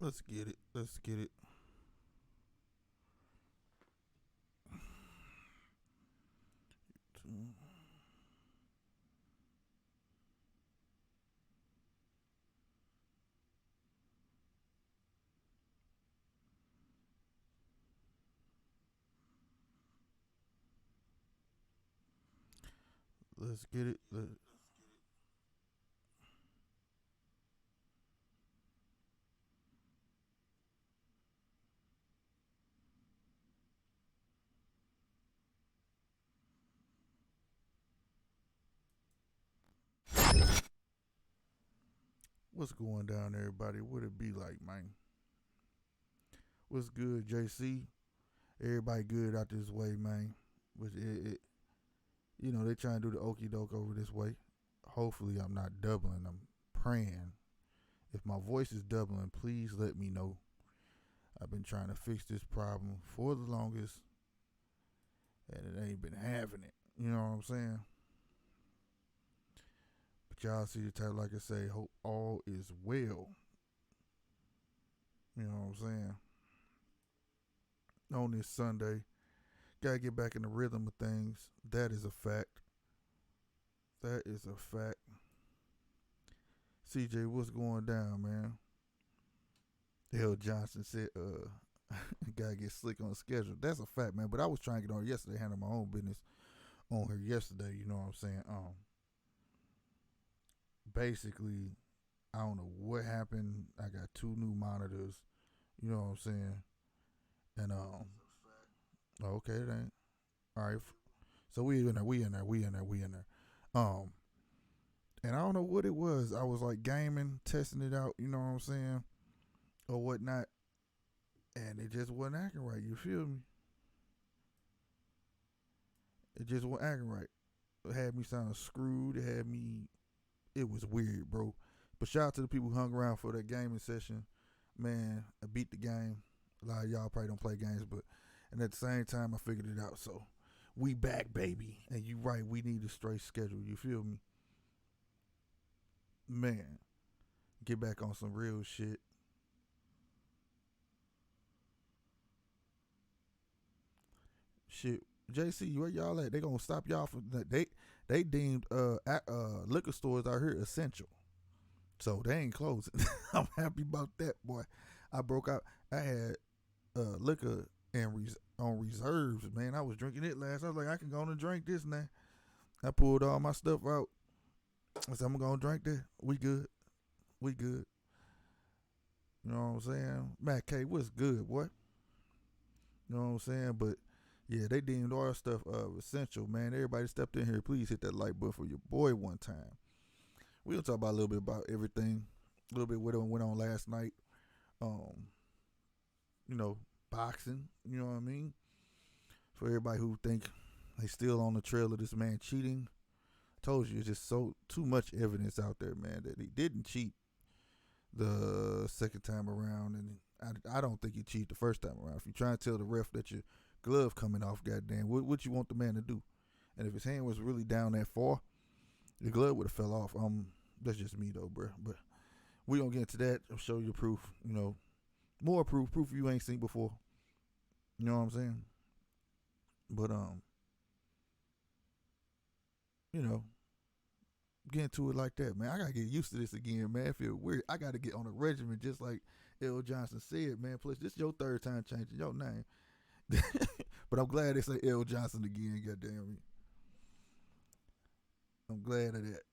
Let's get it. Let's get it. Let's get it. What's going down, everybody? What it be like, man? What's good, JC? Everybody good out this way, man. Which they trying to do the okey doke over this way. Hopefully, I'm not doubling. I'm praying. If my voice is doubling, please let me know. I've been trying to fix this problem for the longest, and it ain't been having it. You know what I'm saying? But y'all see the title, like I say, hope all is well. You know what I'm saying? On this Sunday, gotta get back in the rhythm of things. That is a fact. That is a fact. CJ, what's going down, man? L. Johnson said, gotta get slick on the schedule. That's a fact, man. But I was trying to get on yesterday, handle my own business on here yesterday. You know what I'm saying? Basically, I don't know what happened. I got two new monitors. You know what I'm saying? And okay, it ain't all right. So we in there. Um, and I don't know what it was. I was like gaming, testing it out. You know what I'm saying, or whatnot, and it just wasn't acting right. You feel me? It just wasn't acting right. It had me sounding screwed. It had me. It was weird, bro. But shout out to the people who hung around for that gaming session. Man, I beat the game. A lot of y'all probably don't play games, but and at the same time, I figured it out. So we back, baby. And you right, we need a straight schedule. You feel me? Man, get back on some real shit. Shit, JC, where y'all at? They gonna stop y'all from they deemed liquor stores out here essential, so they ain't closing. I'm happy about that, boy. I broke out. I had liquor and on reserves, man. I was drinking it last. I was like, I can go on and drink this now. I pulled all my stuff out. I said, I'm gonna drink that. We good. We good. You know what I'm saying? Matt K, what's good, boy? You know what I'm saying? But yeah, they deemed our stuff essential, man. Everybody stepped in here. Please hit that like button for your boy one time. We'll talk about a little bit about everything. A little bit what went on last night. Um, boxing. You know what I mean? For everybody who think they still on the trail of this man cheating, I told you it's just so too much evidence out there, man, that he didn't cheat the second time around, and I don't think he cheated the first time around. If you try to tell the ref that your glove coming off, goddamn, what you want the man to do? And if his hand was really down that far, the glove would have fell off. That's just me though, bro. But we gonna get into that. I'll show you proof. More proof you ain't seen before. You know what I'm saying? But you know, get into it like that, man. I gotta get used to this again, man. I feel weird. I gotta get on a regimen, just like L. Johnson said, man. Plus, this is your third time changing your name, but I'm glad they say L. Johnson again. Goddamn me, I'm glad of that.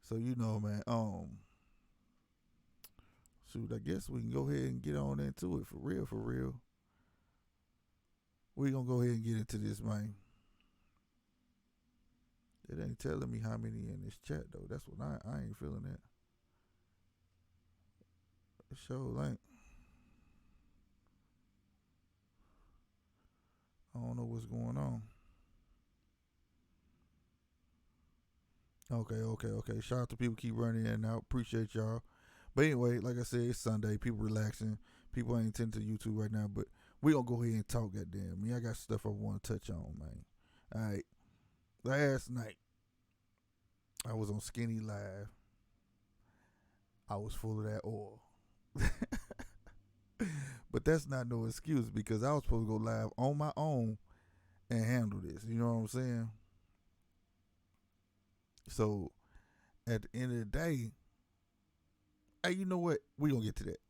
So man. Shoot, I guess we can go ahead and get on into it for real. For real, we gonna go ahead and get into this, man. It ain't telling me how many in this chat though. That's what I ain't feeling that. It sure ain't. I don't know what's going on. Okay. Shout out to people keep running in and out. Appreciate y'all. But anyway, like I said, it's Sunday. People relaxing. People ain't attention to YouTube right now. But we gonna go ahead and talk. Goddamn me, I got stuff I want to touch on, man. All right. Last night, I was on Skinny Live. I was full of that oil. But that's not no excuse because I was supposed to go live on my own and handle this. You know what I'm saying? So at the end of the day, hey, you know what? We gonna get to that.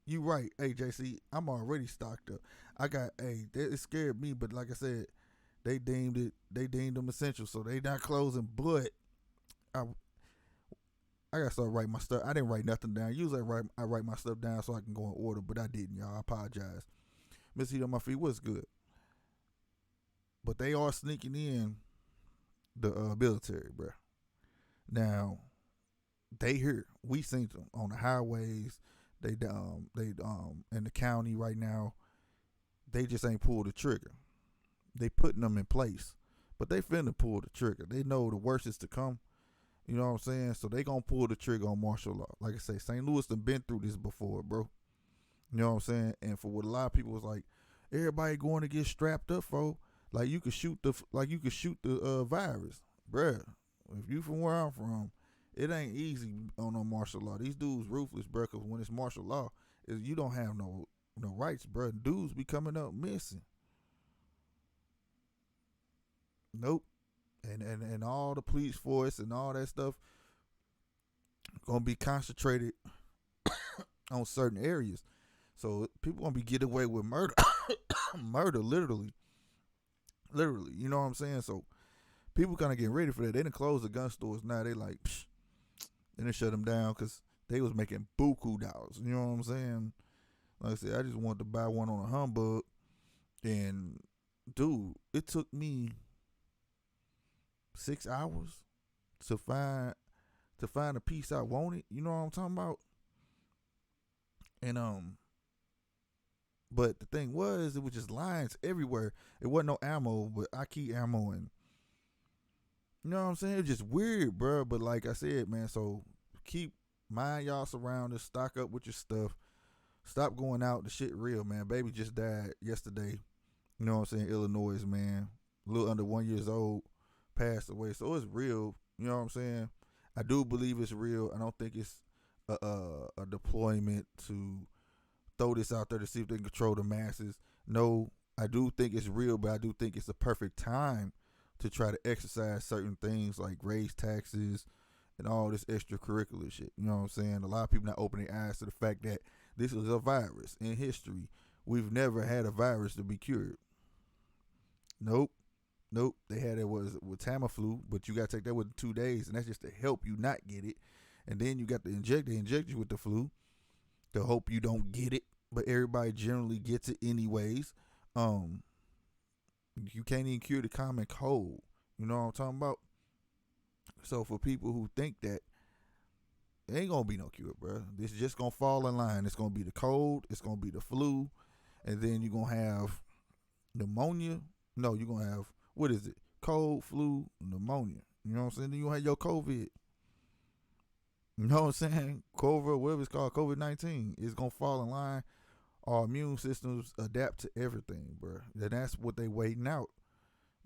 You right, hey JC. I'm already stocked up. I got it scared me, but like I said, they deemed them essential, so they not closing. But I I gotta start writing my stuff. I didn't write nothing down. Usually I write my stuff down so I can go in order, but I didn't, y'all. I apologize. Miss Heat on my feet was good, but they are sneaking in the military, bruh. Now they here. We seen them on the highways. They in the county right now. They just ain't pulled the trigger. They putting them in place, but they finna pull the trigger. They know the worst is to come. You know what I'm saying? So they gonna pull the trigger on martial law. Like I say, St. Louis done been through this before, bro. You know what I'm saying? And for what a lot of people was like, everybody going to get strapped up for, like you could shoot the virus, bruh. If you from where I'm from, it ain't easy on no martial law. These dudes ruthless, bruh. Cause when it's martial law, is you don't have no rights, bruh. Dudes be coming up missing. Nope. And all the police force and all that stuff gonna be concentrated on certain areas. So people gonna be getting away with murder, murder, literally. You know what I'm saying? So people kind of getting ready for that. They didn't close the gun stores. Now they like, psh, they didn't shut them down because they was making buku dollars. You know what I'm saying? Like I said, I just wanted to buy one on a humbug, and dude, it took me 6 hours to find a piece I wanted. You know what I'm talking about? And but the thing was, it was just lines everywhere. It wasn't no ammo, but I keep ammo, and you know what I'm saying? It's just weird, bro. But like I said, man, so keep mind y'all surroundings, stock up with your stuff. Stop going out. The shit real, man. Baby just died yesterday. You know what I'm saying? Illinois, man. A little under 1 year old, passed away. So it's real. You know what I'm saying? I do believe it's real. I don't think it's a deployment to throw this out there to see if they can control the masses. No, I do think it's real, but I do think it's the perfect time to try to exercise certain things like raise taxes and all this extracurricular shit. You know what I'm saying? A lot of people not opening their eyes to the fact that this is a virus in history. We've never had a virus to be cured. Nope. Nope. They had it was with Tamiflu, but you gotta take that within 2 days, and that's just to help you not get it. And then you got the inject. They inject you with the flu to hope you don't get it, but everybody generally gets it anyways. Um, you can't even cure the common cold. You know what I'm talking about? So for people who think that, it ain't gonna be no cure, bro. This is just gonna fall in line. It's gonna be the cold. It's gonna be the flu, and then you're gonna have pneumonia. No, you're gonna have what is it? Cold, flu, pneumonia. You know what I'm saying? Then you gonna have your COVID. You know what I'm saying? COVID, whatever it's called, COVID-19, is gonna fall in line. Our immune systems adapt to everything, bro. And that's what they waiting out.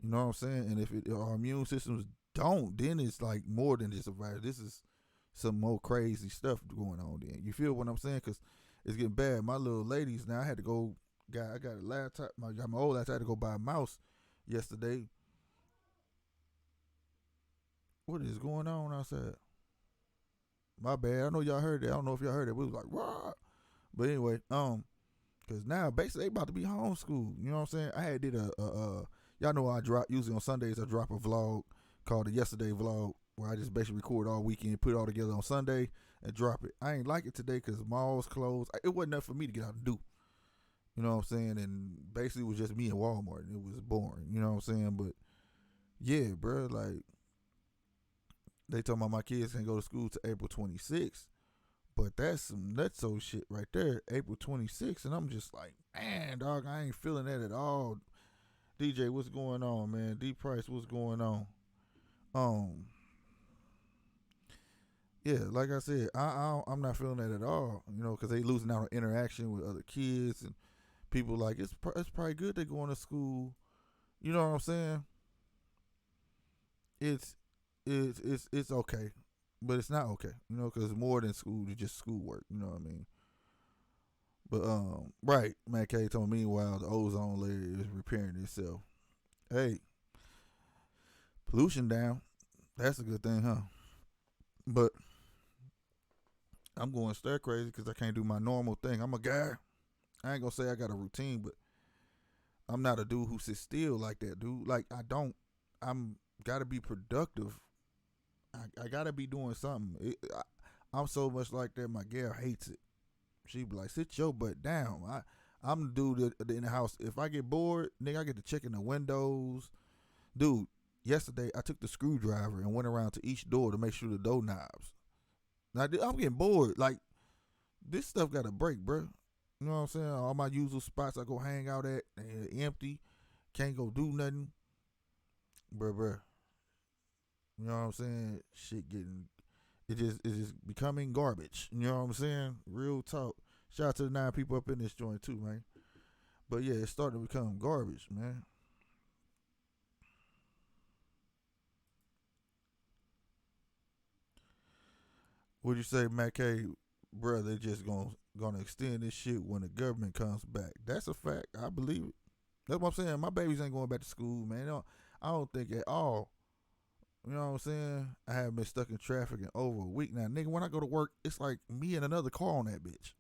You know what I'm saying? And if our immune systems don't, then it's like more than just a virus. This is some more crazy stuff going on. Then you feel what I'm saying? Because it's getting bad. My little ladies now. I had to go. I got a laptop. Got my old laptop. I had to go buy a mouse yesterday. What is going on outside? My bad. I know y'all heard that. I don't know if y'all heard it. We was like, "What?" But anyway, because now basically they about to be homeschooled. You know what I'm saying? I had did y'all know I drop usually on Sundays. I drop a vlog called the Yesterday Vlog where I just basically record all weekend, put it all together on Sunday and drop it. I ain't like it today because malls closed. It wasn't enough for me to get out and do. You know what I'm saying? And basically it was just me and Walmart, and it was boring. You know what I'm saying? But yeah, bro, like they told my kids can't go to school to April 26th. But that's some nutso shit right there, April 26th. And I'm just like, man, dog, I ain't feeling that at all. DJ, what's going on, man? D Price, what's going on? Um, yeah, like I said, I'm not feeling that at all. You know, because they losing out on interaction with other kids and people. Like it's probably good they going to school. You know what I'm saying? It's it's okay, but it's not okay. You know, because more than school, it's just schoolwork. You know what I mean? But right, Matt K told me. Meanwhile, the ozone layer is repairing itself. Hey, pollution down. That's a good thing, huh? But I'm going stir crazy because I can't do my normal thing. I'm a guy. I ain't gonna say I got a routine, but I'm not a dude who sits still like that, dude. Like I don't. I'm gotta be productive. I gotta be doing something. I'm so much like that. My girl hates it. She be like, "Sit your butt down." I'm the dude that in the house. If I get bored, nigga, I get to check in the windows. Dude, yesterday I took the screwdriver and went around to each door to make sure the door knobs. Now I'm getting bored. Like this stuff got to break, bro. You know what I'm saying? All my usual spots I go hang out at, they empty. Can't go do nothing, bruh. You know what I'm saying? Shit getting it's just becoming garbage. You know what I'm saying? Real talk. Shout out to the 9 people up in this joint too, man. But yeah, it's starting to become garbage, man. What you say, Matt K? Bro, they just gonna extend this shit when the government comes back. That's a fact. I believe it. That's what I'm saying. My babies ain't going back to school, man. I don't think at all. You know what I'm saying? I haven't been stuck in traffic in over a week now. Nigga, when I go to work, it's like me and another car on that bitch.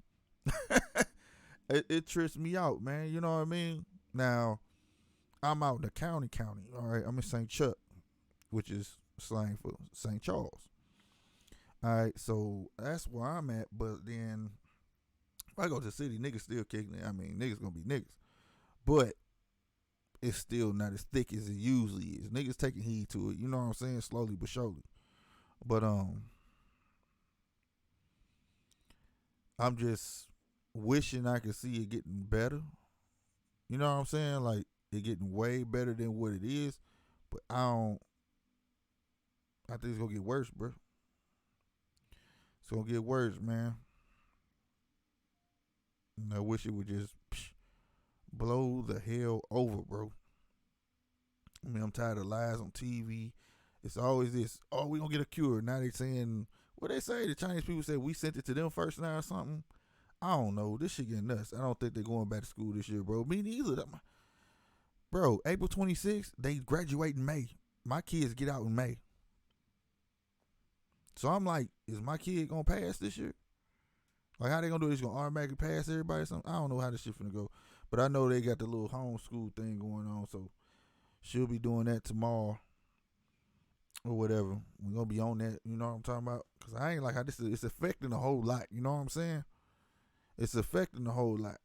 It trips me out, man. You know what I mean? Now, I'm out in the county. All right, I'm in St. Chuck, which is slang for St. Charles. All right, so that's where I'm at. But then if I go to the city, niggas still kicking it. I mean, niggas gonna be niggas, but it's still not as thick as it usually is. Niggas taking heed to it. You know what I'm saying? Slowly but surely. But I'm just wishing I could see it getting better. You know what I'm saying? Like it getting way better than what it is. But I don't. I think it's gonna get worse, bro. It's gonna get worse, man. And I wish it would just blow the hell over, bro. I mean, I'm tired of lies on TV. It's always this. Oh, we gonna get a cure. Now they saying what they say. The Chinese people say we sent it to them first now or something. I don't know. This shit getting nuts. I don't think they're going back to school this year, bro. Me neither. Bro, April 26th, they graduate in May. My kids get out in May. So I'm like, is my kid gonna pass this year? Like how they gonna do it? It's gonna automatically pass everybody or something? I don't know how this shit finna go. But I know they got the little homeschool thing going on, so she'll be doing that tomorrow or whatever. We're gonna be on that, you know what I'm talking about? Cause I ain't like how this is it's affecting a whole lot, you know what I'm saying? It's affecting a whole lot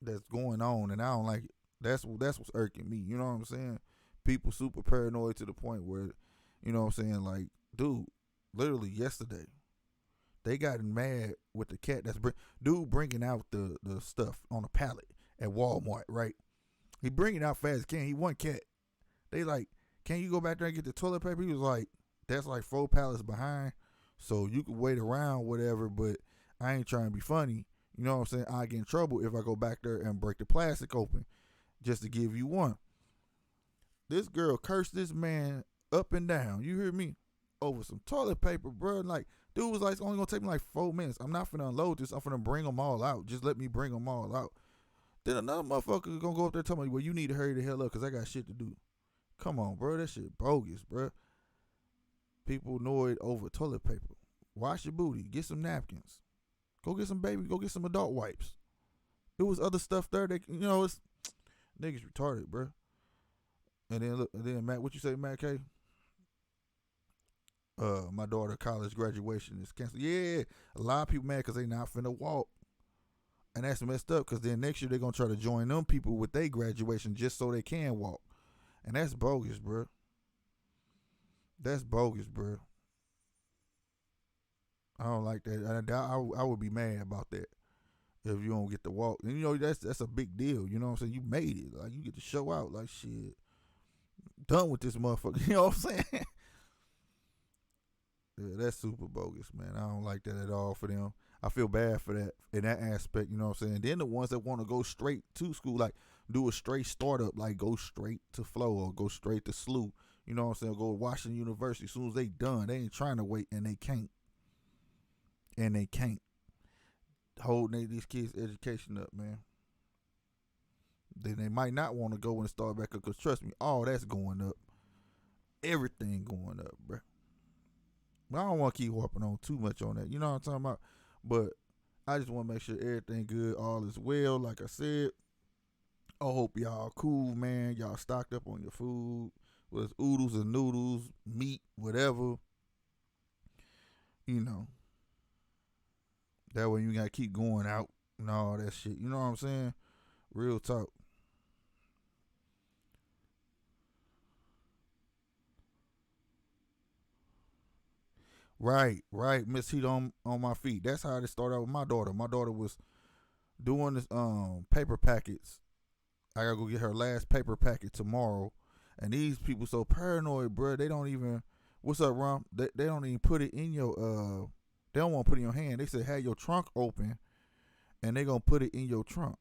that's going on and I don't like it. That's what's irking me, you know what I'm saying? People super paranoid to the point where, you know what I'm saying, like, dude, literally yesterday, they got mad with the cat dude bringing out the stuff on a pallet at Walmart, right? He bringing it out fast as can. He one cat. They like, can you go back there and get the toilet paper? He was like, that's like 4 pallets behind, so you could wait around, whatever. But I ain't trying to be funny. You know what I'm saying? I get in trouble if I go back there and break the plastic open, just to give you one. This girl cursed this man up and down. You hear me? Over some toilet paper, bro. Like, dude was like, it's only gonna take me like 4 minutes. I'm not finna unload this. I'm finna bring them all out. Just let me bring them all out. Then another motherfucker gonna go up there telling me, well, you need to hurry the hell up because I got shit to do. Come on, bro. That shit bogus, bro. People know it over toilet paper. Wash your booty. Get some napkins. Go get some baby. Go get some adult wipes. There was other stuff there that, you know, it's niggas retarded, bro. And then look, and then Matt, what you say, Matt K? My daughter college graduation is canceled. Yeah, a lot of people mad because they not finna walk. And that's messed up because then next year they're gonna try to join them people with their graduation just so they can walk. And that's bogus, bro. That's bogus, bro. I don't like that. I would be mad about that if you don't get to walk. And you know that's a big deal. You know what I'm saying? You made it. Like you get to show out. Like shit, done with this motherfucker. You know what I'm saying? Yeah, that's super bogus, man. I don't like that at all for them. I feel bad for that in that aspect, you know what I'm saying? Then the ones that want to go straight to school, like do a straight startup, like go straight to flow or go straight to SLU. You know what I'm saying? Go to Washington University. As soon as they done, they ain't trying to wait, and they can't. And they can't. Holding these kids' education up, man. Then they might not want to go and start back up, because trust me, all that's going up. Everything going up, bruh. But I don't want to keep harping on too much on that. You know what I'm talking about? But I just want to make sure everything good, all is well. Like I said, I hope y'all cool, man. Y'all stocked up on your food. Whether it's oodles and noodles, meat, whatever. You know. That way you got to keep going out and all that shit. You know what I'm saying? Real talk. Right. Miss Heat on my feet. That's how it started out with my daughter. My daughter was doing this paper packets. I gotta go get her last paper packet tomorrow. And these people so paranoid, bro. They don't even. What's up, Rom? They don't even put it in your They don't want to put it in your hand. They said have your trunk open, and they gonna put it in your trunk,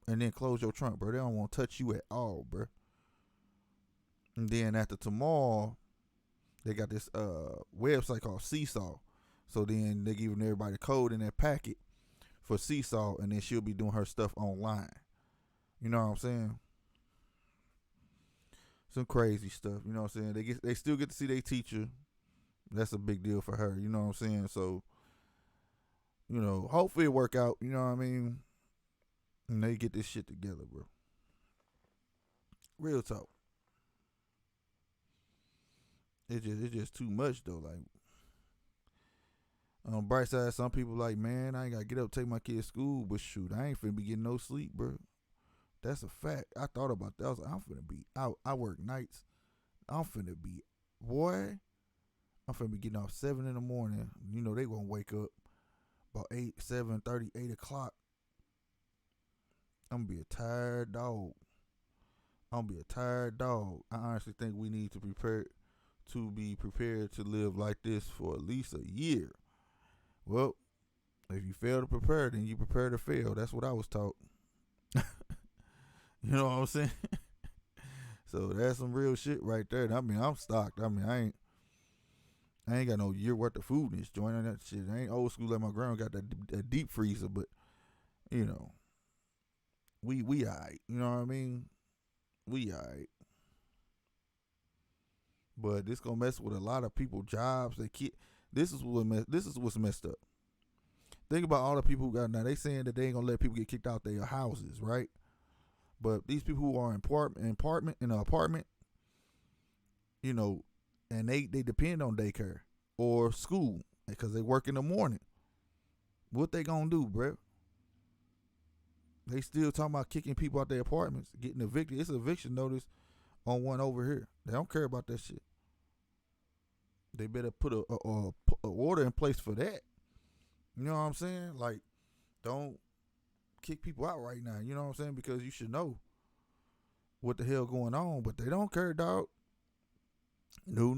and then close your trunk, bro. They don't want to touch you at all, bro. And then after tomorrow, they got this website called Seesaw. So then they giving everybody the code in that packet for Seesaw, and then she'll be doing her stuff online. You know what I'm saying? Some crazy stuff. You know what I'm saying? They still get to see their teacher. That's a big deal for her. You know what I'm saying? So, you know, hopefully it work out. You know what I mean? And they get this shit together, bro. Real talk. It's just too much though. Like, on the bright side, some people like, man, I ain't gotta get up, take my kid to school, but shoot, I ain't finna be getting no sleep, bro. That's a fact. I thought about that. I was like, I'm finna be out. I work nights. I'm finna be, boy. I'm finna be getting off 7 in the morning. You know they gonna wake up about 8, 7:30, 8 o'clock. I'm gonna be a tired dog. I honestly think we need to be prepared to live like this for at least a year. Well, if you fail to prepare, then you prepare to fail. That's what I was taught. You know what I'm saying? So that's some real shit right there. I mean, I'm stocked. I mean, I ain't got no year worth of food in this joint and that shit. I ain't old school like my grandma got that deep freezer, but you know, we alright. You know what I mean? We alright. But this gonna mess with a lot of people jobs. This is what's messed up. Think about all the people who got now. They saying that they ain't gonna let people get kicked out their houses, right? But these people who are in an apartment, you know, and they depend on daycare or school because they work in the morning. What they gonna do, bro? They still talking about kicking people out their apartments, getting evicted. It's an eviction notice on one over here. They don't care about that shit. They better put a order in place for that. You know what I'm saying? Like, don't kick people out right now. You know what I'm saying? Because you should know what the hell going on. But they don't care, dog. No.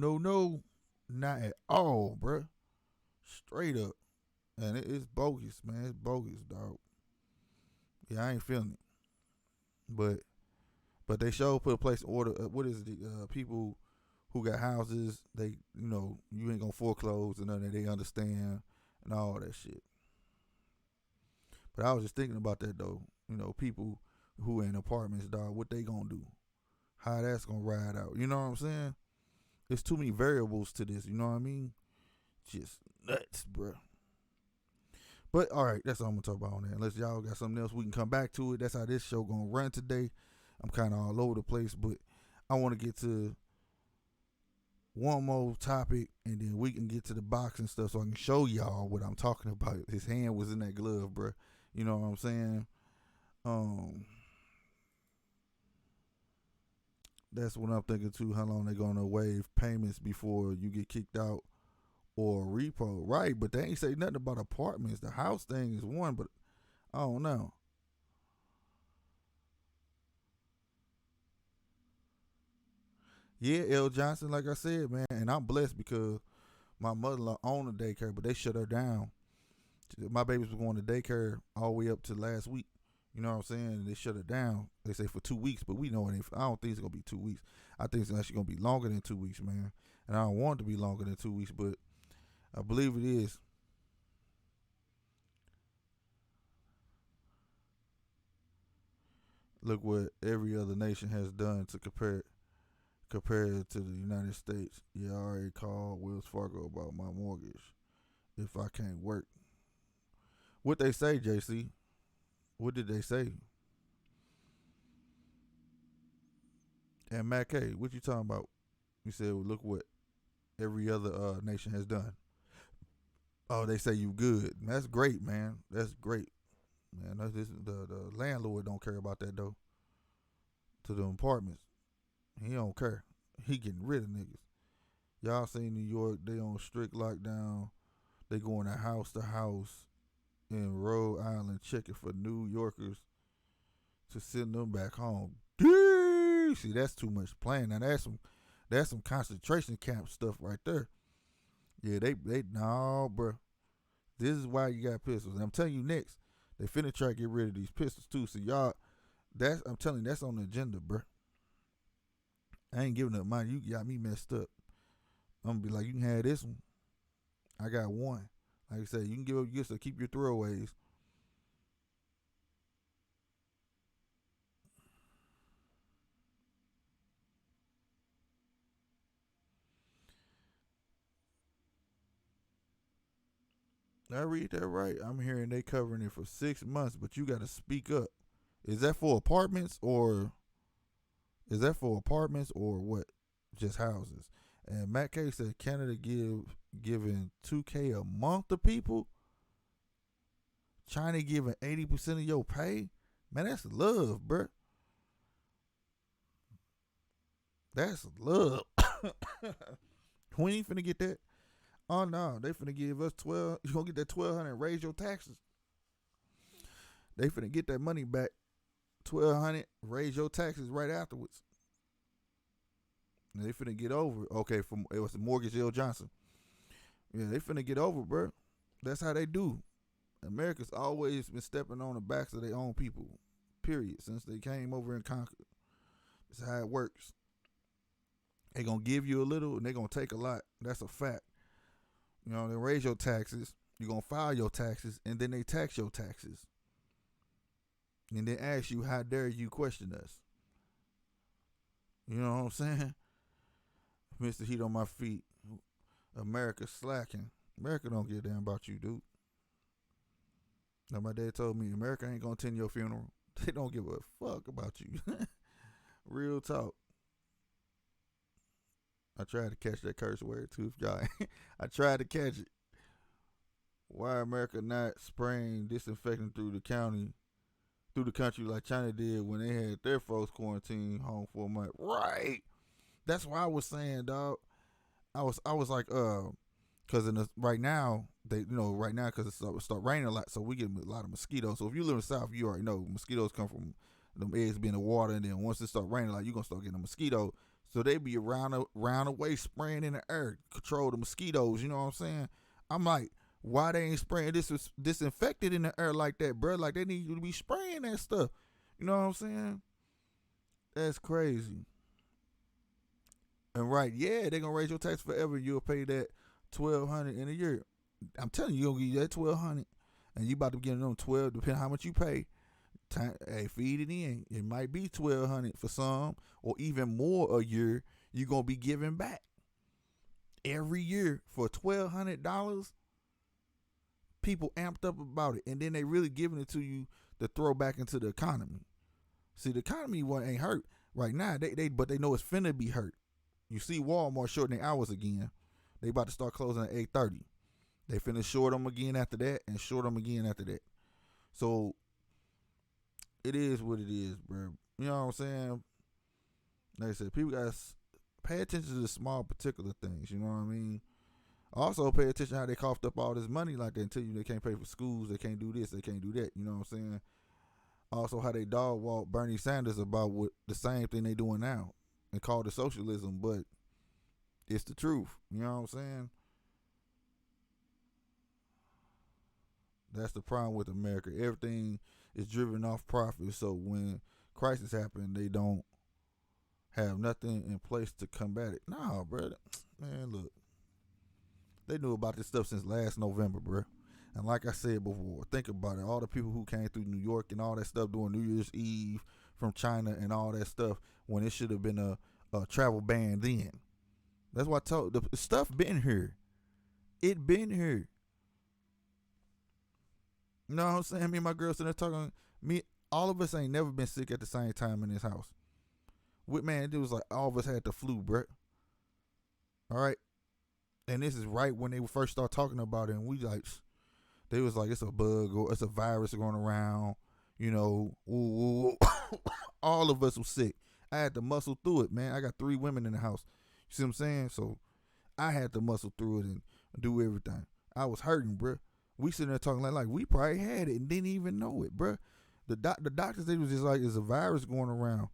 Not at all, bruh. Straight up. And it's bogus, man. It's bogus, dog. Yeah, I ain't feeling it. But they sure put a place in order. What is it? People who got houses, they, you know, you ain't gonna foreclose and none of that. They understand and all that shit. But I was just thinking about that though. You know, people who in apartments, dog, what they gonna do? How that's gonna ride out? You know what I'm saying? There's too many variables to this. You know what I mean? Just nuts, bro. But all right, that's all I'm gonna talk about on that. Unless y'all got something else, we can come back to it. That's how this show gonna run today. I'm kind of all over the place, but I want to get to one more topic, and then we can get to the boxing stuff, so I can show y'all what I'm talking about. His hand was in that glove, bro. You know what I'm saying? That's what I'm thinking too. How long they gonna waive payments before you get kicked out or repo? Right, but they ain't say nothing about apartments. The house thing is one, but I don't know. Yeah, L. Johnson, like I said, man, and I'm blessed because my mother-in-law owned a daycare, but they shut her down. My babies was going to daycare all the way up to last week. You know what I'm saying? They shut it down. They say for 2 weeks, but we know it ain't. I don't think it's gonna be 2 weeks. I think it's actually gonna be longer than 2 weeks, man. And I don't want it to be longer than 2 weeks, but I believe it is. Look what every other nation has done to compare it to the United States. Yeah, I already called Wells Fargo about my mortgage if I can't work. What they say, JC? What did they say? And Matt K, what you talking about? You said, well, look what every other nation has done. Oh, they say you good. That's great, man. That's great, man. The landlord don't care about that though. To the apartments, he don't care. He getting rid of niggas. Y'all seen New York? They on strict lockdown. They going to house in Rhode Island checking for New Yorkers to send them back home. See, that's too much playing. Now that's some concentration camp stuff right there. Yeah, they no, bro. This is why you got pistols. And I'm telling you next, they finna try to get rid of these pistols too. So y'all, I'm telling you, that's on the agenda, bro. I ain't giving up mine. You got me messed up. I'm gonna be like, you can have this one. I got one. Like I said, you can give up your so keep your throwaways. I read that right. I'm hearing they covering it for 6 months, but you got to speak up. Is that for apartments or what? Just houses. And Matt K said Canada giving 2K a month to people. China giving 80% of your pay. Man, that's love, bruh. That's love. When you finna get that? Oh no, they finna give us 12. You gonna get that 1,200? Raise your taxes. They finna get that money back. 1,200. Raise your taxes right afterwards. And they finna get over. Okay, from it was the Mortgage L. Johnson. Yeah, they finna get over, bro. That's how they do. America's always been stepping on the backs of their own people. Period. Since they came over and conquered. That's how it works. They gonna give you a little and they gonna take a lot. That's a fact. You know, they raise your taxes. You gonna file your taxes, and then they tax your taxes, and then ask you how dare you question us. You know what I'm saying? Mr. Heat on my feet. America slacking. America don't give a damn about you, dude. Now my dad told me America ain't gonna attend your funeral. They don't give a fuck about you. Real talk. I tried to catch that curse word too, if y'all. I tried to catch it. Why America not spraying disinfectant through the country like China did when they had their folks quarantined home for a month? Right. That's why I was saying, dog. I was like, because right now right now because it start raining a lot, so we get a lot of mosquitoes. So if you live in the South, you already know mosquitoes come from them eggs being in the water, and then once it start raining, like you gonna start getting a mosquito. So they be around the way spraying in the air, control the mosquitoes. You know what I'm saying? I'm like, why they ain't spraying this disinfected in the air like that, bro? Like they need to be spraying that stuff. You know what I'm saying? That's crazy. And right, yeah, they gonna raise your tax forever. You'll pay that 1,200 in a year. I'm telling you, you're gonna get that 1,200, and you about to get them 12, depending on how much you pay. Hey, feed it in. It might be 1,200 for some, or even more a year. You're gonna be giving back every year for $1,200. People amped up about it, and then they really giving it to you to throw back into the economy. See, the economy ain't hurt right now. But they know it's finna be hurt. You see Walmart shortening hours again. They about to start closing at 8:30. They finna short them again after that, and short them again after that. So it is what it is, bro. You know what I'm saying? Like I said, people gotta pay attention to the small particular things. You know what I mean? Also, pay attention how they coughed up all this money like that and tell you they can't pay for schools, they can't do this, they can't do that. You know what I'm saying? Also, how they dog walk Bernie Sanders about what the same thing they doing now and called it socialism, but it's the truth. You know what I'm saying? That's the problem with America. Everything is driven off profit. So when crisis happen, they don't have nothing in place to combat it. Nah, bro. Man, look, they knew about this stuff since last November, bro. And like I said before, think about it. All the people who came through New York and all that stuff during New Year's Eve from China and all that stuff when it should have been a travel ban then. That's why I told the stuff been here. It been here. You know what I'm saying? Me and my girl sitting there talking. Me, all of us ain't never been sick at the same time in this house. With man, it was like all of us had the flu, bro. All right, and this is right when they first start talking about it, and we like, they was like, it's a bug or it's a virus going around. You know, all of us was sick. I had to muscle through it, man. I got 3 women in the house. You see what I'm saying? So I had to muscle through it and do everything. I was hurting, bro. We sitting there talking like we probably had it and didn't even know it, bro. The doctors, they was just like, there's a virus going around.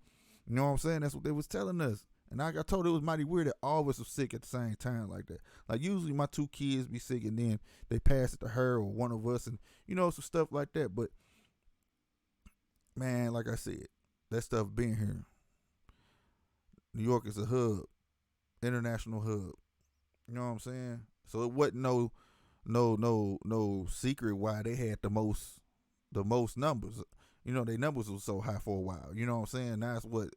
You know what I'm saying? That's what they was telling us. And I got told it was mighty weird that all of us were sick at the same time like that. Like usually my 2 kids be sick and then they pass it to her or one of us and, you know, some stuff like that. But, man, like I said, that stuff been here. New York is a hub, international hub. You know what I'm saying? So it wasn't no secret why they had the most numbers. You know, their numbers was so high for a while. You know what I'm saying? That's what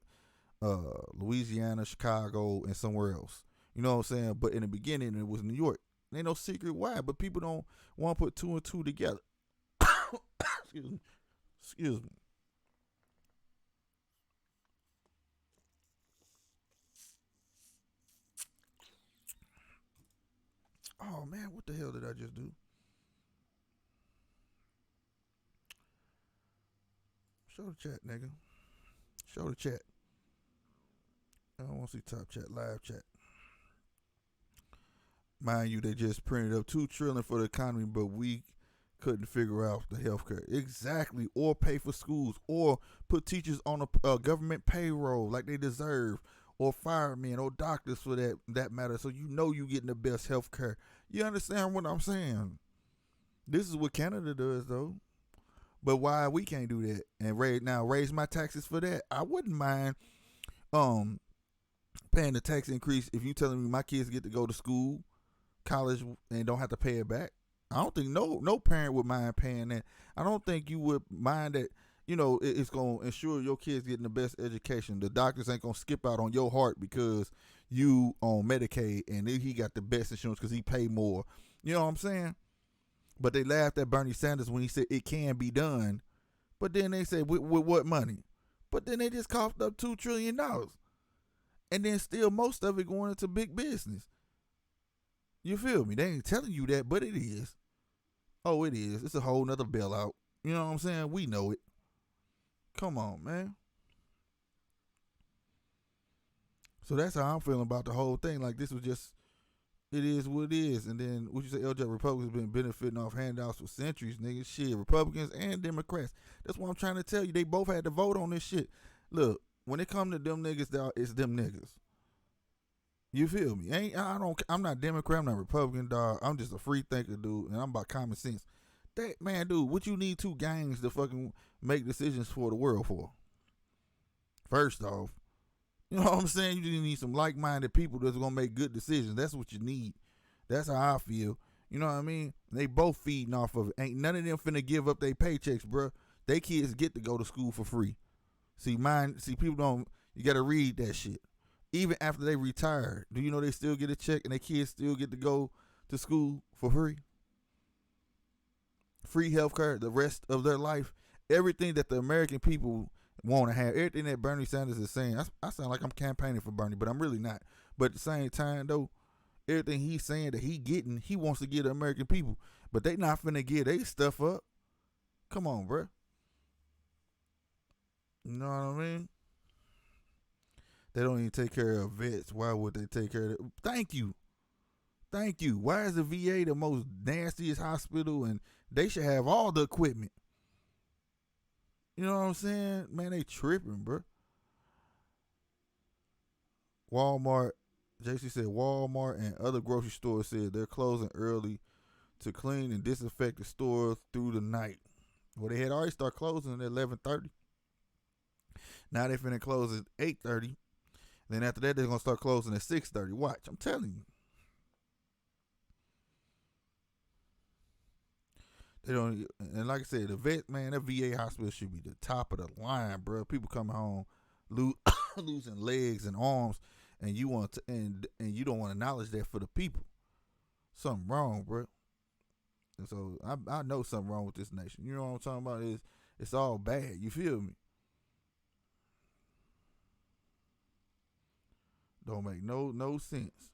Louisiana, Chicago, and somewhere else. You know what I'm saying? But in the beginning, it was New York. Ain't no secret why, but people don't want to put 2 and 2 together. Excuse me. Oh man, what the hell did I just do? Show the chat, nigga. Show the chat. I don't want to see top chat, live chat. Mind you, they just printed up $2 trillion for the economy, but we couldn't figure out the healthcare exactly, or pay for schools, or put teachers on a government payroll like they deserve, or firemen, or doctors for that matter. So you know you getting the best healthcare. You understand what I'm saying? This is what Canada does, though. But why we can't do that and raise my taxes for that? I wouldn't mind paying the tax increase if you telling me my kids get to go to school, college, and don't have to pay it back. I don't think no parent would mind paying that. I don't think you would mind that. You know, it's gonna ensure your kids getting the best education. The doctors ain't gonna skip out on your heart because you on Medicaid and he got the best insurance because he pay more. You know what I'm saying? But they laughed at Bernie Sanders when he said it can be done. But then they said, with what money? But then they just coughed up $2 trillion. And then still most of it going into big business. You feel me? They ain't telling you that, but it is. Oh, it is. It's a whole nother bailout. You know what I'm saying? We know it. Come on, man. So that's how I'm feeling about the whole thing. Like this was just, it is what it is. And then what you say, LJ, Republicans been benefiting off handouts for centuries, nigga. Shit, Republicans and Democrats. That's what I'm trying to tell you. They both had to vote on this shit. Look, when it come to them niggas, it's them niggas. You feel me? I'm not Democrat, I'm not Republican, dog. I'm just a free thinker, dude, and I'm about common sense. That man, dude, what you need 2 gangs to fucking make decisions for the world for? First off, you know what I'm saying? You just need some like-minded people that's gonna make good decisions. That's what you need. That's how I feel. You know what I mean? They both feeding off of it. Ain't none of them finna give up their paychecks, bro. They kids get to go to school for free. See, people don't, you gotta read that shit. Even after they retire, do you know they still get a check and their kids still get to go to school for free? Free health care the rest of their life. Everything that the American people want to have, everything that Bernie Sanders is saying. I sound like I'm campaigning for Bernie, but I'm really not. But at the same time, though, everything he's saying that he wants to give the American people. But they not finna give they stuff up. Come on, bro. You know what I mean? They don't even take care of vets. Why would they take care of it? Thank you. Thank you. Why is the VA the most nastiest hospital and they should have all the equipment? You know what I'm saying? Man, they tripping, bro. Walmart, JC said Walmart and other grocery stores said they're closing early to clean and disinfect the stores through the night. Well, they had already started closing at 11:30. Now they finna close at 8:30. Then after that, they're gonna start closing at 6:30. Watch, I'm telling you. They don't, and like I said, the vet man, that VA hospital should be the top of the line, bro. People coming home losing legs and arms, and you want to, and you don't want to acknowledge that for the people. Something wrong, bro. And so I know something wrong with this nation. You know what I'm talking about? It's all bad. You feel me? Don't make no sense.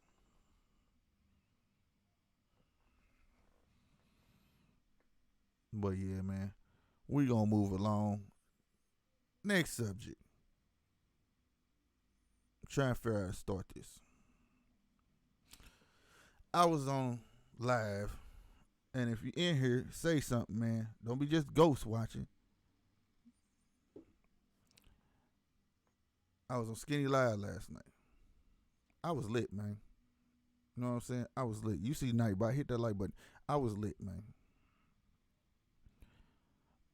But yeah, man, we gonna move along. Next subject. I'm trying to figure out how to start this. I was on live, and if you're in here, say something, man. Don't be just ghost watching. I was on Skinny Live last night. I was lit, man. You know what I'm saying? I was lit. You see Nightbot, hit that like button. I was lit, man.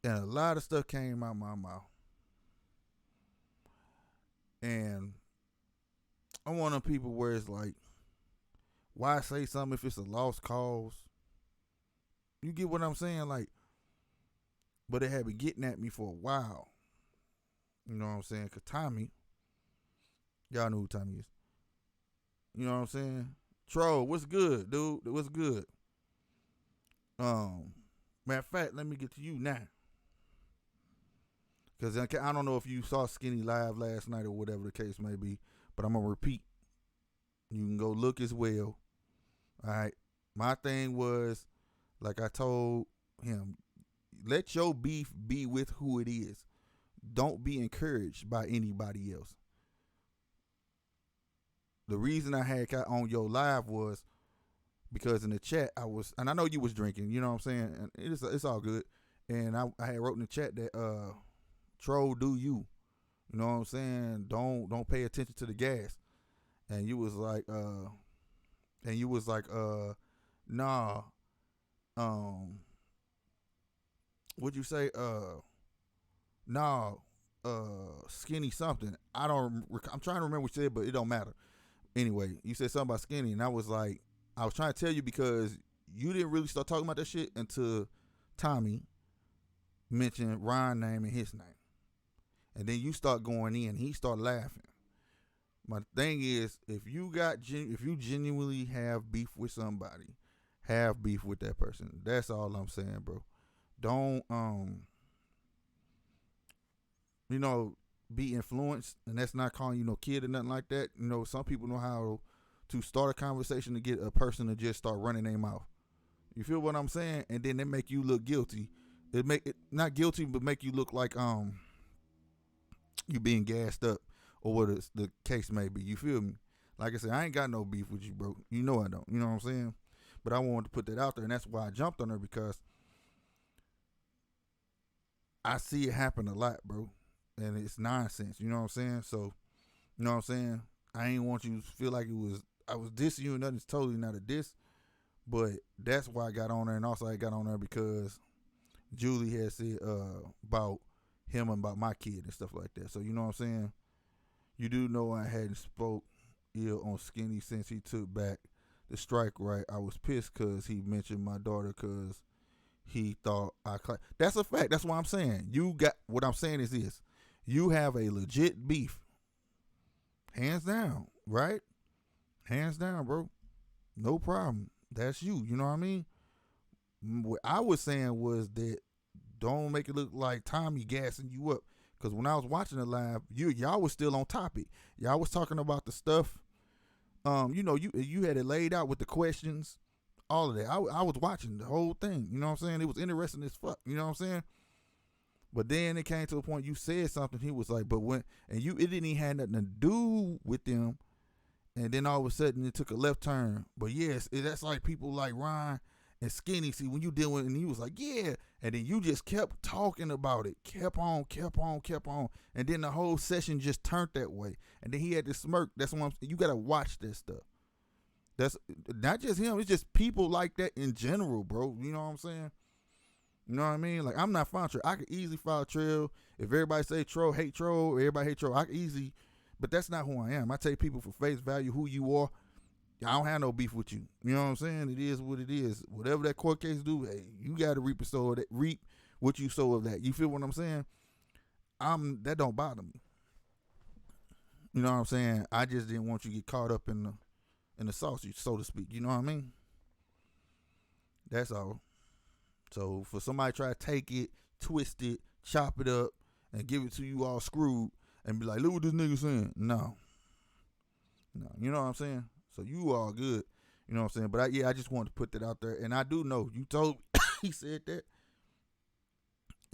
And a lot of stuff came out my mouth. And I'm one of them people where it's like, why say something if it's a lost cause? You get what I'm saying? Like, but it had been getting at me for a while. You know what I'm saying? Cause Tommy, y'all know who Tommy is. You know what I'm saying? Troll, what's good, dude? What's good? Matter of fact, let me get to you now. Cause I don't know if you saw Skinny Live last night or whatever the case may be, but I'm gonna repeat. You can go look as well. All right. My thing was, like I told him, let your beef be with who it is. Don't be encouraged by anybody else. The reason I had got on your live was because in the chat I was, and I know you was drinking, you know what I'm saying, and it's all good. And I had wrote in the chat that troll do you. You know what I'm saying? Don't pay attention to the gas. And you was like, nah, what'd you say? Nah, skinny something. I'm trying to remember what you said, but it don't matter. Anyway, you said something about skinny, and I was like, I was trying to tell you because you didn't really start talking about that shit until Tommy mentioned Ryan's name and his name. And then you start going in, he started laughing. My thing is, if you genuinely have beef with somebody, have beef with that person. That's all I'm saying, bro. Don't be influenced, and that's not calling you no kid or nothing like that. You know, some people know how to start a conversation to get a person to just start running their mouth. You feel what I'm saying? And then they make you look guilty. It make it not guilty, but make you look like you being gassed up or what the case may be. You feel me? Like I said, I ain't got no beef with you, bro. You know I don't. You know what I'm saying? But I wanted to put that out there, and that's why I jumped on her, because I see it happen a lot, bro. And it's nonsense. You know what I'm saying? So, you know what I'm saying? I ain't want you to feel like I was dissing you, and nothing's totally not a diss. But that's why I got on there, and also I got on there because Julie had said about him and about my kid and stuff like that. So you know what I'm saying? You do know I hadn't spoke ill on Skinny since he took back the strike right. I was pissed because he mentioned my daughter because he thought that's a fact. That's what I'm saying. What I'm saying is this. You have a legit beef. Hands down, right? Hands down, bro. No problem. That's you. You know what I mean? What I was saying was that don't make it look like Tommy gassing you up. Because when I was watching the live, y'all was still on topic. Y'all was talking about the stuff. You had it laid out with the questions, all of that. I was watching the whole thing. You know what I'm saying? It was interesting as fuck. You know what I'm saying? But then it came to a point you said something. He was like, it didn't even have nothing to do with them. And then all of a sudden it took a left turn. But yes, that's like people like Ryan and Skinny. See, when you deal with it, and he was like, yeah. And then you just kept talking about it. Kept on. And then the whole session just turned that way. And then he had to smirk. That's what you got to watch this stuff. That's not just him. It's just people like that in general, bro. You know what I'm saying? You know what I mean? Like, I'm not following trail. I could easily follow trail. If everybody say troll, hate troll, everybody hate troll, I could easily, but that's not who I am. I take people for face value, who you are. I don't have no beef with you. You know what I'm saying? It is what it is. Whatever that court case do, hey, you got to reap what you sow of that. You feel what I'm saying? That don't bother me. You know what I'm saying? I just didn't want you to get caught up in the sausage, so to speak. You know what I mean? That's all. So for somebody to try to take it, twist it, chop it up, and give it to you all screwed, and be like, look what this nigga saying. No. You know what I'm saying? So you all good. You know what I'm saying? But I just wanted to put that out there. And I do know, you told me, he said that.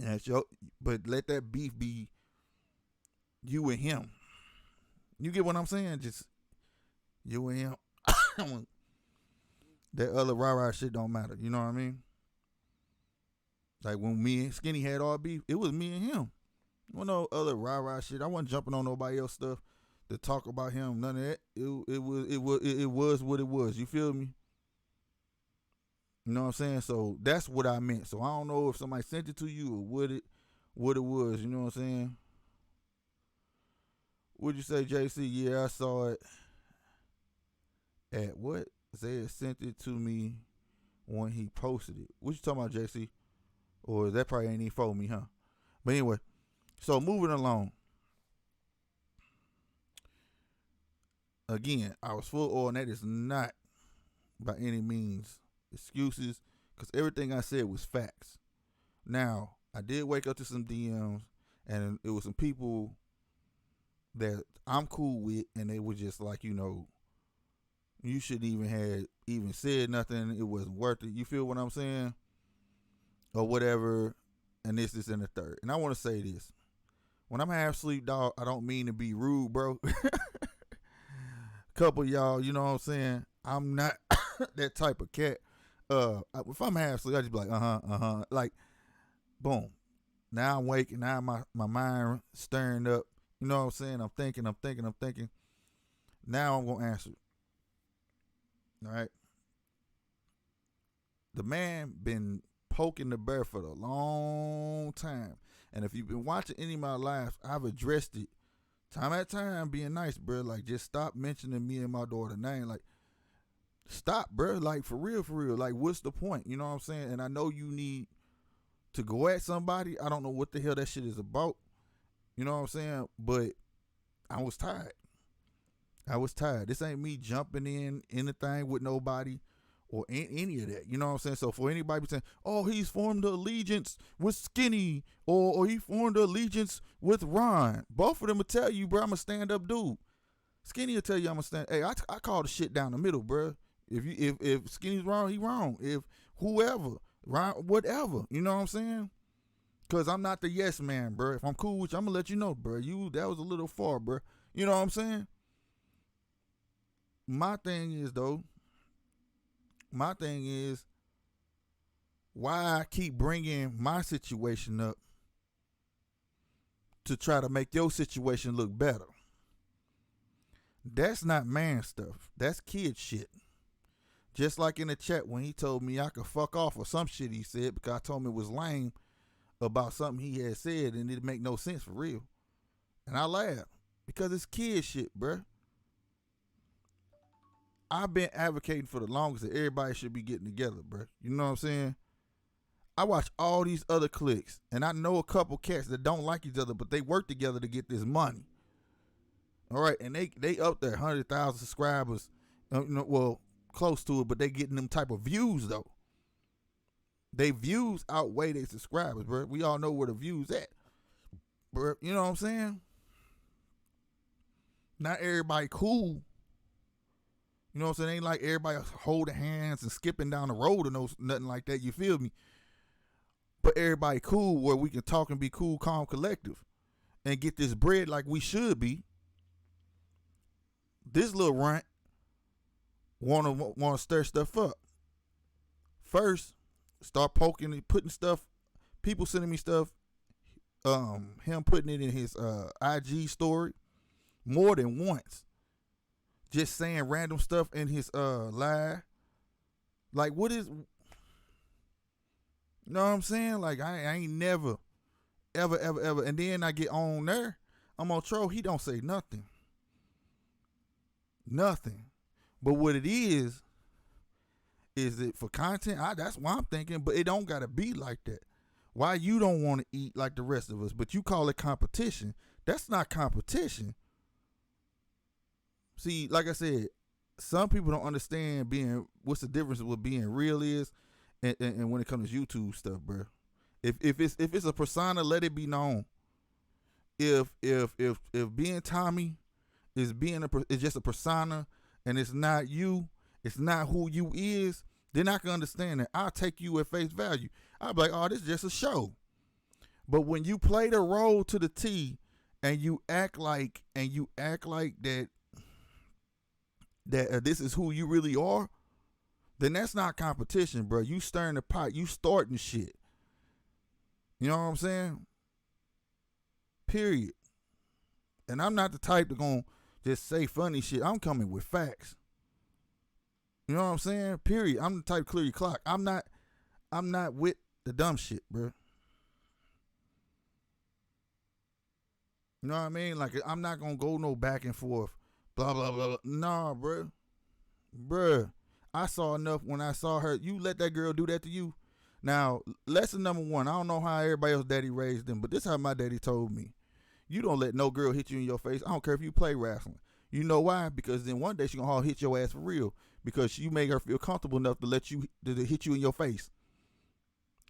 And but let that beef be you and him. You get what I'm saying? Just you and him. That other rah-rah shit don't matter. You know what I mean? Like when me and Skinny had all beef, it was me and him. No other rah-rah shit. I wasn't jumping on nobody else stuff to talk about him. None of that. It was what it was. You feel me? You know what I'm saying? So that's what I meant. So I don't know if somebody sent it to you or what it was. You know what I'm saying? What'd you say, JC? Yeah, I saw it at what? Zay sent it to me when he posted it. What you talking about, JC? Or that probably ain't even for me, huh? But anyway, so moving along. Again, I was full on. That is not by any means excuses, because everything I said was facts. Now, I did wake up to some DMs, and it was some people that I'm cool with, and they were just like, you shouldn't even said nothing. It wasn't worth it. You feel what I'm saying? Or whatever. And this and the third. And I want to say this. When I'm half asleep, dog, I don't mean to be rude, bro. Couple of y'all, you know what I'm saying? I'm not that type of cat. If I'm half asleep, I just be like, like, boom. Now I'm waking. Now my mind stirring up. You know what I'm saying? I'm thinking. Now I'm going to answer. All right. The man been poking the bear for a long time. And if you've been watching any of my lives, I've addressed it time at time, being nice, bro. Like, just stop mentioning me and my daughter's name. Like, stop, bro. Like, for real. Like, what's the point? You know what I'm saying? And I know you need to go at somebody. I don't know what the hell that shit is about. You know what I'm saying? But I was tired. This ain't me jumping in anything with nobody or any of that. You know what I'm saying? So for anybody saying, oh, he's formed an allegiance with Skinny or he formed an allegiance with Ron, both of them will tell you, bro, I'm a stand-up dude. Skinny will tell you I'm a stand. Hey, I call the shit down the middle, bro. If Skinny's wrong, he wrong. If whoever, Ron, whatever. You know what I'm saying? Because I'm not the yes man, bro. If I'm cool with you, I'm going to let you know, bro. That was a little far, bro. You know what I'm saying? My thing is, why I keep bringing my situation up to try to make your situation look better. That's not man stuff. That's kid shit. Just like in the chat when he told me I could fuck off or some shit he said because I told him it was lame about something he had said and it didn't make no sense for real. And I laughed because it's kid shit, bruh. I've been advocating for the longest that everybody should be getting together, bruh. You know what I'm saying? I watch all these other cliques, and I know a couple cats that don't like each other, but they work together to get this money. All right, and they up there 100,000 subscribers, well, close to it, but they getting them type of views though. They views outweigh their subscribers, bro. We all know where the views at, bro. You know what I'm saying? Not everybody cool. You know what I'm saying? Ain't like everybody holding hands and skipping down the road or nothing like that. You feel me? But everybody cool where we can talk and be cool, calm, collective and get this bread like we should be. This little runt wanna stir stuff up. First, start poking and putting stuff. People sending me stuff. Him putting it in his IG story more than once. Just saying random stuff in his live. Like, what is... You know what I'm saying? Like I ain't never, ever. And then I get on there, I'm on troll. He don't say nothing, nothing. But what it is it for content? That's why I'm thinking. But it don't gotta be like that. Why you don't want to eat like the rest of us, but you call it competition? That's not competition. See, like I said, some people don't understand what's the difference with being real is, and when it comes to YouTube stuff, bro. If it's a persona, let it be known. If being Tommy is is just a persona and it's not you, it's not who you is, then I can understand that. I'll take you at face value. I'll be like, oh, this is just a show. But when you play the role to the T and you act like that this is who you really are, then that's not competition, bro. You stirring the pot, you starting shit. You know what I'm saying? Period. And I'm not the type to go just say funny shit. I'm coming with facts. You know what I'm saying? Period. I'm the type to clear your clock. I'm not with the dumb shit, bro. You know what I mean? Like I'm not gonna go no back and forth, blah blah blah. Nah, bro. Bruh, I saw enough when I saw her. You let that girl do that to you. Now, lesson number one, I don't know how everybody else daddy raised them, but this is how my daddy told me. You don't let no girl hit you in your face. I don't care if you play wrestling. You know why? Because then one day she gonna hit your ass for real. Because you make her feel comfortable enough to let you to hit you in your face.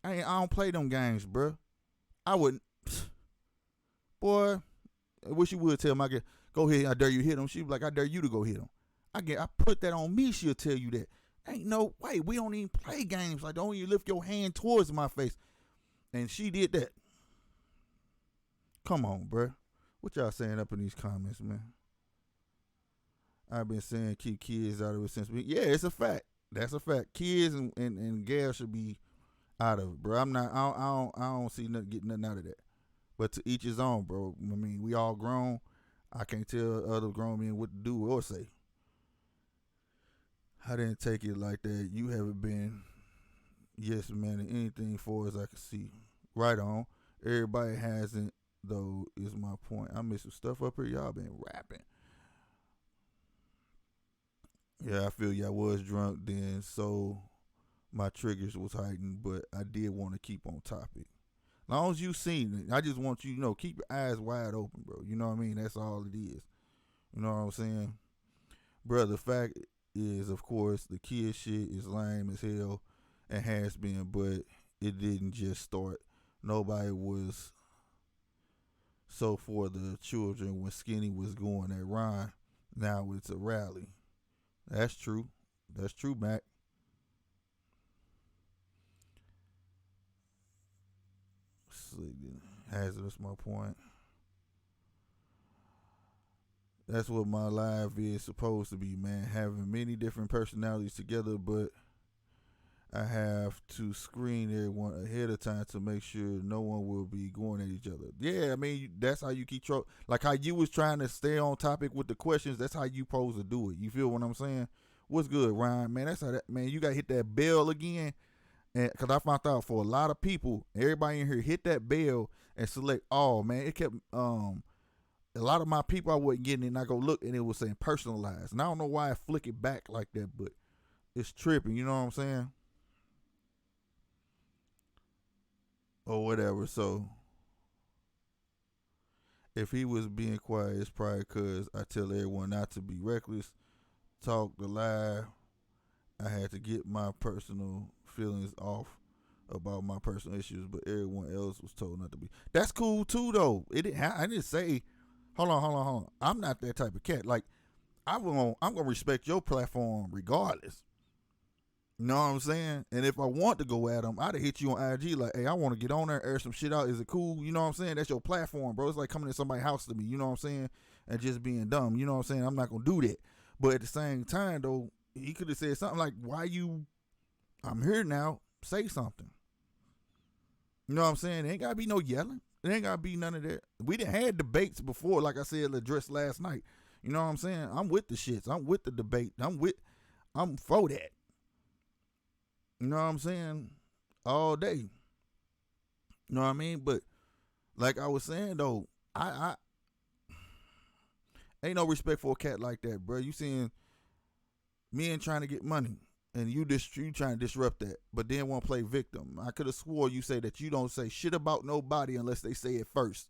I don't play them games, bro. I wouldn't. Boy, I wish you would tell my girl, go ahead, I dare you hit him. She'd be like, I dare you to go hit him. I put that on me, she'll tell you that. Ain't no way. We don't even play games. Like, don't even lift your hand towards my face. And she did that. Come on, bro. What y'all saying up in these comments, man? I've been saying keep kids out of it since yeah, it's a fact. That's a fact. Kids and gals should be out of it, bro. I don't see nothing getting nothing out of that. But to each his own, bro. I mean, we all grown. I can't tell other grown men what to do or say. I didn't take it like that. You haven't been yes man in anything for as I can see. Right on. Everybody hasn't though is my point. I missed some stuff up here. Y'all been rapping. Yeah, I feel y'all was drunk then, so my triggers was heightened, but I did want to keep on topic. As long as you seen it, I just want you to know, keep your eyes wide open, bro. You know what I mean? That's all it is. You know what I'm saying? Bro, the fact is, of course, the kid shit is lame as hell and has been, but it didn't just start. Nobody was so for the children when Skinny was going at Ron. Now it's a rally. That's true. That's true, Mac. Hazardous, my point. That's what my life is supposed to be, man. Having many different personalities together, but I have to screen everyone ahead of time to make sure no one will be going at each other. Yeah, I mean, that's how you keep like how you was trying to stay on topic with the questions. That's how you supposed to do it. You feel what I'm saying? What's good, Ryan? Man, that's how that, man, you got to hit that bell again. And because I found out for a lot of people, everybody in here hit that bell and select all, man. It kept, a lot of my people I wasn't getting it, and I go look and it was saying personalized. And I don't know why I flick it back like that, but it's tripping. You know what I'm saying? Or whatever. So if he was being quiet, it's probably because I tell everyone not to be reckless, talk the lie. I had to get my personal feelings off about my personal issues, but everyone else was told not to be. That's cool too, though. I didn't say. Hold on. I'm not that type of cat. Like I'm gonna respect your platform regardless. You know what I'm saying? And if I want to go at them, I'd have hit you on IG like, hey, I want to get on there, air some shit out. Is it cool? You know what I'm saying? That's your platform, bro. It's like coming to somebody's house to me, you know what I'm saying? And just being dumb. You know what I'm saying? I'm not going to do that. But at the same time, though, he could have said something like, I'm here now. Say something. You know what I'm saying? It ain't got to be no yelling. It ain't got to be none of that. We done had debates before, like I said, addressed last night. You know what I'm saying? I'm with the shits. I'm with the debate. I'm for that. You know what I'm saying? All day. You know what I mean? But like I was saying though, I ain't no respect for a cat like that, bro. You seeing men trying to get money, and you trying to disrupt that, but then want to play victim. I could have swore you say that you don't say shit about nobody unless they say it first.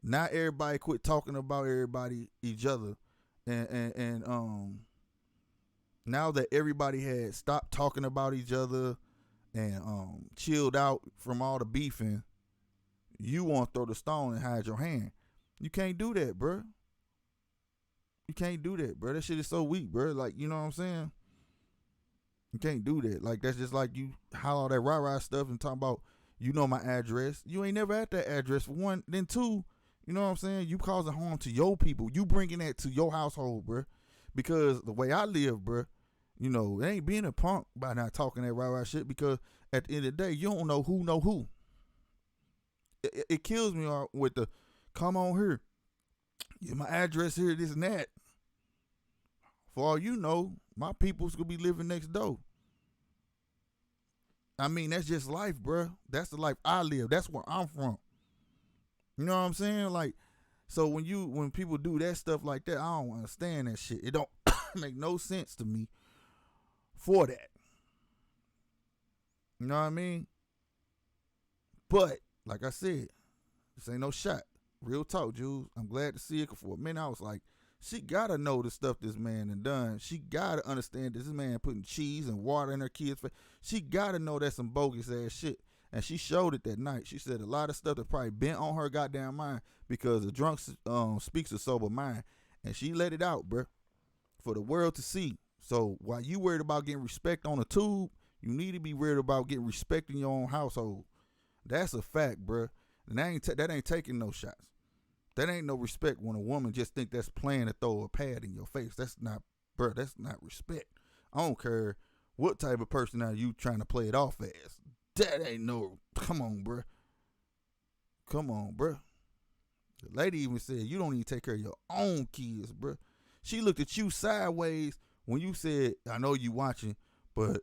Not everybody quit talking about everybody each other, and now that everybody had stopped talking about each other and chilled out from all the beefing, you want to throw the stone and hide your hand. You can't do that, bro. You can't do that, bro. That shit is so weak, bro. Like, you know what I'm saying? You can't do that. Like, that's just like you holler all that rah-rah stuff and talk about, you know my address. You ain't never at that address, for one. Then two, you know what I'm saying? You causing harm to your people. You bringing that to your household, bro. Because the way I live, bro, you know, it ain't being a punk by not talking that rah-rah shit, because at the end of the day, you don't know who. It kills me with the, come on here. Yeah, my address here, this and that. For all you know, my people's gonna be living next door. I mean, that's just life, bro. That's the life I live. That's where I'm from. You know what I'm saying? Like, so when people do that stuff like that, I don't understand that shit. It don't make no sense to me for that. You know what I mean? But like I said, this ain't no shot. Real talk, Jules. I'm glad to see it. For a minute, I was like, she gotta know the stuff this man done. She gotta understand this man putting cheese and water in her kids' face. She gotta know that's some bogus ass shit. And she showed it that night. She said a lot of stuff that probably bent on her goddamn mind, because the drunk speaks a sober mind. And she let it out, bruh, for the world to see. So while you worried about getting respect on the tube, you need to be worried about getting respect in your own household. That's a fact, bruh. And that ain't taking no shots. That ain't no respect when a woman just think that's playing to throw a pad in your face. That's not, bro, that's not respect. I don't care what type of person are you trying to play it off as. That ain't no, come on, bro. Come on, bro. The lady even said, you don't even take care of your own kids, bro. She looked at you sideways when you said, I know you watching, but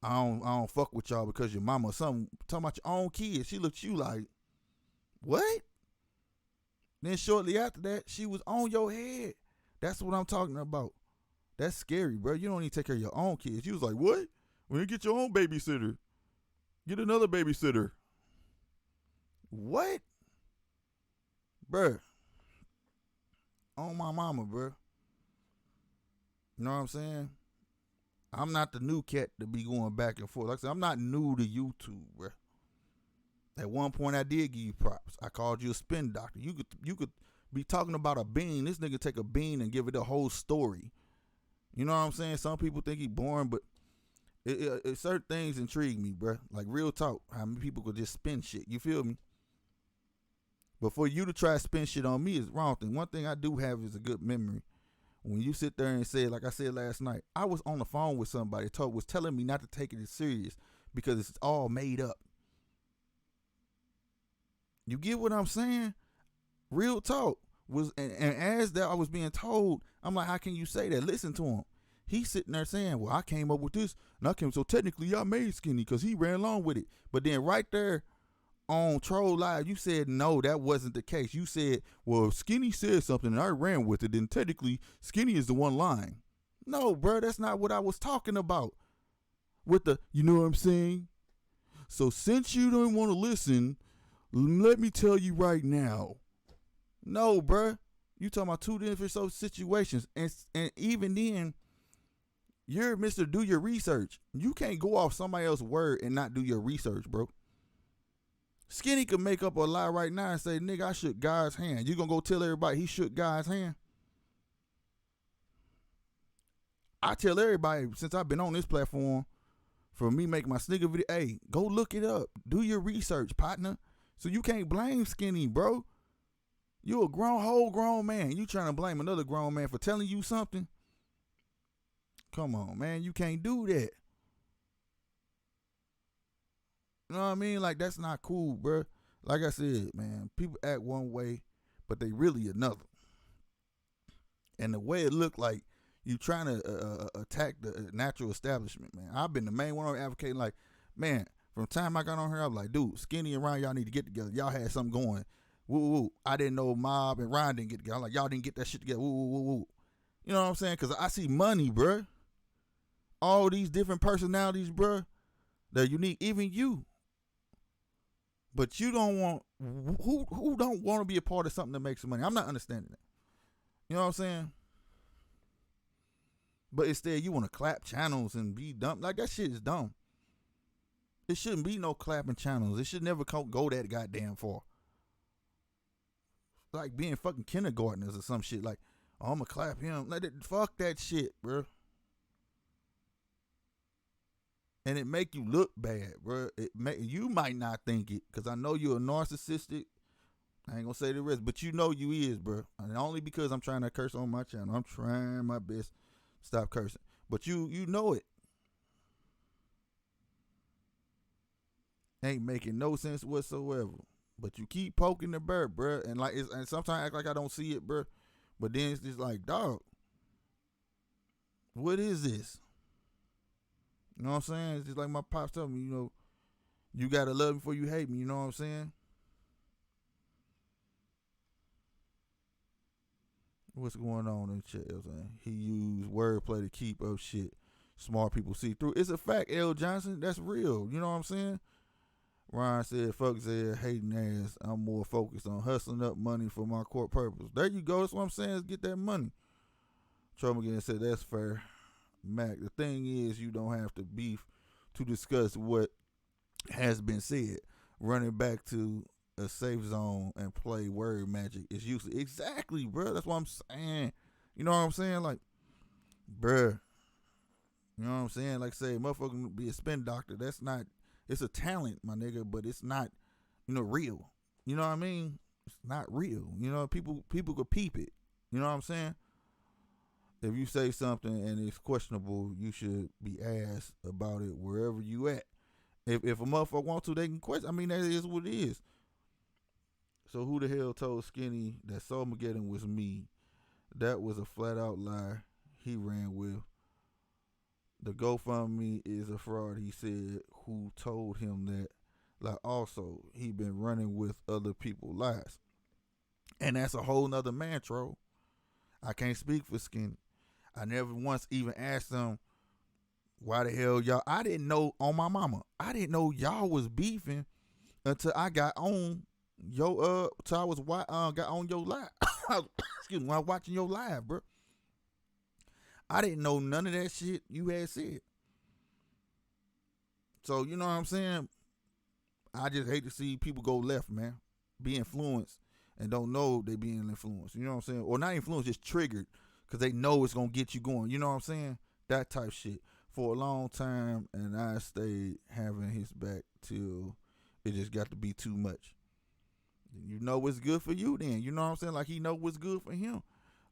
I don't fuck with y'all because your mama or something. Talking about your own kids. She looked at you like, what? Then shortly after that, she was on your head. That's what I'm talking about. That's scary, bro. You don't need to take care of your own kids. You was like, what? When you get your own babysitter, get another babysitter. What? Bruh. On my mama, bruh. You know what I'm saying? I'm not the new cat to be going back and forth. Like I said, I'm not new to YouTube, bruh. At one point, I did give you props. I called you a spin doctor. You could be talking about a bean. This nigga take a bean and give it a whole story. You know what I'm saying? Some people think he boring, but certain things intrigue me, bruh. Like real talk, how many people could just spin shit. You feel me? But for you to try to spin shit on me is the wrong thing. One thing I do have is a good memory. When you sit there and say, like I said last night, I was on the phone with somebody was telling me not to take it as serious because it's all made up. You get what I'm saying? Real talk was, and as that I was being told, I'm like, how can you say that? Listen to him. He's sitting there saying, well, I came up with this, and so technically y'all made Skinny because he ran along with it. But then right there on Troll Live, you said no, that wasn't the case. You said, well, Skinny said something and I ran with it, then technically Skinny is the one lying. No, bro, that's not what I was talking about. With the, you know what I'm saying? So since you don't want to listen, let me tell you right now. No, bruh. You talking about two different situations. And even then, you're Mr. Do your research. You can't go off somebody else's word and not do your research, bro. Skinny could make up a lie right now and say, nigga, I shook God's hand. You gonna go tell everybody he shook God's hand? I tell everybody since I've been on this platform, for me making my sneaker video, hey, go look it up. Do your research, partner. So you can't blame Skinny, bro. You a whole grown man. You trying to blame another grown man for telling you something? Come on, man. You can't do that. You know what I mean? Like, that's not cool, bro. Like I said, man, people act one way, but they really another. And the way it looked like you trying to attack the natural establishment, man. I've been the main one advocating, like, man, From the time I got on here, I was like, dude, Skinny and Ryan, y'all need to get together. Y'all had something going. Woo, woo, woo. I didn't know Mob and Ryan didn't get together. I'm like, y'all didn't get that shit together. Woo, woo, woo, woo. You know what I'm saying? Because I see money, bruh. All these different personalities, bruh. They're unique. Even you. But you don't want, who don't want to be a part of something that makes money? I'm not understanding that. You know what I'm saying? But instead, you want to clap channels and be dumb. Like, that shit is dumb. It shouldn't be no clapping channels. It should never go that goddamn far. Like being fucking kindergartners or some shit. Like, oh, I'm going to clap him. Like, fuck that shit, bro. And it make you look bad, bro. You might not think it, because I know you're a narcissistic. I ain't going to say the rest, but you know you is, bro. And only because I'm trying to curse on my channel. I'm trying my best to stop cursing. But you know it. Ain't making no sense whatsoever. But you keep poking the bear, bro. And like, and sometimes I act like I don't see it, bro. But then it's just like, dog, what is this? You know what I'm saying? It's just like my pops tell me, you know, you gotta love me before you hate me. You know what I'm saying? What's going on in the chat? He used wordplay to keep up shit. Smart people see through. It's a fact, L. Johnson. That's real. You know what I'm saying? Ryan said, fuck Zed, hating ass. I'm more focused on hustling up money for my core purpose. There you go. That's what I'm saying, is get that money. Trump again said, that's fair. Mac, the thing is, you don't have to beef to discuss what has been said. Running back to a safe zone and play word magic is useless. Exactly, bro. That's what I'm saying. You know what I'm saying? Like, bruh. You know what I'm saying? Like, say, motherfucker be a spin doctor. That's not, it's a talent, my nigga, but it's not, you know, real. You know what I mean? It's not real. You know, people could peep it. You know what I'm saying? If you say something and it's questionable, you should be asked about it wherever you at. If a motherfucker want to, they can question. I mean, that is what it is. So who the hell told Skinny that Soulmageddon was me? That was a flat out lie he ran with. The GoFundMe is a fraud, he said. Who told him that? Like, also, he been running with other people's lies. And that's a whole nother man troll. I can't speak for Skinny. I never once even asked them why the hell y'all. I didn't know, on my mama, I didn't know y'all was beefing until I got on your till I was got on your live. Excuse me, when I was watching your live, bro. I didn't know none of that shit you had said. So, you know what I'm saying? I just hate to see people go left, man. Be influenced and don't know they being influenced. You know what I'm saying? Or not influenced, just triggered. Because they know it's going to get you going. You know what I'm saying? That type shit. For a long time, and I stayed having his back till it just got to be too much. You know what's good for you then. You know what I'm saying? Like, he know what's good for him.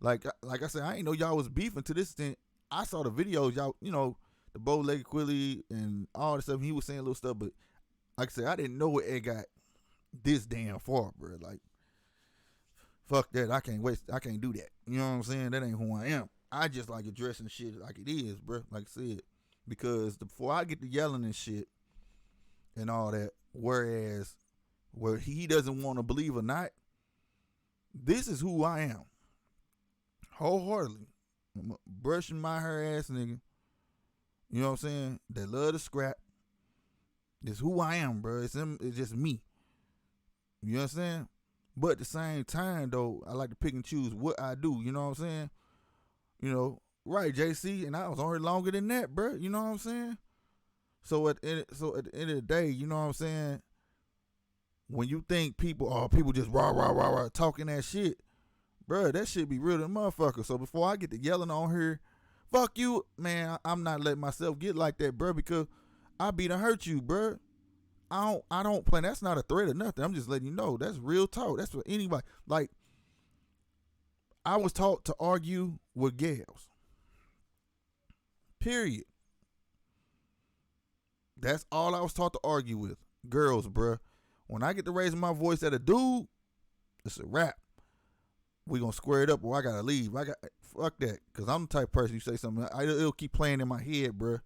Like I said, I ain't know y'all was beefing to this extent. I saw the videos, y'all, you know, the bow-legged Quilly and all the stuff. He was saying little stuff, but like I said, I didn't know it got this damn far, bro. Like, fuck that. I can't do that. You know what I'm saying? That ain't who I am. I just like addressing shit like it is, bro. Like I said. Because before I get to yelling and shit and all that, whereas where he doesn't want to believe or not, this is who I am. Wholeheartedly. I'm brushing my hair ass nigga. You know what I'm saying? That love to scrap. This is who I am, bro. It's just me. You understand? But at the same time, though, I like to pick and choose what I do. You know what I'm saying? You know, right, JC, and I was on here longer than that, bro. You know what I'm saying? So at the end of the day, you know what I'm saying? When you think people just rah talking that shit, bro, that shit be real to motherfucker. So before I get to yelling on here, fuck you, man, I'm not letting myself get like that, bro, because I be to hurt you, bro. I don't play. That's not a threat or nothing. I'm just letting you know. That's real talk. That's for anybody. Like, I was taught to argue with gals. Period. That's all I was taught to argue with. Girls, bruh. When I get to raising my voice at a dude, it's a wrap. We gonna square it up or I gotta leave. Fuck that. Cause I'm the type of person, you say something, it'll keep playing in my head, bruh,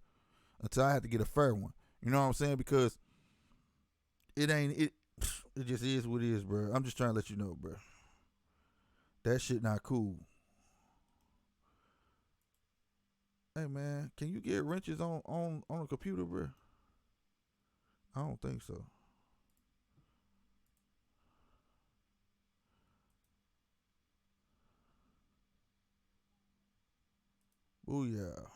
until I have to get a fair one. You know what I'm saying? Because it ain't it. It just is what it is, bro. I'm just trying to let you know, bro. That shit not cool. Hey man, can you get wrenches on a computer, bro? I don't think so. Booyah.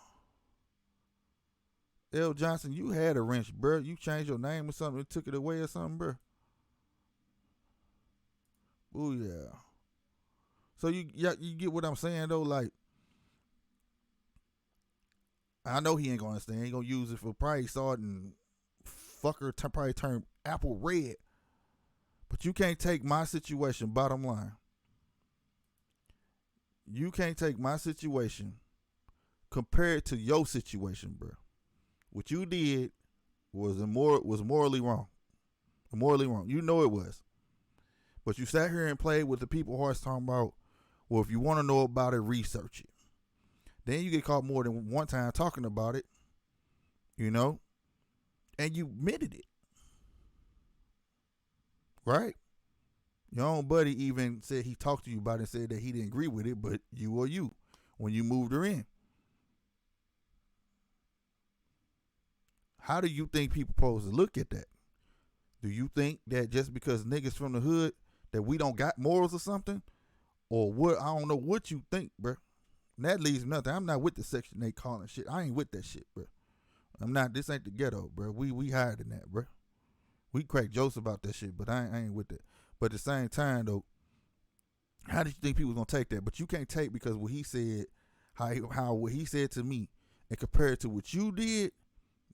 L. Johnson, you had a wrench, bro. You changed your name or something and took it away or something, bro. Booyah. So you get what I'm saying though. Like I know he ain't gonna understand. He ain't gonna use it for probably saw it and fucker probably turn apple red. But you can't take my situation. Bottom line, you can't take my situation compared to your situation, bro. What you did was morally wrong. Morally wrong. You know it was. But you sat here and played with the people hearts talking about, well, if you want to know about it, research it. Then you get caught more than one time talking about it, you know, and you admitted it, right? Your own buddy even said he talked to you about it and said that he didn't agree with it, but you or you when you moved her in. How do you think people supposed to look at that? Do you think that just because niggas from the hood that we don't got morals or something? Or what? I don't know what you think, bro. And that leaves nothing. I'm not with the Section 8 calling shit. I ain't with that shit, bro. I'm not. This ain't the ghetto, bro. We higher than that, bro. We crack jokes about that shit, but I ain't with that. But at the same time, though, how did you think people was gonna take that? But you can't take because what he said, how what he said to me, and compare it to what you did,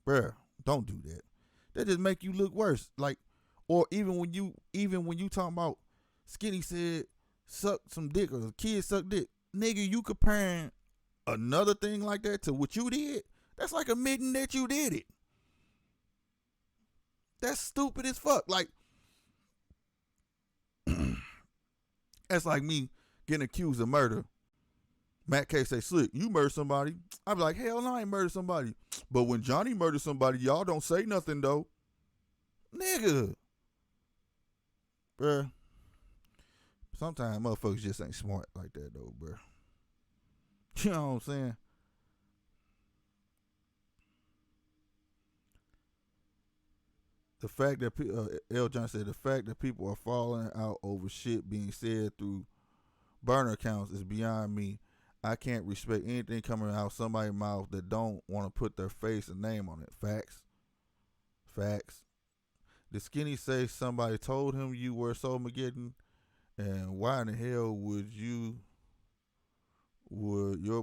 bro. Don't do that. That just make you look worse. Like, or even when you talking about Skinny said suck some dick or the kids suck dick, nigga, you comparing another thing like that to what you did. That's like admitting that you did it. That's stupid as fuck. Like, that's like me getting accused of murder. Matt K say, Slick, you murdered somebody. I'm like, hell no, I ain't murdered somebody. But when Johnny murdered somebody, y'all don't say nothing though. Nigga. Bruh. Sometimes motherfuckers just ain't smart like that though, bruh. You know what I'm saying? The fact that L. John said the fact that people are falling out over shit being said through burner accounts is beyond me. I can't respect anything coming out somebody's mouth that don't want to put their face and name on it. Facts. Facts. Did Skinny say somebody told him you were Soul Mageddon? And why in the hell would your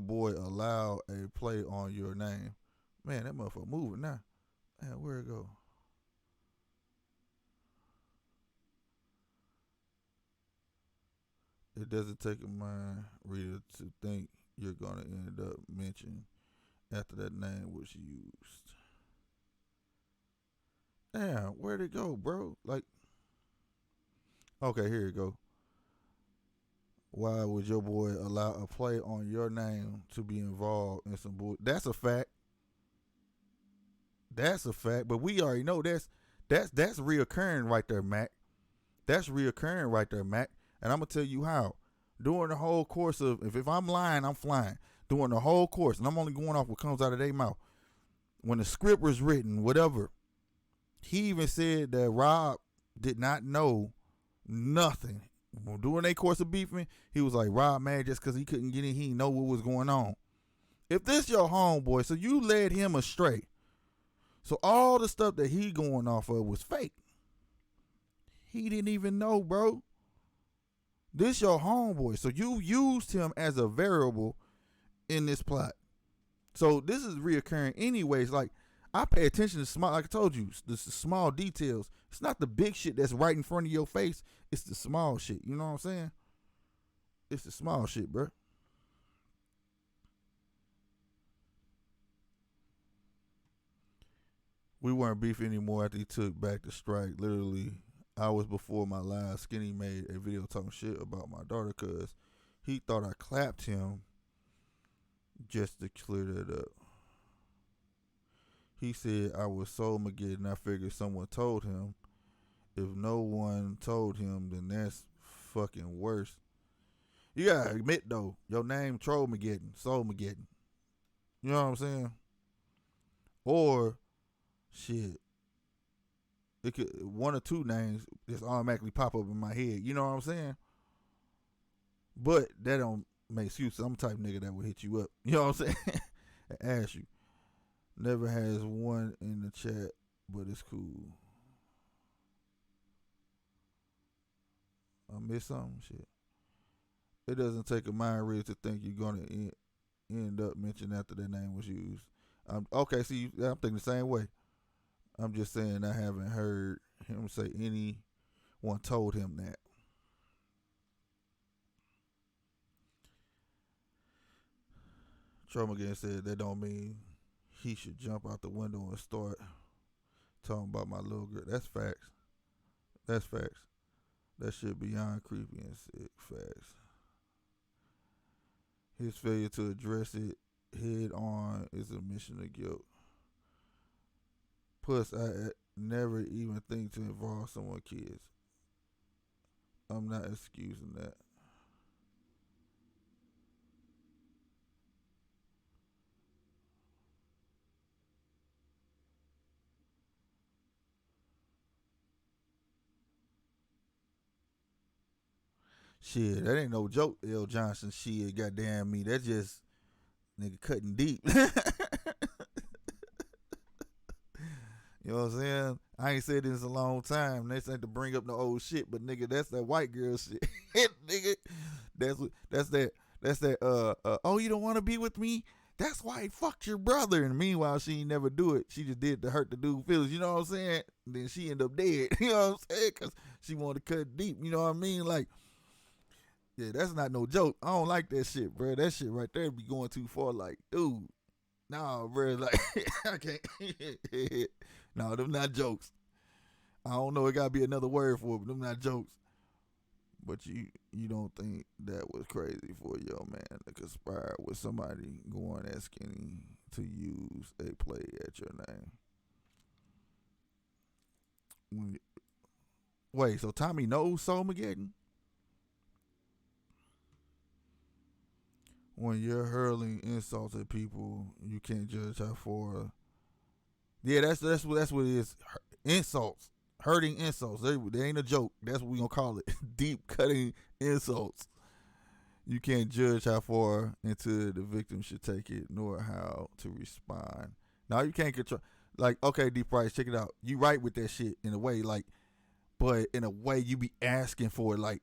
boy allow a play on your name? Man, that motherfucker moving now. Man, where it go? It doesn't take a mind reader to think you're gonna end up mentioning after that name was used. Damn, where'd it go, bro? Like, okay, here you go. Why would your boy allow a play on your name to be involved in some bull? That's a fact. That's a fact. But we already know that's reoccurring right there, Mac. That's reoccurring right there, Mac. And I'm gonna tell you how. During the whole course of if I'm lying, I'm flying. During the whole course, and I'm only going off what comes out of their mouth. When the script was written, whatever, he even said that Rob did not know nothing. During their course of beefing, he was like, Rob, man, just because he couldn't get in, he didn't know what was going on. If this your homeboy, so you led him astray. So all the stuff that he going off of was fake. He didn't even know, bro. This your homeboy. So you used him as a variable in this plot. So this is reoccurring anyways. Like, I pay attention to small, like I told you, the small details. It's not the big shit that's right in front of your face. It's the small shit. You know what I'm saying? It's the small shit, bro. We weren't beefing anymore after he took back the strike. Literally, hours before my last, Skinny made a video talking shit about my daughter because he thought I clapped him just to clear that up. He said I was Soul Mageddon. I figured someone told him If no one told him, then that's fucking worse. You gotta admit though, your name Troll Mageddon, Soul Mageddon. You know what I'm saying? Or shit, it could one or two names just automatically pop up in my head. You know what I'm saying? But that don't make excuses. I'm the type of nigga that will hit you up. You know what I'm saying? And ask you. Never has one in the chat, but it's cool. I missed something. Shit. It doesn't take a mind reader to think you're gonna end up mentioned after their name was used. Okay, see, I'm thinking the same way. I'm just saying I haven't heard him say anyone told him that. Trump again said that don't mean he should jump out the window and start talking about my little girl. That's facts. That's facts. That shit beyond creepy and sick. Facts. His failure to address it head on is a mission of guilt. Plus, I never even think to involve someone's kids. I'm not excusing that. Shit, that ain't no joke, L. Johnson. Shit, goddamn me. That's just nigga cutting deep. You know what I'm saying? I ain't said this in a long time. They ain't to bring up no old shit, but nigga, that's that white girl shit. Nigga, that's that oh, you don't want to be with me? That's why he fucked your brother. And meanwhile, she ain't never do it. She just did to hurt the dude feelings. You know what I'm saying? And then she ended up dead. You know what I'm saying? Because she wanted to cut deep. You know what I mean? Like, yeah, that's not no joke. I don't like that shit, bro. That shit right there be going too far. Like, dude, nah, bro. Like, I can't. No, them not jokes. I don't know. It gotta be another word for it, but them not jokes. But you don't think that was crazy for a young man to conspire with somebody going that skinny to use a play at your name? Wait, so Tommy knows Soul Mageddon? When you're hurling insults at people, you can't judge how far. Yeah, that's what it is. Insults, hurting insults. They ain't a joke. That's what we gonna call it. Deep cutting insults. You can't judge how far into the victim should take it, nor how to respond. Now you can't control. Like, okay, D Price, check it out. You right with that shit in a way, like, but in a way you be asking for it, like.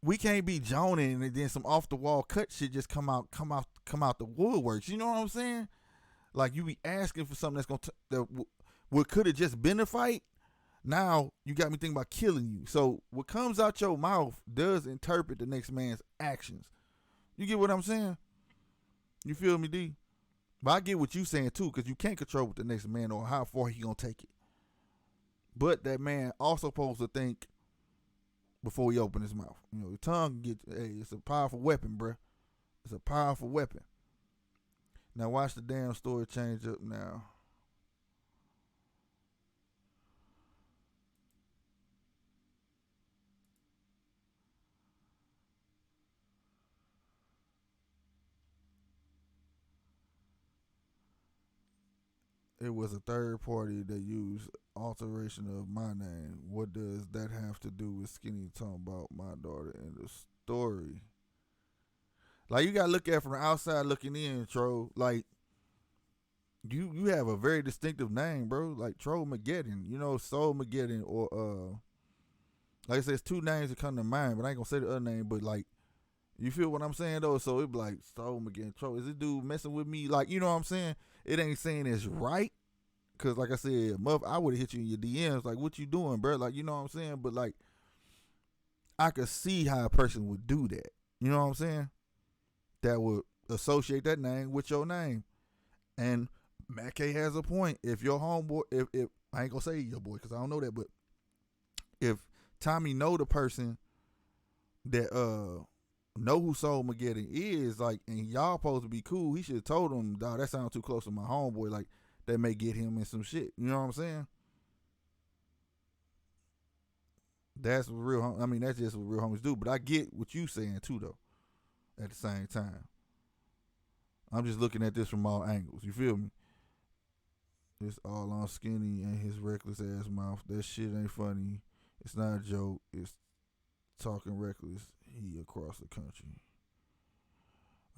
We can't be joning and then some off the wall cut shit just come out the woodworks. You know what I'm saying? Like you be asking for something that's what could have just been a fight. Now you got me thinking about killing you. So what comes out your mouth does interpret the next man's actions. You get what I'm saying? You feel me, D? But I get what you saying too, because you can't control what the next man or how far he gonna take it. But that man also supposed to think before he open his mouth. You know, your tongue it's a powerful weapon, bruh. It's a powerful weapon. Now watch the damn story change up now. It was a third party that used alteration of my name. What does that have to do with Skinny talking about my daughter in the story? Like you gotta look at it from the outside looking in, Troll. Like you have a very distinctive name, bro. Like Troll Mageddon, you know, Soul Mageddon, or like I said, it's two names that come to mind, but I ain't gonna say the other name. But like, you feel what I'm saying though? So it be like Soul Mageddon, Troll. Is this dude messing with me? Like, you know what I'm saying? It ain't saying it's right. Cause like I said, I would have hit you in your DMs, like, what you doing, bro? Like, you know what I'm saying? But like, I could see how a person would do that. You know what I'm saying? That would associate that name with your name. And Matt K has a point. If your homeboy, if I ain't gonna say your boy, cause I don't know that, but if Tommy know the person that know who Soul Mageddon is, like, and y'all supposed to be cool, he should have told him, dog, that sounds too close to my homeboy. Like, that may get him in some shit. You know what I'm saying? That's what real. I mean, that's just what real homies do. But I get what you saying too, though. At the same time, I'm just looking at this from all angles. You feel me? It's all on Skinny and his reckless ass mouth. That shit ain't funny. It's not a joke. It's talking reckless. He across the country.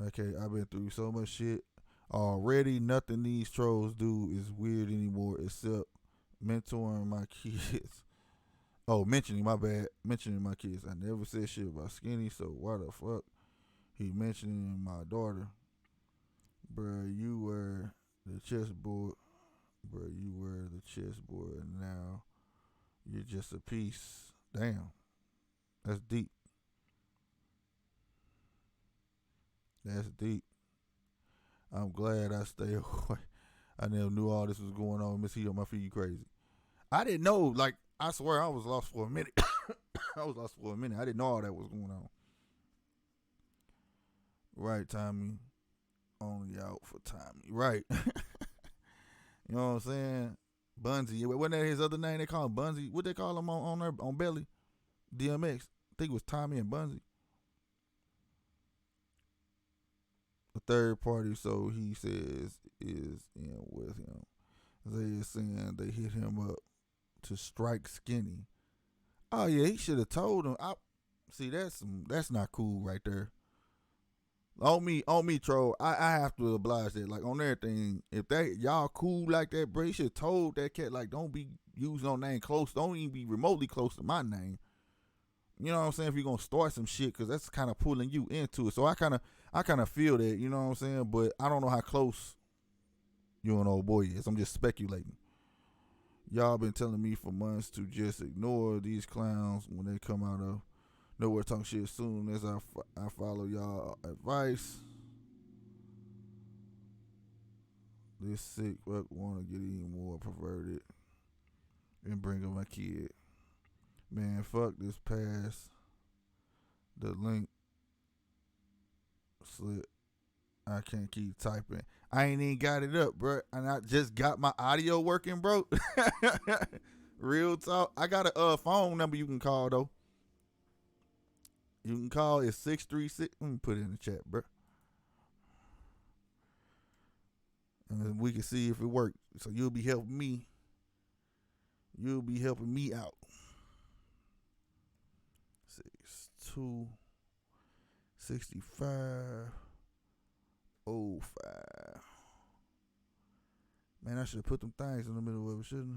Okay, I've been through so much shit already. Nothing these trolls do is weird anymore except mentoring my kids. Oh, mentioning, my bad. Mentioning my kids. I never said shit about Skinny, so why the fuck he mentioning my daughter? Bruh, you were the chessboard. Bruh, you were the chessboard, and now you're just a piece. Damn, that's deep. That's deep. I'm glad I stay away. I never knew all this was going on. Miss Heat on my feet, you crazy. I didn't know. Like, I swear I was lost for a minute. I was lost for a minute. I didn't know all that was going on. Right, Tommy. Only out for Tommy. Right. You know what I'm saying? Bunzy. Wasn't that his other name? They call him Bunzy. What they call him on Belly? DMX. I think it was Tommy and Bunzy. The third party, so he says, is in with him. They are saying they hit him up to strike Skinny. Oh yeah, he should have told him. See, that's not cool right there. On me, troll. I have to oblige that. Like on everything, if that y'all cool like that, bro, you should have told that cat like don't be using no name close. Don't even be remotely close to my name. You know what I'm saying? If you're gonna start some shit, cause that's kind of pulling you into it. So I kind of feel that. You know what I'm saying? But I don't know how close you and old boy is. I'm just speculating. Y'all been telling me for months to just ignore these clowns when they come out of nowhere talking shit. As soon as I follow y'all advice, this sick fuck wanna get even more perverted and bring up my kid. Man, fuck this pass. The link slip. I can't keep typing. I ain't even got it up, bro. And I just got my audio working, bro. Real talk. I got a phone number you can call, though. You can call. It's 636. Let me put it in the chat, bro. And then we can see if it works. So you'll be helping me. You'll be helping me out. 62 65 05. Man, I should have put them things in the middle of it, shouldn't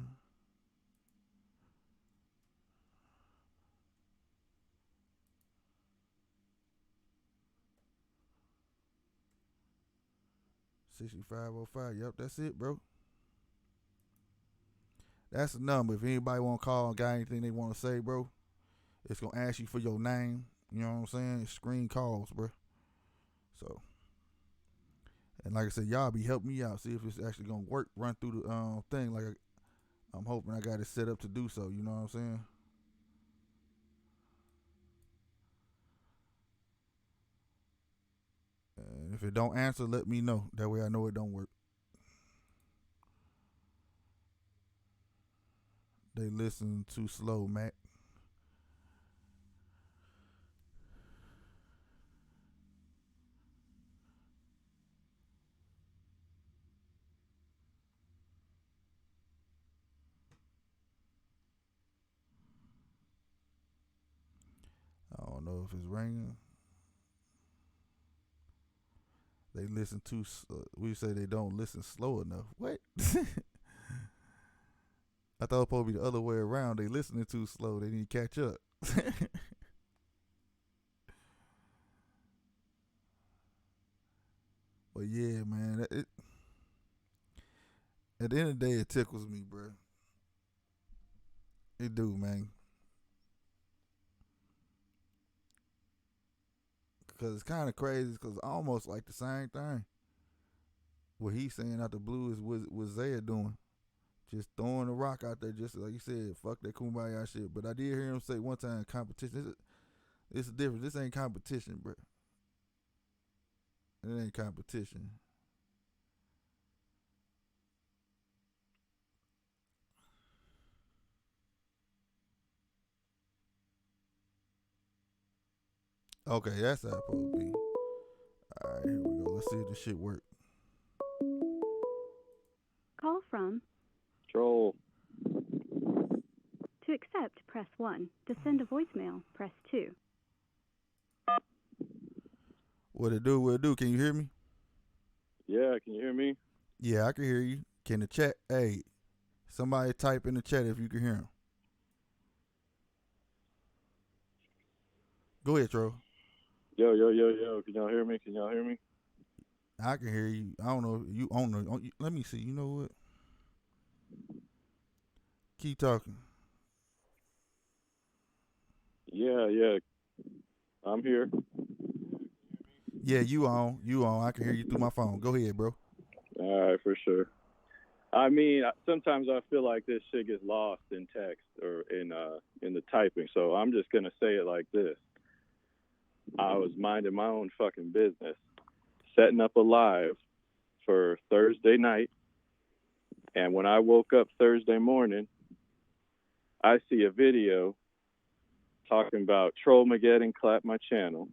I? $65.05. Yep, that's it, bro. That's the number. If anybody want to call and got anything they want to say, bro, it's going to ask you for your name. You know what I'm saying? It's screen calls, bro. So, and like I said, y'all be helping me out. See if it's actually going to work. Run through the thing. Like, I'm hoping I got it set up to do so. You know what I'm saying? And if it don't answer, let me know. That way I know it don't work. They listen too slow, Mac. I don't know if it's ringing. They listen too. We say they don't listen slow enough. What? I thought it was supposed to be the other way around. They listening too slow. They need to catch up. But yeah, man. At the end of the day, it tickles me, bro. It do, man. Cause it's kind of crazy. Cause almost like the same thing. What he's saying out the blue is what Zaya doing. Just throwing a rock out there, just like you said, fuck that kumbaya shit. But I did hear him say one time, competition. It's different. This ain't competition, bro. It ain't competition. Okay, that's how it's supposed to be. All right, here we go. Let's see if this shit work. Call from. Troll. To accept, press 1. To send a voicemail, press 2. What it do? What it do? Can you hear me? Yeah, can you hear me? Yeah, I can hear you. Can the chat? Hey, somebody type in the chat if you can hear him. Go ahead, Tro. Yo, yo, yo, yo. Can y'all hear me? Can y'all hear me? I can hear you. I don't know. You on the? Let me see. You know what? Keep talking. Yeah, yeah. I'm here. Yeah, you on. You on. I can hear you through my phone. Go ahead, bro. All right, for sure. I mean, sometimes I feel like this shit gets lost in text or in the typing. So I'm just gonna say it like this. I was minding my own fucking business, setting up a live for Thursday night, and when I woke up Thursday morning, I see a video talking about Trollmageddon clap my channel,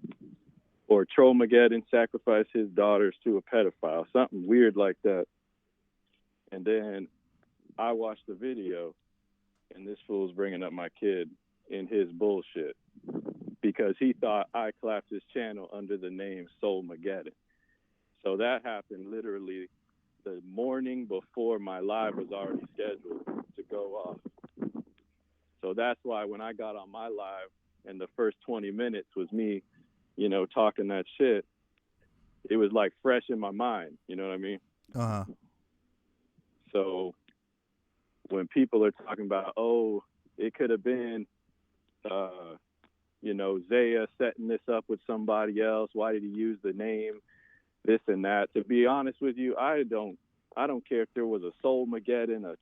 or Trollmageddon sacrifice his daughters to a pedophile, something weird like that. And then I watched the video, and this fool's bringing up my kid in his bullshit because he thought I clapped his channel under the name Soulmageddon. So that happened literally the morning before my live was already scheduled to go off. So that's why when I got on my live and the first 20 minutes was me, talking that shit, it was like fresh in my mind. You know what I mean? Uh huh. So when people are talking about, oh, it could have been, Zaya setting this up with somebody else. Why did he use the name? This and that. To be honest with you, I don't care if there was a Soulmageddon, a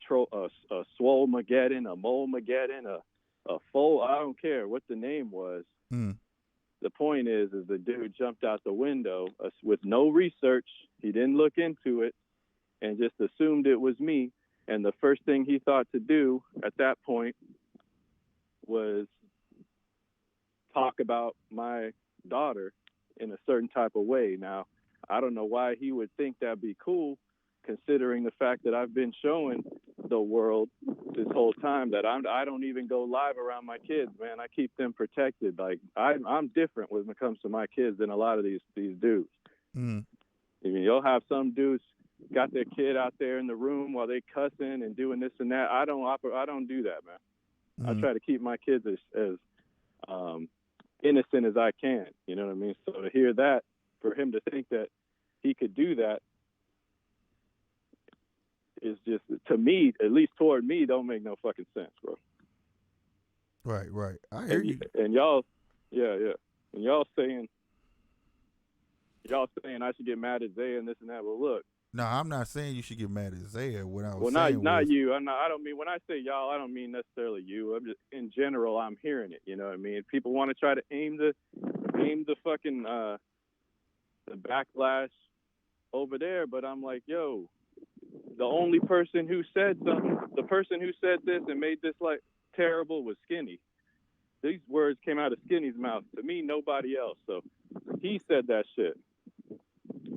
Swollemageddon, a Molemageddon, a Foal. I don't care what the name was. Mm. The point is the dude jumped out the window with no research. He didn't look into it and just assumed it was me. And the first thing he thought to do at that point was talk about my daughter in a certain type of way. Now, I don't know why he would think that'd be cool, considering the fact that I've been showing the world this whole time that I don't even go live around my kids, man. I keep them protected. Like I'm different when it comes to my kids than a lot of these dudes. Mm. I mean, you'll have some dudes got their kid out there in the room while they cussing and doing this and that. I don't do that, man. I try to keep my kids as innocent as I can. You know what I mean? So to hear that, for him to think that he could do that is just, to me, at least toward me, don't make no fucking sense, bro. Right. I hear you. And y'all, yeah. And y'all saying I should get mad at Zay and this and that. Well, look. No, I'm not saying you should get mad at Zaya. What I was Well, saying not was, you. I don't mean, when I say y'all, I don't mean necessarily you. I'm just, in general, I'm hearing it. You know what I mean? People want to try to aim the fucking the backlash over there, but I'm like, yo, the only person who said something, the person who said this and made this like terrible was Skinny. These words came out of Skinny's mouth. To me, nobody else. So he said that shit.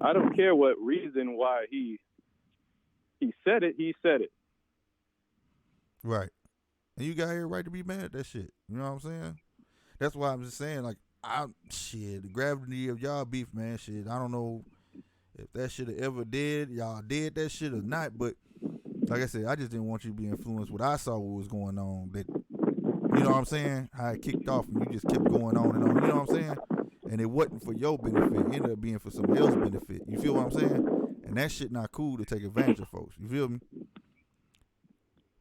I don't care what reason why he said it. He said it. right. And you got every right to be mad at that shit. You know what I'm saying? That's why I'm just saying, like, the gravity of y'all beef, man, shit. I don't know if that shit ever did, y'all did that shit or not, but like I said, I just didn't want you to be influenced. What I saw what was going on, that, you know what I'm saying? How it kicked off and you just kept going on and on. You know what I'm saying? And it wasn't for your benefit. It ended up being for somebody else's benefit. You feel what I'm saying? And that shit not cool to take advantage of folks. You feel me?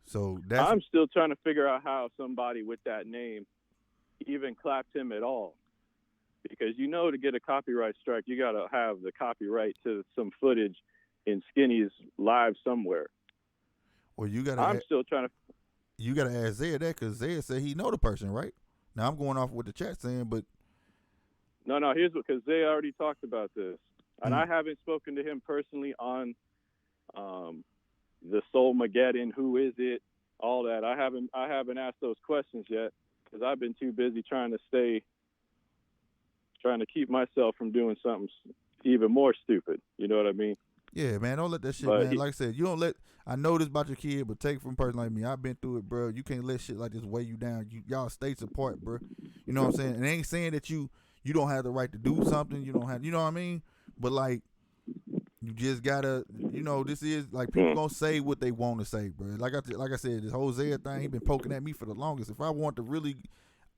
So I'm still trying to figure out how somebody with that name even clapped him at all. Because to get a copyright strike, you got to have the copyright to some footage in Skinny's live somewhere. Well, I'm still trying to. You got to ask Zaya that, because Zaya said he know the person, right? Now I'm going off what the chat saying, but No, here's what, because Zaya already talked about this, and I haven't spoken to him personally on the Soulmageddon, who is it, all that. I haven't asked those questions yet because I've been too busy trying to stay trying to keep myself from doing something even more stupid. You know what I mean? Yeah, man, don't let that shit, But man. Like I said, you don't let. I know this about your kid, but take it from a person like me. I've been through it, bro. You can't let shit like this weigh you down. Y'all states apart, bro. You know what I'm saying? And it ain't saying that you don't have the right to do something. You don't have, you know what I mean? But like, you just gotta, this is like people gonna say what they want to say, bro. Like I said, this Hosea thing, he been poking at me for the longest. If I want to really,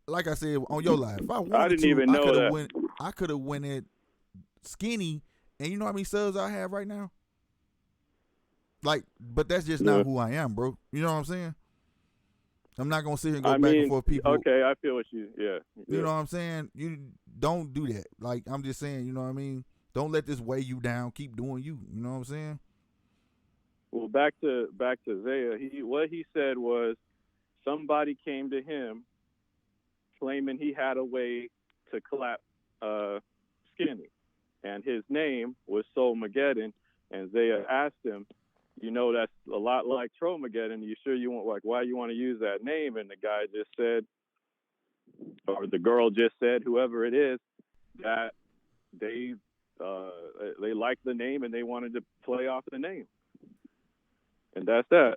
like I said on your live, if I wanted I didn't even know that. I could have went at Skinny, and you know how many subs I have right now? Like, but that's just not who I am, bro. You know what I'm saying? I'm not gonna sit here and go back and forth people. Okay, I feel what you You know what I'm saying? You don't do that. Like, I'm just saying, you know what I mean? Don't let this weigh you down. Keep doing you. You know what I'm saying? Well, back to Zaya. What he said was somebody came to him claiming he had a way to clap Skinny, and his name was Soulmageddon. And Zaya asked him, that's a lot like Trollmageddon. You sure you want, like, why you want to use that name? And the guy just said, or the girl just said, whoever it is, that they liked the name and they wanted to play off the name. And that's that.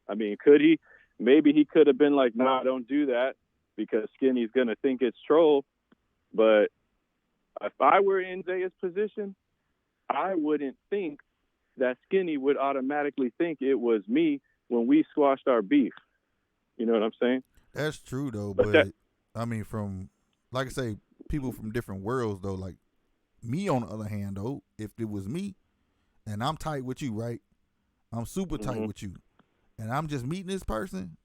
I mean, maybe he could have been like, nah, don't do that because Skinny's going to think it's troll. But if I were in Zaya's position, I wouldn't think that Skinny would automatically think it was me when we squashed our beef. You know what I'm saying? That's true, though. But I mean, from, like I say, people from different worlds, though, like me, on the other hand, though, if it was me and I'm tight with you, right? I'm super tight with you, and I'm just meeting this person.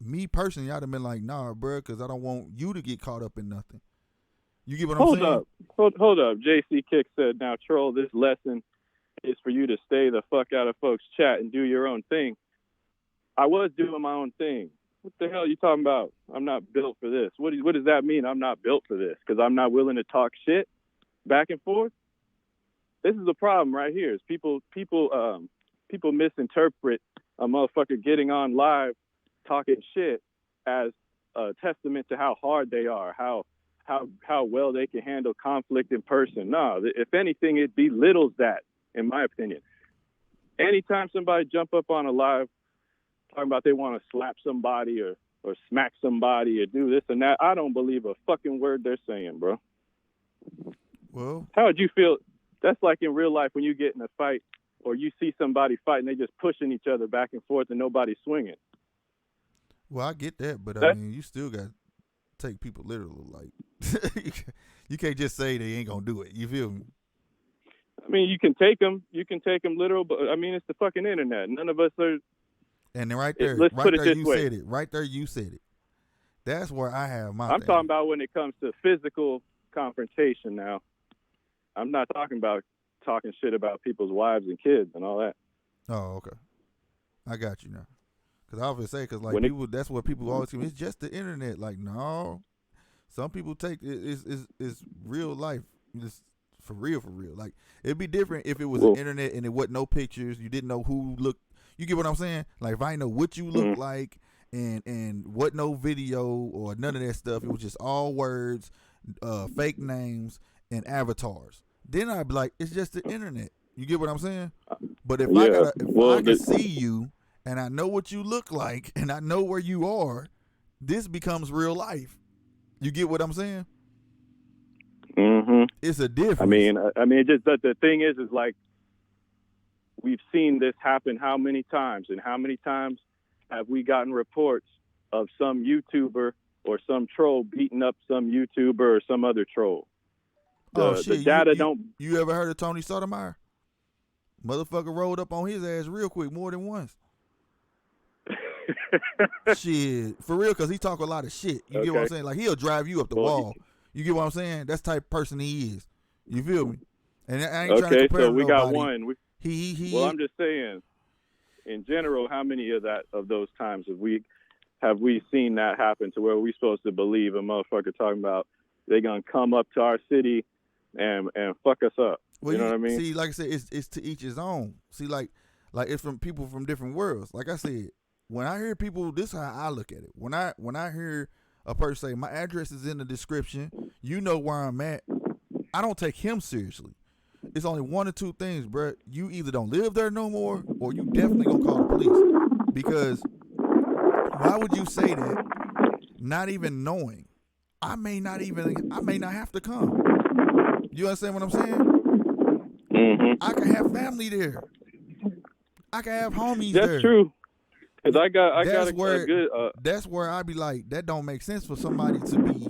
Me personally, I'd have been like, nah, bro, because I don't want you to get caught up in nothing. You get what I'm saying? Hold up. JC Kick said, now, Troll, this lesson is for you to stay the fuck out of folks' chat and do your own thing. I was doing my own thing. What the hell are you talking about? I'm not built for this. What does that mean? I'm not built for this because I'm not willing to talk shit back and forth? This is the problem right here. Is people misinterpret a motherfucker getting on live talking shit as a testament to how hard they are, how well they can handle conflict in person. No, if anything, it belittles that, in my opinion. Anytime somebody jump up on a live talking about they want to slap somebody or smack somebody or do this and that, I don't believe a fucking word they're saying, bro. Well, how would you feel? That's like in real life when you get in a fight or you see somebody fighting, they just pushing each other back and forth and nobody's swinging. Well, I get that, but I mean, you still got to take people literal. Like, you can't just say they ain't gonna do it. You feel me? I mean, you can take them literal, but I mean, it's the fucking internet. None of us are. And then right there, said it. Right there, you said it. That's where I have my. I'm talking about when it comes to physical confrontation. Now, I'm not talking about talking shit about people's wives and kids and all that. Oh, okay. I got you now. Because I always say, because like people, that's what people always say. It's just the internet. Like, no, some people take it's real life. It's for real. Like, it'd be different if it was the internet and it wasn't no pictures. You didn't know who looked. You get what I'm saying? Like, if I didn't know what you look like and what no video or none of that stuff, it was just all words, fake names, and avatars. Then I'd be like, it's just the internet. You get what I'm saying? But if I can see you and I know what you look like and I know where you are, this becomes real life. You get what I'm saying? Mm-hmm. It's a difference. I mean, just the thing is like we've seen this happen how many times, and how many times have we gotten reports of some YouTuber or some troll beating up some YouTuber or some other troll? The data You ever heard of Tony Sotomayor? Motherfucker rolled up on his ass real quick more than once. Shit, for real, because he talk a lot of shit. You get what I'm saying? Like, he'll drive you up the wall. You get what I'm saying? That's the type of person he is. You feel me? And I ain't trying to compare so we nobody. Got one. Well, I'm just saying, in general, how many of those times have we seen that happen to where we supposed to believe a motherfucker talking about they gonna come up to our city and fuck us up? Well, you know what I mean? See, like I said, it's to each his own. See, like it's from people from different worlds. Like I said, when I hear people, this is how I look at it. When I hear a person say my address is in the description, you know where I'm at, I don't take him seriously. It's only one or two things, bro. You either don't live there no more, or you definitely gonna call the police. Because why would you say that, not even knowing? I may not have to come. You understand what I'm saying? Mm-hmm. I can have family there. I can have homies That's there. That's true. Cause I got a good. That's where I be like, that don't make sense for somebody to be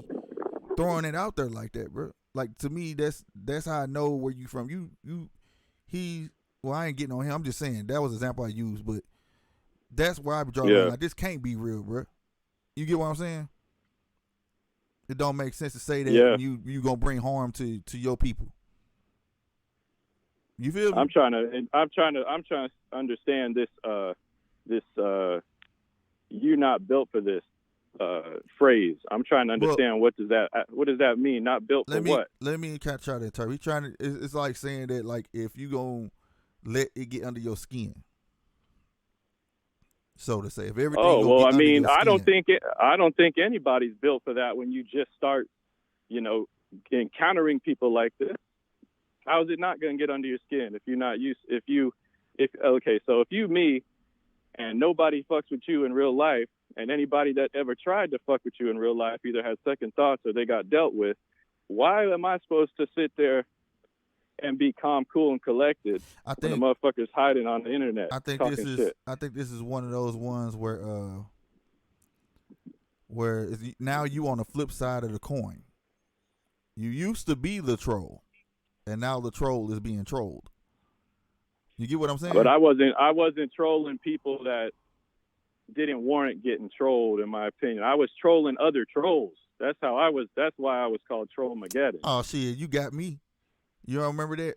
throwing it out there like that, bro. Like, to me, that's how I know where you from. Well, I ain't getting on him. I'm just saying that was an example I used, but that's where I be drawing. Like, this can't be real, bro. You get what I'm saying? It don't make sense to say that you gonna bring harm to your people. You feel me? I'm trying to understand this "you're not built for this" phrase. I'm trying to understand what does that mean? Not built for what? Let me try to interpret. He's trying to. It's like saying that, like, if you gonna let it get under your skin, so to say, if everything. Oh well, I mean, I don't think anybody's built for that when you just start, encountering people like this. How is it not going to get under your skin if you're not used? So if you me, and nobody fucks with you in real life, and anybody that ever tried to fuck with you in real life either has second thoughts or they got dealt with, why am I supposed to sit there and be calm, cool, and collected when the motherfucker's hiding on the internet? I think this is one of those ones where now you on the flip side of the coin. You used to be the troll, and now the troll is being trolled. You get what I'm saying? But I wasn't trolling people that didn't warrant getting trolled, in my opinion. I was trolling other trolls. That's why I was called Trollmageddon. Oh shit, you got me. You don't remember that?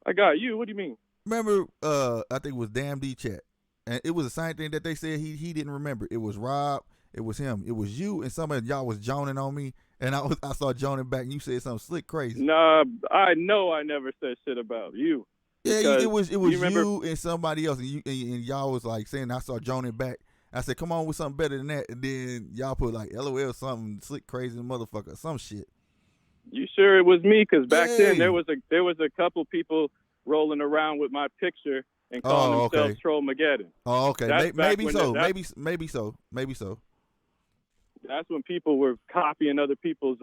I got you. What do you mean? Remember, I think it was Damn D Chat. And it was the same thing that they said he didn't remember. It was Rob, it was him, it was you, and some of y'all was joning on me, and I saw joning back, and you said something slick crazy. Nah, I know I never said shit about you. Yeah, it was you and somebody else, and y'all was like saying, I saw joning back. I said, come on with something better than that, and then y'all put like LOL something slick crazy motherfucker, some shit. You sure it was me? Because back then there was a couple people rolling around with my picture and calling themselves Trollmageddon. Oh, okay. Maybe so. That's when people were copying other people's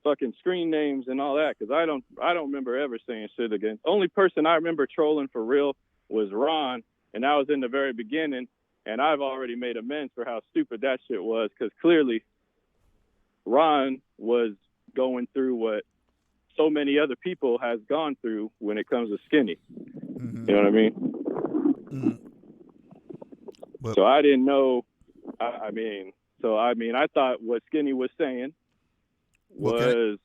fucking screen names and all that. Because I don't remember ever saying shit again. Only person I remember trolling for real was Ron, and that was in the very beginning. And I've already made amends for how stupid that shit was. Because clearly, Ron was going through what so many other people has gone through when it comes to Skinny. Mm-hmm. You know what I mean? Mm-hmm. So I didn't know. I thought what Skinny was saying was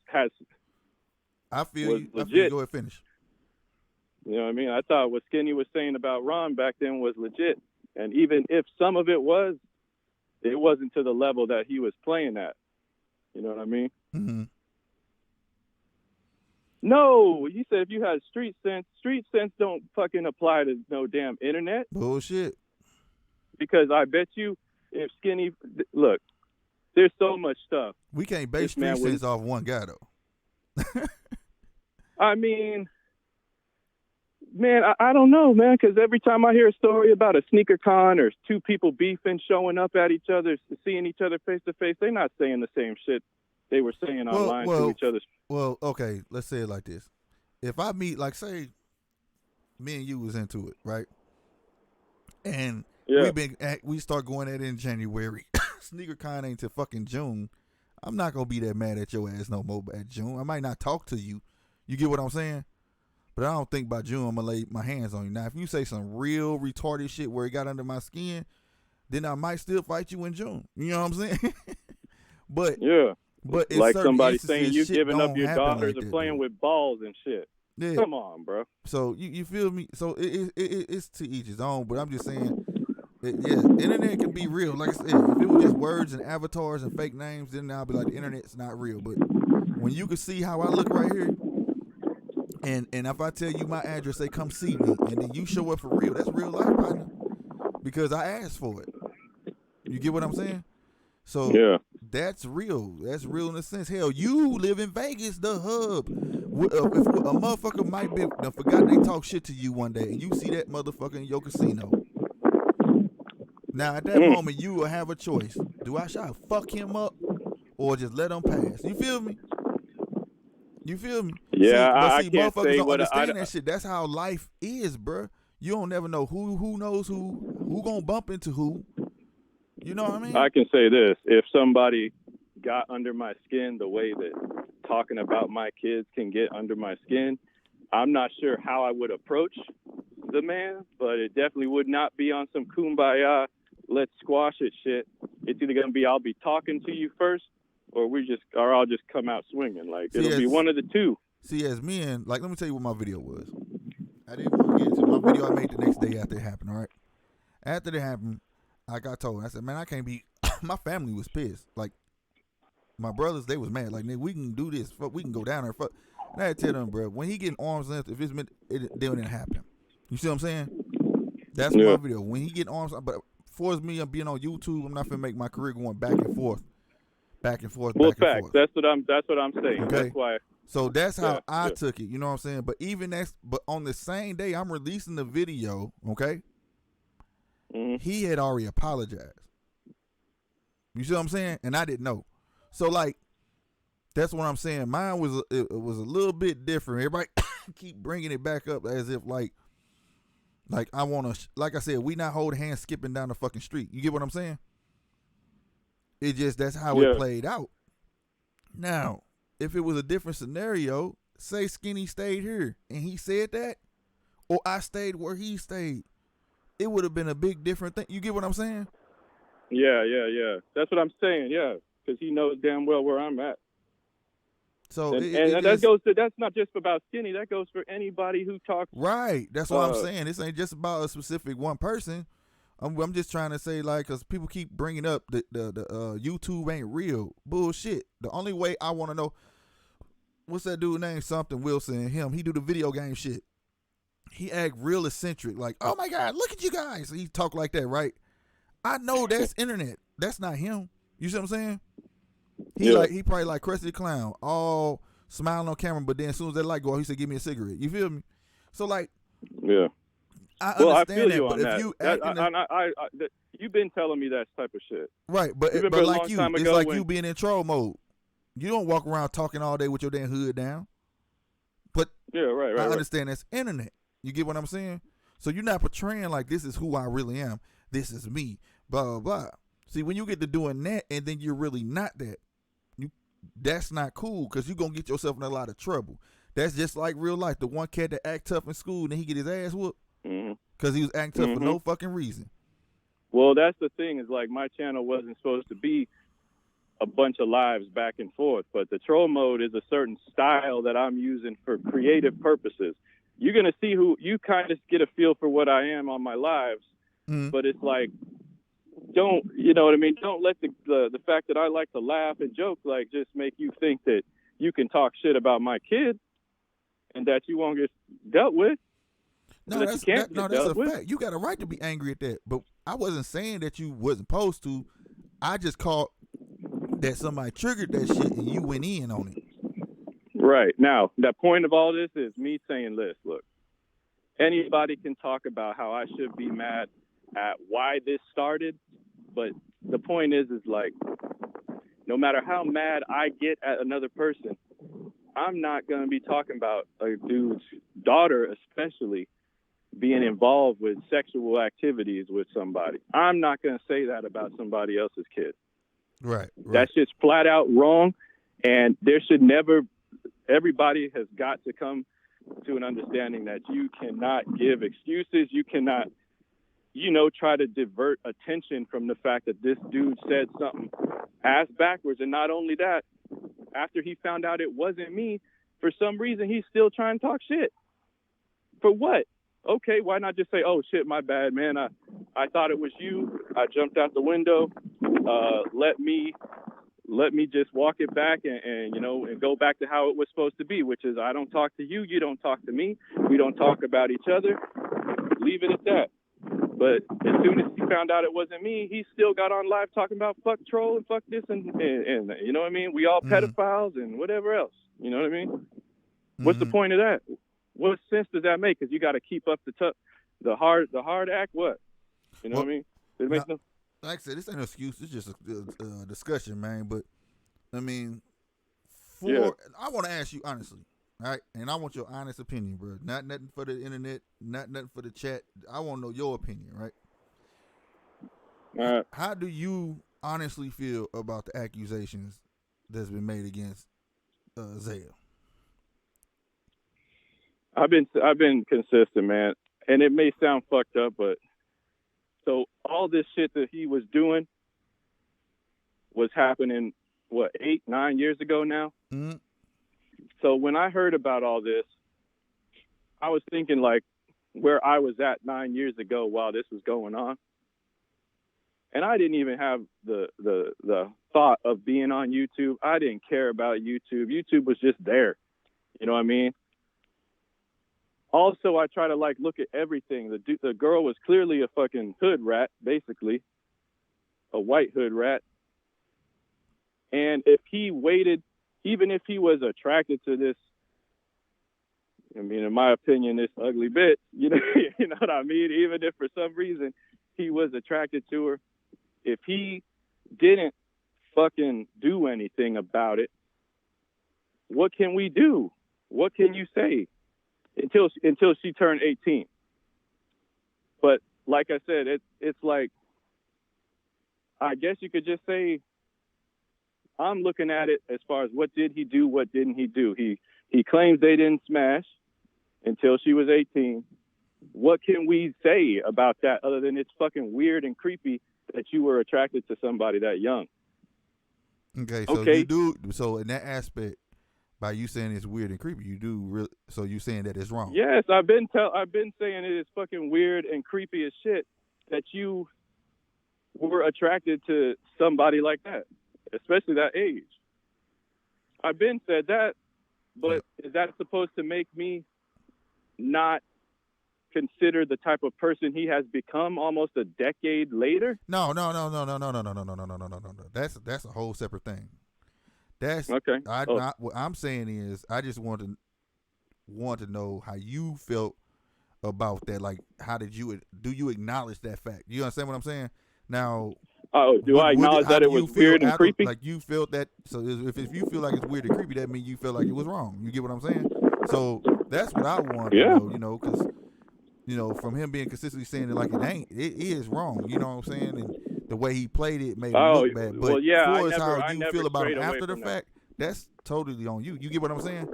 legit. Go ahead, finish. You know what I mean? I thought what Skinny was saying about Ron back then was legit. And even if some of it wasn't to the level that he was playing at. You know what I mean? Mm-hmm. No, he said if you had street sense don't fucking apply to no damn internet. Bullshit. Because I bet you if Skinny, look, there's so much stuff. We can't base street sense off one guy, though. I mean, man, I don't know, man, because every time I hear a story about a sneaker con or two people beefing, showing up at each other, seeing each other face to face, they're not saying the same shit they were saying online to each other. Well, okay, let's say it like this. If I meet, like, say, me and you was into it, right? And we start going at it in January. Sneaker con ain't till fucking June. I'm not gonna be that mad at your ass no more at June. I might not talk to you. You get what I'm saying? But I don't think by June I'm gonna lay my hands on you. Now, if you say some real retarded shit where it got under my skin, then I might still fight you in June. You know what I'm saying? But like somebody saying you giving up your daughters and playing with balls and shit. Yeah. Come on, bro. So you feel me? So it's to each his own. But I'm just saying, internet can be real. Like I said, if it was just words and avatars and fake names, then I'll be like, the internet's not real. But when you can see how I look right here, and if I tell you my address, say come see me, and then you show up for real, that's real life, partner. Because I asked for it. You get what I'm saying? So Yeah. that's real. That's real in a sense. Hell, you live in Vegas, the hub. If a motherfucker might be forgot they talk shit to you one day, and you see that motherfucker in your casino. Now at that moment, you will have a choice. Do I try to fuck him up or just let him pass? You feel me? You feel me? Yeah, I can't motherfuckers say don't what understand that shit. That's how life is, bruh. You don't never know who knows who gonna bump into who. You know what I mean? I can say this: if somebody got under my skin the way that talking about my kids can get under my skin, I'm not sure how I would approach the man, but it definitely would not be on some kumbaya, let's squash it shit. It's either gonna be I'll be talking to you first, or I'll just come out swinging. Like it'll be one of the two. See, as men, like, let me tell you what my video was. I didn't want to get into my video I made the next day after it happened. All right, after it happened, I got told. I said, man, I can't be. My family was pissed. Like my brothers, they was mad. Like, nigga, we can do this. Fuck, we can go down there. Fuck. And I had to tell them, bro, when he getting arms length, if it's meant, it didn't happen. You see what I'm saying? That's my video. When he get arms, but for me, I'm being on YouTube. I'm not gonna make my career going back and forth. Well, facts. That's what I'm saying. Okay. That's why. So that's how I took it. You know what I'm saying? But but on the same day I'm releasing the video, okay? Mm-hmm. He had already apologized. You see what I'm saying? And I didn't know. So like, that's what I'm saying. Mine was it was a little bit different. Everybody keep bringing it back up as if like I want to. Like I said, we not holding hands skipping down the fucking street. You get what I'm saying? It just that's how it played out. Now, if it was a different scenario, say Skinny stayed here and he said that, or I stayed where he stayed, it would have been a big different thing. You get what I'm saying? Yeah. That's what I'm saying. Yeah, because he knows damn well where I'm at. So and that goes to, that's not just about Skinny. That goes for anybody who talks. Right. That's what I'm saying. This ain't just about a specific one person. I'm just trying to say, like, because people keep bringing up the YouTube ain't real bullshit. The only way I want to know, what's that dude named something Wilson? He do the video game shit. He act real eccentric, like, oh my God, look at you guys. He talk like that, right? I know that's internet. That's not him. You see what I'm saying? He probably like Krusty the Clown, all smiling on camera, but then as soon as that light go out, he said, give me a cigarette. You feel me? So like, yeah. I understand you that, on but that. if you you've been telling me that type of shit. Right, but like you, it's like you being in troll mode. You don't walk around talking all day with your damn hood down. But yeah, right. I understand that's internet. You get what I'm saying? So you're not portraying like this is who I really am. This is me. Blah blah blah. See, when you get to doing that and then you're really not that, that's not cool because you're gonna get yourself in a lot of trouble. That's just like real life. The one cat that act tough in school and then he get his ass whooped. Because he was acting tough for no fucking reason. Well, that's the thing is like my channel wasn't supposed to be a bunch of lives back and forth, but the troll mode is a certain style that I'm using for creative purposes. You're going to see who you kind of get a feel for what I am on my lives, but it's like, you know what I mean? Don't let the fact that I like to laugh and joke, like just make you think that you can talk shit about my kid and that you won't get dealt with. No, that's a fact. You got a right to be angry at that. But I wasn't saying that you wasn't supposed to. I just caught that somebody triggered that shit and you went in on it. Right. Now, the point of all this is me saying this. Look, anybody can talk about how I should be mad at why this started. But the point is like, no matter how mad I get at another person, I'm not going to be talking about a dude's daughter, especially, being involved with sexual activities with somebody. I'm not going to say that about somebody else's kid. Right. That's just flat out wrong. And there should never, everybody has got to come to an understanding that you cannot give excuses. You cannot, try to divert attention from the fact that this dude said something ass backwards. And not only that, after he found out it wasn't me, for some reason, he's still trying to talk shit. For what? Okay, why not just say, oh, shit, my bad, man. I thought it was you. I jumped out the window. Let me just walk it back and go back to how it was supposed to be, which is I don't talk to you. You don't talk to me. We don't talk about each other. Leave it at that. But as soon as he found out it wasn't me, he still got on live talking about fuck troll and fuck this and you know what I mean? We all pedophiles and whatever else. You know what I mean? What's the point of that? What sense does that make? Because you got to keep up the hard act. What? You know what I mean? It makes no. Like I said, this ain't no excuse. It's just a discussion, man. But I mean, I want to ask you honestly, right? And I want your honest opinion, bro. Not nothing for the internet, not nothing for the chat. I want to know your opinion, right? All right. How do you honestly feel about the accusations that's been made against Zaya? I've been consistent, man, and it may sound fucked up, but so all this shit that he was doing was happening, 8-9 years ago now. Mm-hmm. So when I heard about all this, I was thinking like where I was at 9 years ago while this was going on, and I didn't even have the thought of being on YouTube. I didn't care about YouTube. YouTube was just there. You know what I mean? Also, I try to look at everything. The girl was clearly a fucking hood rat, basically, a white hood rat. And if he waited, even if he was attracted to this, I mean, in my opinion, this ugly bitch, you know what I mean? Even if for some reason he was attracted to her, if he didn't fucking do anything about it, what can we do? What can you say? Until she turned 18. But like I said, it's like, I guess you could just say, I'm looking at it as far as what did he do, what didn't he do. He claims they didn't smash until she was 18. What can we say about that other than it's fucking weird and creepy that you were attracted to somebody that young? Okay, so you do. So in that aspect, by you saying it's weird and creepy, you do really. So you saying that it's wrong? Yes, I've been saying it is fucking weird and creepy as shit that you were attracted to somebody like that, especially that age. I've been said that, but is that supposed to make me not consider the type of person he has become almost a decade later? No. That's a whole separate thing. That's okay. What I'm saying is, I just want to know how you felt about that. Like, how do you acknowledge that fact? You understand what I'm saying? Now, I acknowledge that it was weird and creepy? Like, you felt that. So if you feel like it's weird and creepy, that means you feel like it was wrong. You get what I'm saying? So that's what I want to know. Because from him being consistently saying it like it ain't, it is wrong. You know what I'm saying? And the way he played it made him look bad. But as far as how you feel about him after the fact, that's totally on you. You get what I'm saying?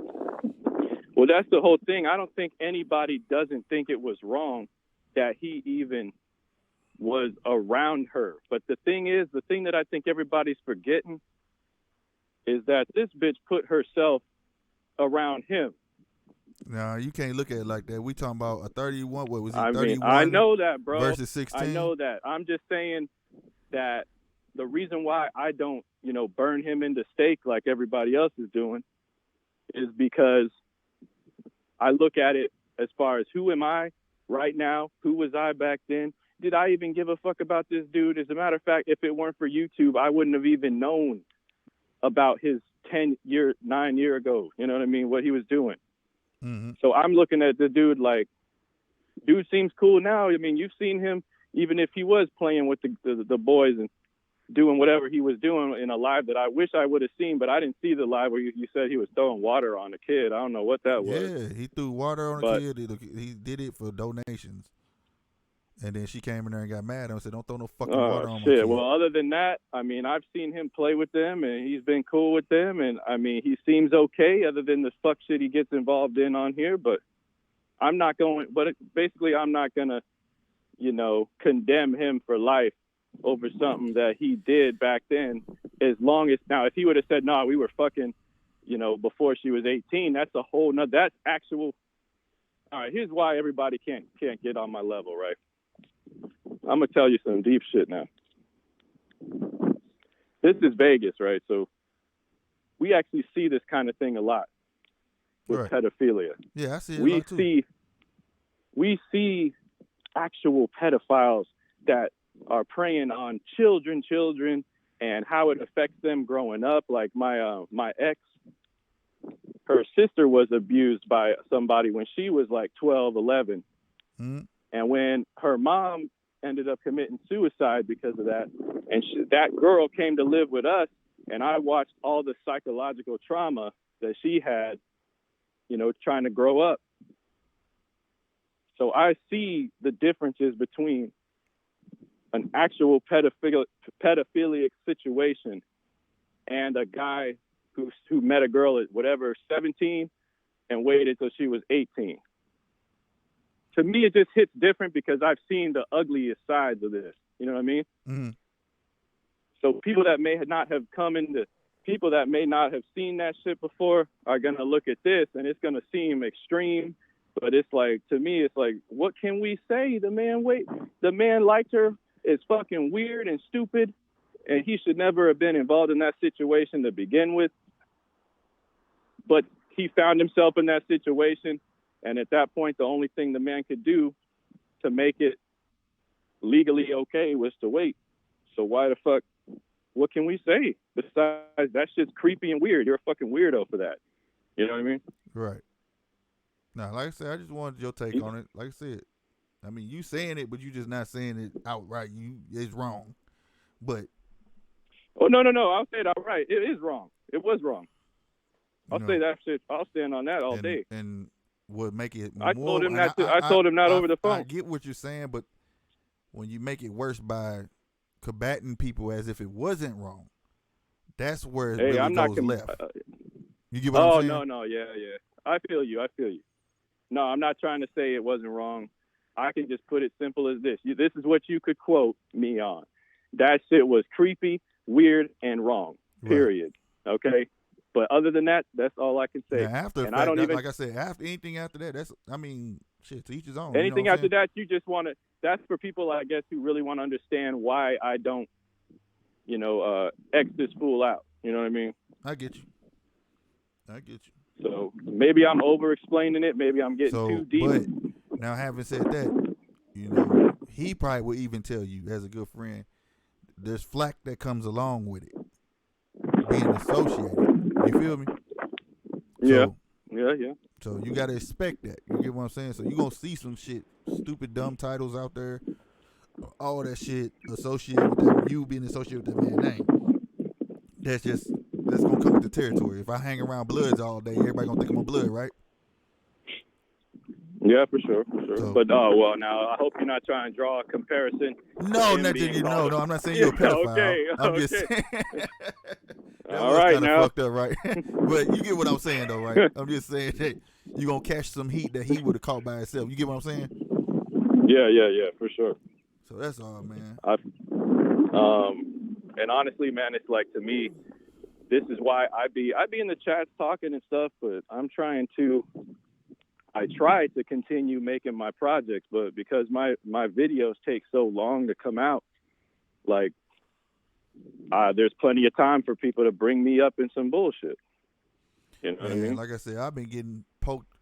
Well, that's the whole thing. I don't think anybody doesn't think it was wrong that he even was around her. But the thing that I think everybody's forgetting is that this bitch put herself around him. No, you can't look at it like that. We talking about a 31. What was he? 31. I know that, bro. Versus 16. I know that. I'm just saying that the reason why I don't, burn him into stake like everybody else is doing is because I look at it as far as who am I right now? Who was I back then? Did I even give a fuck about this dude? As a matter of fact, if it weren't for YouTube, I wouldn't have even known about his 9 year ago. You know what I mean? What he was doing. Mm-hmm. So I'm looking at the dude like, dude seems cool now. I mean, you've seen him, even if he was playing with the boys and doing whatever he was doing in a live that I wish I would have seen, but I didn't see the live where you said he was throwing water on a kid. I don't know what that was. Yeah, he threw water on a kid. He did it for donations. And then she came in there and got mad and said, "Don't throw no fucking water on my kid." Well, other than that, I mean, I've seen him play with them, and he's been cool with them, and I mean, he seems okay, other than the fuck shit he gets involved in on here. But I'm not going. But basically, I'm not gonna, condemn him for life over something that he did back then. As long as now, if he would have said, "No, we were fucking," before she was 18, that's a whole nother. That's actual. All right, here's why everybody can't get on my level, right? I'm going to tell you some deep shit now. This is Vegas, right? So we actually see this kind of thing a lot with pedophilia. Yeah, I see it a lot too. We see actual pedophiles that are preying on children, and how it affects them growing up. Like my ex, her sister was abused by somebody when she was like 12, 11. Mm-hmm. And when her mom ended up committing suicide because of that, and that girl came to live with us, and I watched all the psychological trauma that she had, you know, trying to grow up. So I see the differences between an actual pedophilic situation and a guy who met a girl at whatever 17 and waited till she was 18. To me, it just hits different because I've seen the ugliest sides of this. You know what I mean? Mm-hmm. So people that may not have people that may not have seen that shit before are gonna look at this and it's gonna seem extreme. But it's like, to me, it's like, what can we say? The man liked her, is fucking weird and stupid, and he should never have been involved in that situation to begin with. But he found himself in that situation, and at that point, the only thing the man could do to make it legally okay was to wait. So why the fuck, what can we say? Besides, that shit's creepy and weird. You're a fucking weirdo for that. You know what I mean? Right. Now, like I said, I just wanted your take on it. Like I said, I mean, you saying it, but you just not saying it outright. It's wrong. But oh no, I'll say it outright. It is wrong. It was wrong. I'll say that shit. I'll stand on that all day. And would make it I more. told him that. I told him that over the phone. I get what you're saying, but when you make it worse by combating people as if it wasn't wrong, that's where it really goes left. You get what I'm saying? Oh no, yeah. I feel you. No, I'm not trying to say it wasn't wrong. I can just put it simple as this. This is what you could quote me on. That shit was creepy, weird, and wrong. Period. Right. Okay? But other than that, that's all I can say. Now, after and fact, I don't even, like I said, anything after that, that's, I mean, shit, to each his own. Anything you know after that, you just want to, that's for people, I guess, who really want to understand why I don't, X this fool out. You know what I mean? I get you. So maybe I'm over-explaining it. Maybe I'm getting too deep. But now, having said that, he probably would even tell you, as a good friend, there's flack that comes along with it, being associated. You feel me? Yeah. So you got to expect that. You get what I'm saying? So you're going to see some shit, stupid, dumb titles out there, all that shit associated with that, you being associated with that man's name. That's going to come with the territory. If I hang around Bloods all day, everybody going to think I'm a Blood, right? Yeah, for sure. So, but now I hope you're not trying to draw a comparison. No, I'm not saying you're a pedophile. Okay. I'm just saying. That all was right, kind of now. fucked up, right? But you get what I'm saying, though, right? I'm just saying that you're going to catch some heat that he would have caught by himself. You get what I'm saying? Yeah, for sure. So that's all, man. And honestly, man, it's like, to me, this is why I be in the chats talking and stuff, but I try to continue making my projects, but because my videos take so long to come out, like, there's plenty of time for people to bring me up in some bullshit. You know what I mean? Like I said, I've been getting poked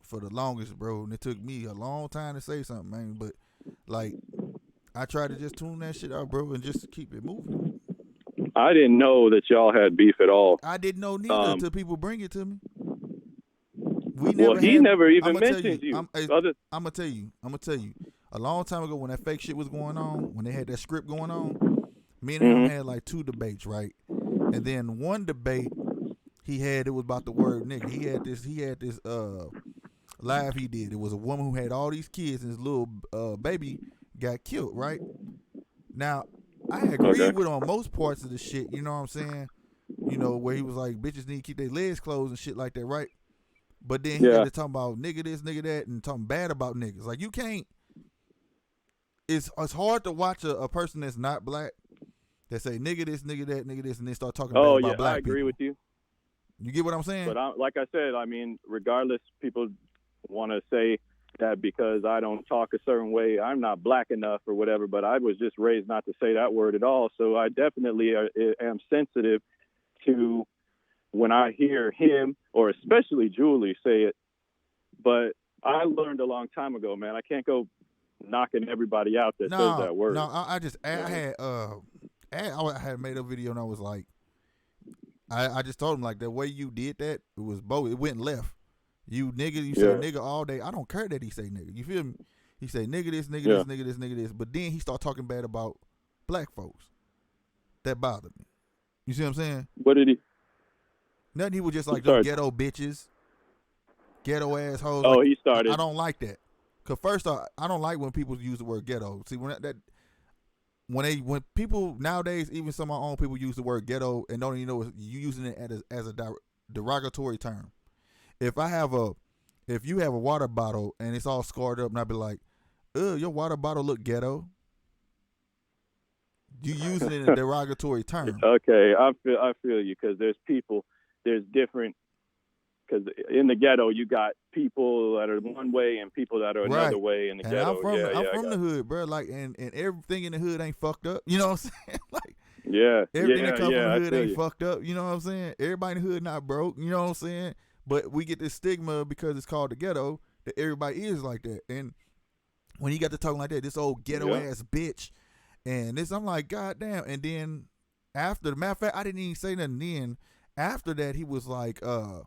for the longest, bro, and it took me a long time to say something, man. But, like, I try to just tune that shit out, bro, and just keep it moving. I didn't know that y'all had beef at all. I didn't know neither until people bring it to me. He never even mentioned you. I'm gonna tell you. A long time ago, when that fake shit was going on, when they had that script going on, me and him had like 2 debates, right? And then one debate it was about the word nigga. He had this live he did. It was a woman who had all these kids, and his little baby got killed, right? Now, I agree with him on most parts of the shit, you know what I'm saying? Where he was like, bitches need to keep their legs closed and shit like that, right? But then he got to talk about nigga this, nigga that, and talking bad about niggas. Like, you can't. It's hard to watch a person that's not black that say nigga this, nigga that, nigga this, and then start talking bad about black people. I agree with you. You get what I'm saying? But like I said, I mean, regardless, people want to say that because I don't talk a certain way, I'm not black enough or whatever. But I was just raised not to say that word at all. So I definitely am sensitive to when I hear him, or especially Julie, say it. But I learned a long time ago, man, I can't go knocking everybody out that says that word. No, I had made a video and I was like, I just told him like the way you did that, it was both. It went left. You nigga, you say nigga all day. I don't care that he say nigga. You feel me? He say nigga this, nigga this, nigga this, nigga this. But then he start talking bad about black folks. That bothered me. You see what I'm saying? What did he? Nothing. He was just like those ghetto bitches, ghetto assholes. Oh, like, he started. I don't like that. Cause first off, I don't like when people use the word ghetto. See when people nowadays, even some of my own people use the word ghetto and don't even know you using it as a derogatory term. If you have a water bottle and it's all scarred up, and I be like, "Ugh, your water bottle look ghetto." You using it in a derogatory term. Okay, I feel you, because there's different. Because in the ghetto, you got people that are one way and people that are another way in the ghetto. I'm from the hood, bro. Like, and everything in the hood ain't fucked up. You know what I'm saying? Like, everything that comes from the hood ain't fucked up. You know what I'm saying? Everybody in the hood not broke. You know what I'm saying? But we get this stigma because it's called the ghetto that everybody is like that. And when you got to talking like that, this old ghetto ass bitch, and this, I'm like, God damn. And then after, the matter of fact, I didn't even say nothing then. After that, he was like, oh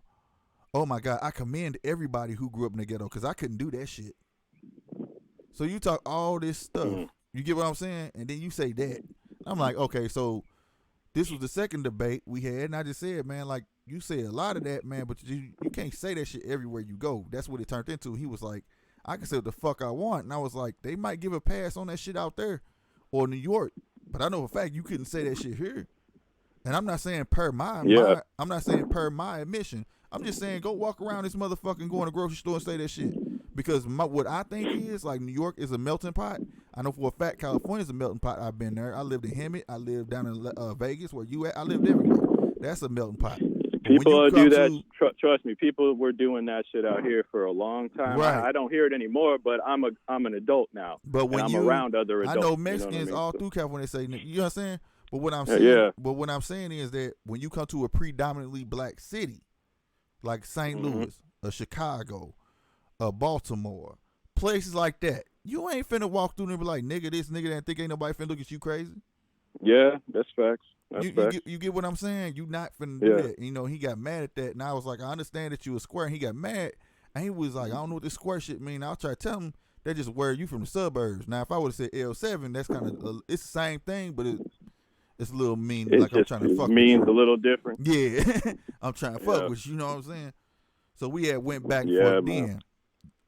my God, I commend everybody who grew up in the ghetto because I couldn't do that shit. So you talk all this stuff. You get what I'm saying? And then you say that. I'm like, okay, so this was the second debate we had, and I just said, man, like, you say a lot of that, man, but you can't say that shit everywhere you go. That's what it turned into. He was like, I can say what the fuck I want. And I was like, they might give a pass on that shit out there or New York. But I know for a fact you couldn't say that shit here. And I'm not saying per my admission. I'm just saying go walk around this motherfucker and go in a grocery store and say that shit. Because what I think is, like, New York is a melting pot. I know for a fact California is a melting pot. I've been there. I lived in Hemet. I lived down in Vegas, where you at. I lived everywhere. That's a melting pot. People do that. Trust me, people were doing that shit out here for a long time. Right. I don't hear it anymore, but I'm an adult now. But when I'm around other adults. I know Mexicans all through California say, you know what I'm saying? But what I'm saying is that when you come to a predominantly black city, like St. Louis, Chicago, Baltimore, places like that, you ain't finna walk through and be like, nigga this, nigga that, and think ain't nobody finna look at you crazy. Yeah, that's facts. You get what I'm saying? You not finna do that. You know, he got mad at that, and I was like, I understand that you was square, and he got mad, and he was like, I don't know what this square shit mean. I'll try to tell him that just where you from the suburbs. Now, if I would have said L7, that's kind of it's the same thing, but it's a little mean. Like I'm trying to fuck. Means a little different. Yeah, I'm trying to fuck with you. You know what I'm saying? So we had went back and forth then.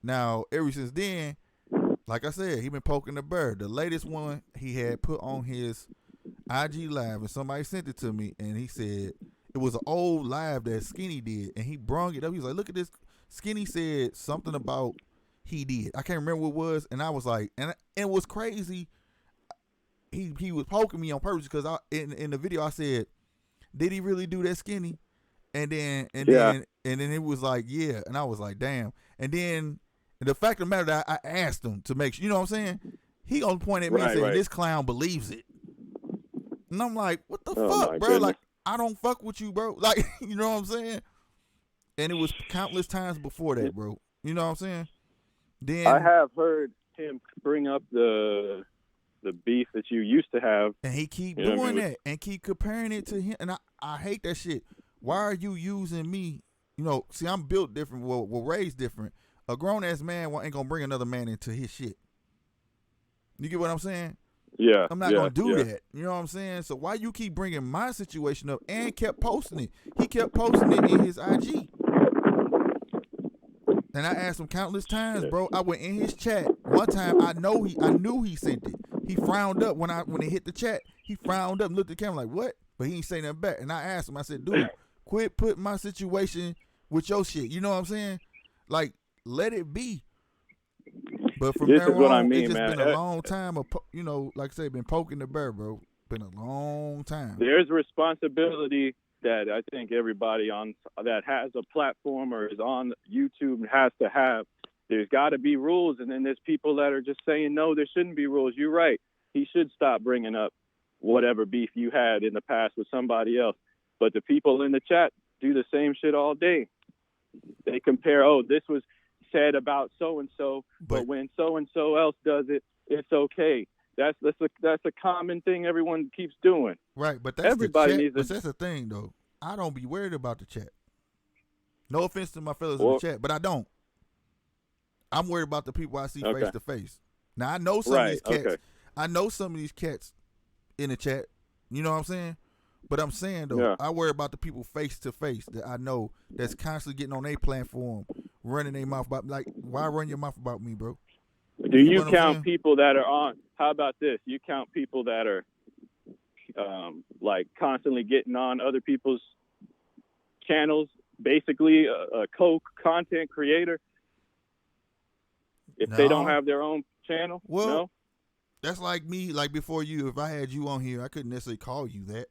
Now, ever since then, like I said, he been poking the bear. The latest one he had put on his IG live, and somebody sent it to me, and he said it was an old live that Skinny did, and he brung it up. He was like, "Look at this." Skinny said something about he did. I can't remember what it was, and I was like, and it was crazy. He was poking me on purpose because in the video I said, "Did he really do that, Skinny?" And then it was like, yeah, and I was like, damn. And then the fact of the matter that I asked him to make sure, you know what I'm saying? He gonna point at me and say, this clown believes it. And I'm like, what the fuck, bro? Goodness. Like, I don't fuck with you, bro. Like, you know what I'm saying? And it was countless times before that, bro. You know what I'm saying? Then I have heard him bring up the beef that you used to have. And he keep doing that and keep comparing it to him. And I hate that shit. Why are you using me? You know, see, I'm built different. We're raised different. A grown-ass man ain't going to bring another man into his shit. You get what I'm saying? Yeah. I'm not going to do that. You know what I'm saying? So why you keep bringing my situation up and kept posting it? He kept posting it in his IG. And I asked him countless times, bro. I went in his chat. One time I knew he sent it. He frowned up when it hit the chat. He frowned up and looked at the camera like, what? But he ain't say nothing back. And I asked him, I said, dude, quit putting my situation with your shit. You know what I'm saying? Like, let it be. But from there on, it's just been a long time of, you know, like I said, been poking the bear, bro. Been a long time. There's responsibility that I think everybody that has a platform or is on YouTube has to have. There's got to be rules, and then there's people that are just saying, no, there shouldn't be rules. You're right. He should stop bringing up whatever beef you had in the past with somebody else. But the people in the chat do the same shit all day. They compare, this was said about so and so, but when so and so else does it, it's okay. That's a common thing everyone keeps doing. Right, but that's everybody the chat. needs But that's the thing, though. I don't be worried about the chat. No offense to my fellas in the chat, but I don't. I'm worried about the people I see face to face. Now I know some of these cats. Okay. I know some of these cats in the chat. You know what I'm saying? But I'm saying though, I worry about the people face to face that I know that's constantly getting on their platform, running their mouth about like, why run your mouth about me, bro? Do you count people that are on? How about this? You count people that are like constantly getting on other people's channels, basically a co-content creator. If they don't have their own channel, no. That's like me. Like before you, if I had you on here, I couldn't necessarily call you that.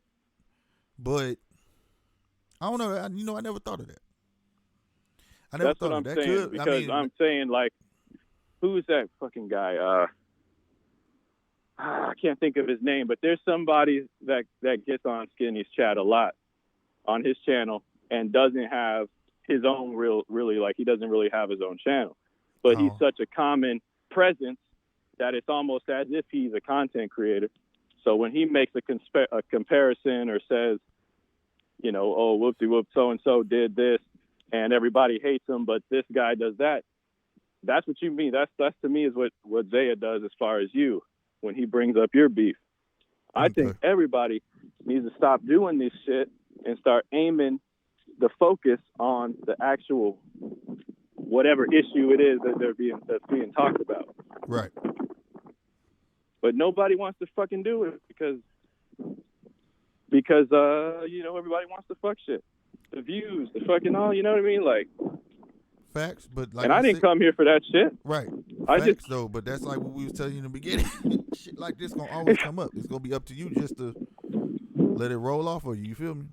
But I don't know. I never thought of that. I never thought of that. That's what I'm saying. Because I'm saying, like, who's that fucking guy? I can't think of his name, but there's somebody that gets on Skinny's chat a lot on his channel and doesn't have his own really, like, he doesn't really have his own channel. But he's such a common presence that it's almost as if he's a content creator. So when he makes a comparison or says, you know, oh, whoop-de-whoop, so-and-so did this, and everybody hates him, but this guy does that, that's what you mean. That's to me is what Zaya does as far as you, when he brings up your beef. I think everybody needs to stop doing this shit and start aiming the focus on the actual whatever issue it is that's being talked about. Right. But nobody wants to fucking do it because you know, everybody wants to fuck shit. The views, the fucking all, you know what I mean? Like, facts, but like, and I didn't come here for that shit. Right. Facts though, but that's like what we was telling you in the beginning. Shit like this gonna always come up. It's gonna be up to you just to let it roll off of you. You feel me?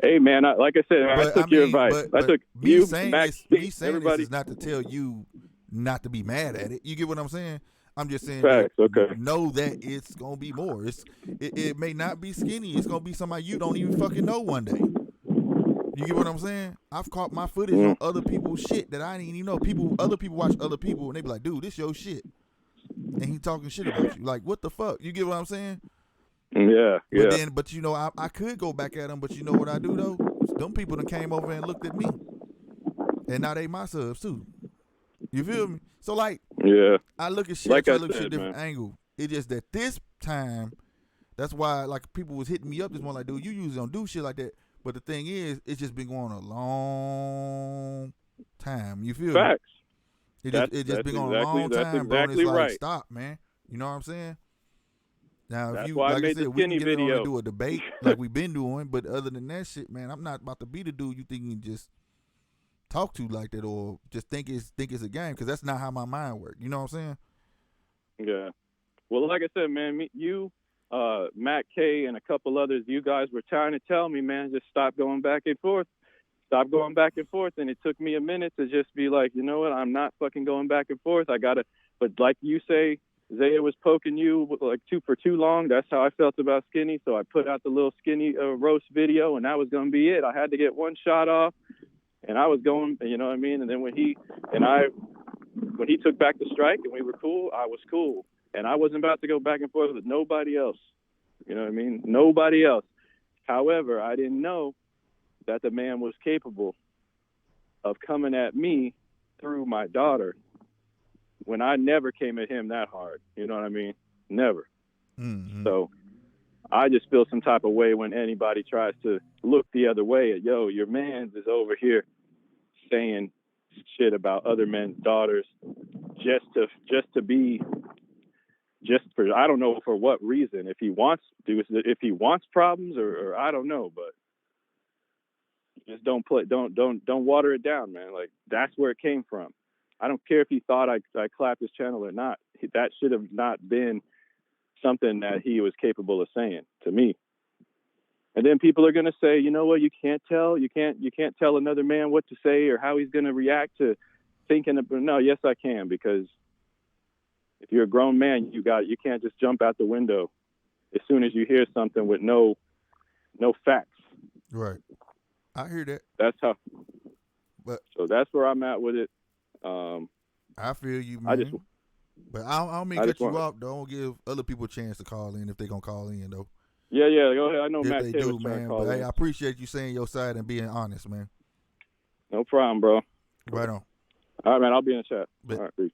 Hey man, like I said, I took your advice. I took you, Max, everybody. This is not to tell you not to be mad at it. You get what I'm saying? I'm just saying, facts, okay. Know that it's gonna be more. It may not be Skinny. It's gonna be somebody you don't even fucking know one day. You get what I'm saying? I've caught my footage on other people's shit that I didn't even know. Other people watch other people and they be like, dude, this your shit. And he talking shit about you. Like, what the fuck? You get what I'm saying? Yeah. But you know, I could go back at them, but you know what I do though? Them people that came over and looked at me. And now they my subs too. You feel me? So like, I look at shit, I look at a different angle. It's just that this time, that's why like people was hitting me up this morning like, dude, you usually don't do shit like that. But the thing is, it's just been going a long time. You feel facts. me? It just been going a long time, bro. And it's like, stop, man. You know what I'm saying? Now, if you, like I said, we can get video. On and do a debate like we've been doing, but other than that shit, man, I'm not about to be the dude you think you can just talk to like that or just think it's a game, because that's not how my mind works. You know what I'm saying? Yeah. Well, like I said, man, you, Matt K, and a couple others, you guys were trying to tell me, man, just stop going back and forth. Stop going back and forth. And it took me a minute to just be like, you know what? I'm not fucking going back and forth. But like you say, Zaya was poking you like for too long. That's how I felt about Skinny. So I put out the little Skinny roast video, and that was going to be it. I had to get one shot off, and I was going, you know what I mean? And then when he took back the strike and we were cool, I was cool. And I wasn't about to go back and forth with nobody else. You know what I mean? Nobody else. However, I didn't know that the man was capable of coming at me through my daughter when I never came at him that hard. You know what I mean? Never. Mm-hmm. So I just feel some type of way when anybody tries to look the other way at, yo, your man's is over here saying shit about other men's daughters just for I don't know for what reason. If he wants problems or I don't know, but just don't water it down, man. Like, that's where it came from. I don't care if he thought I clapped his channel or not. That should have not been something that he was capable of saying to me. And then people are going to say, you know what, you can't tell another man what to say or how he's going to react to thinking of, no, yes, I can, because if you're a grown man, you can't just jump out the window as soon as you hear something with no facts. Right. I hear that. That's how. But So that's where I'm at with it. Um, I feel you, I man. just But I don't mean I cut just you want off. Don't give other people a chance to call in if they gonna call in though. yeah, go ahead. I know If Matt they Taylor's do, trying to man. call But hey, in. I appreciate you saying your side and being honest, man. No problem, bro. Right on. All right, man. I'll be in the chat. But All right, peace.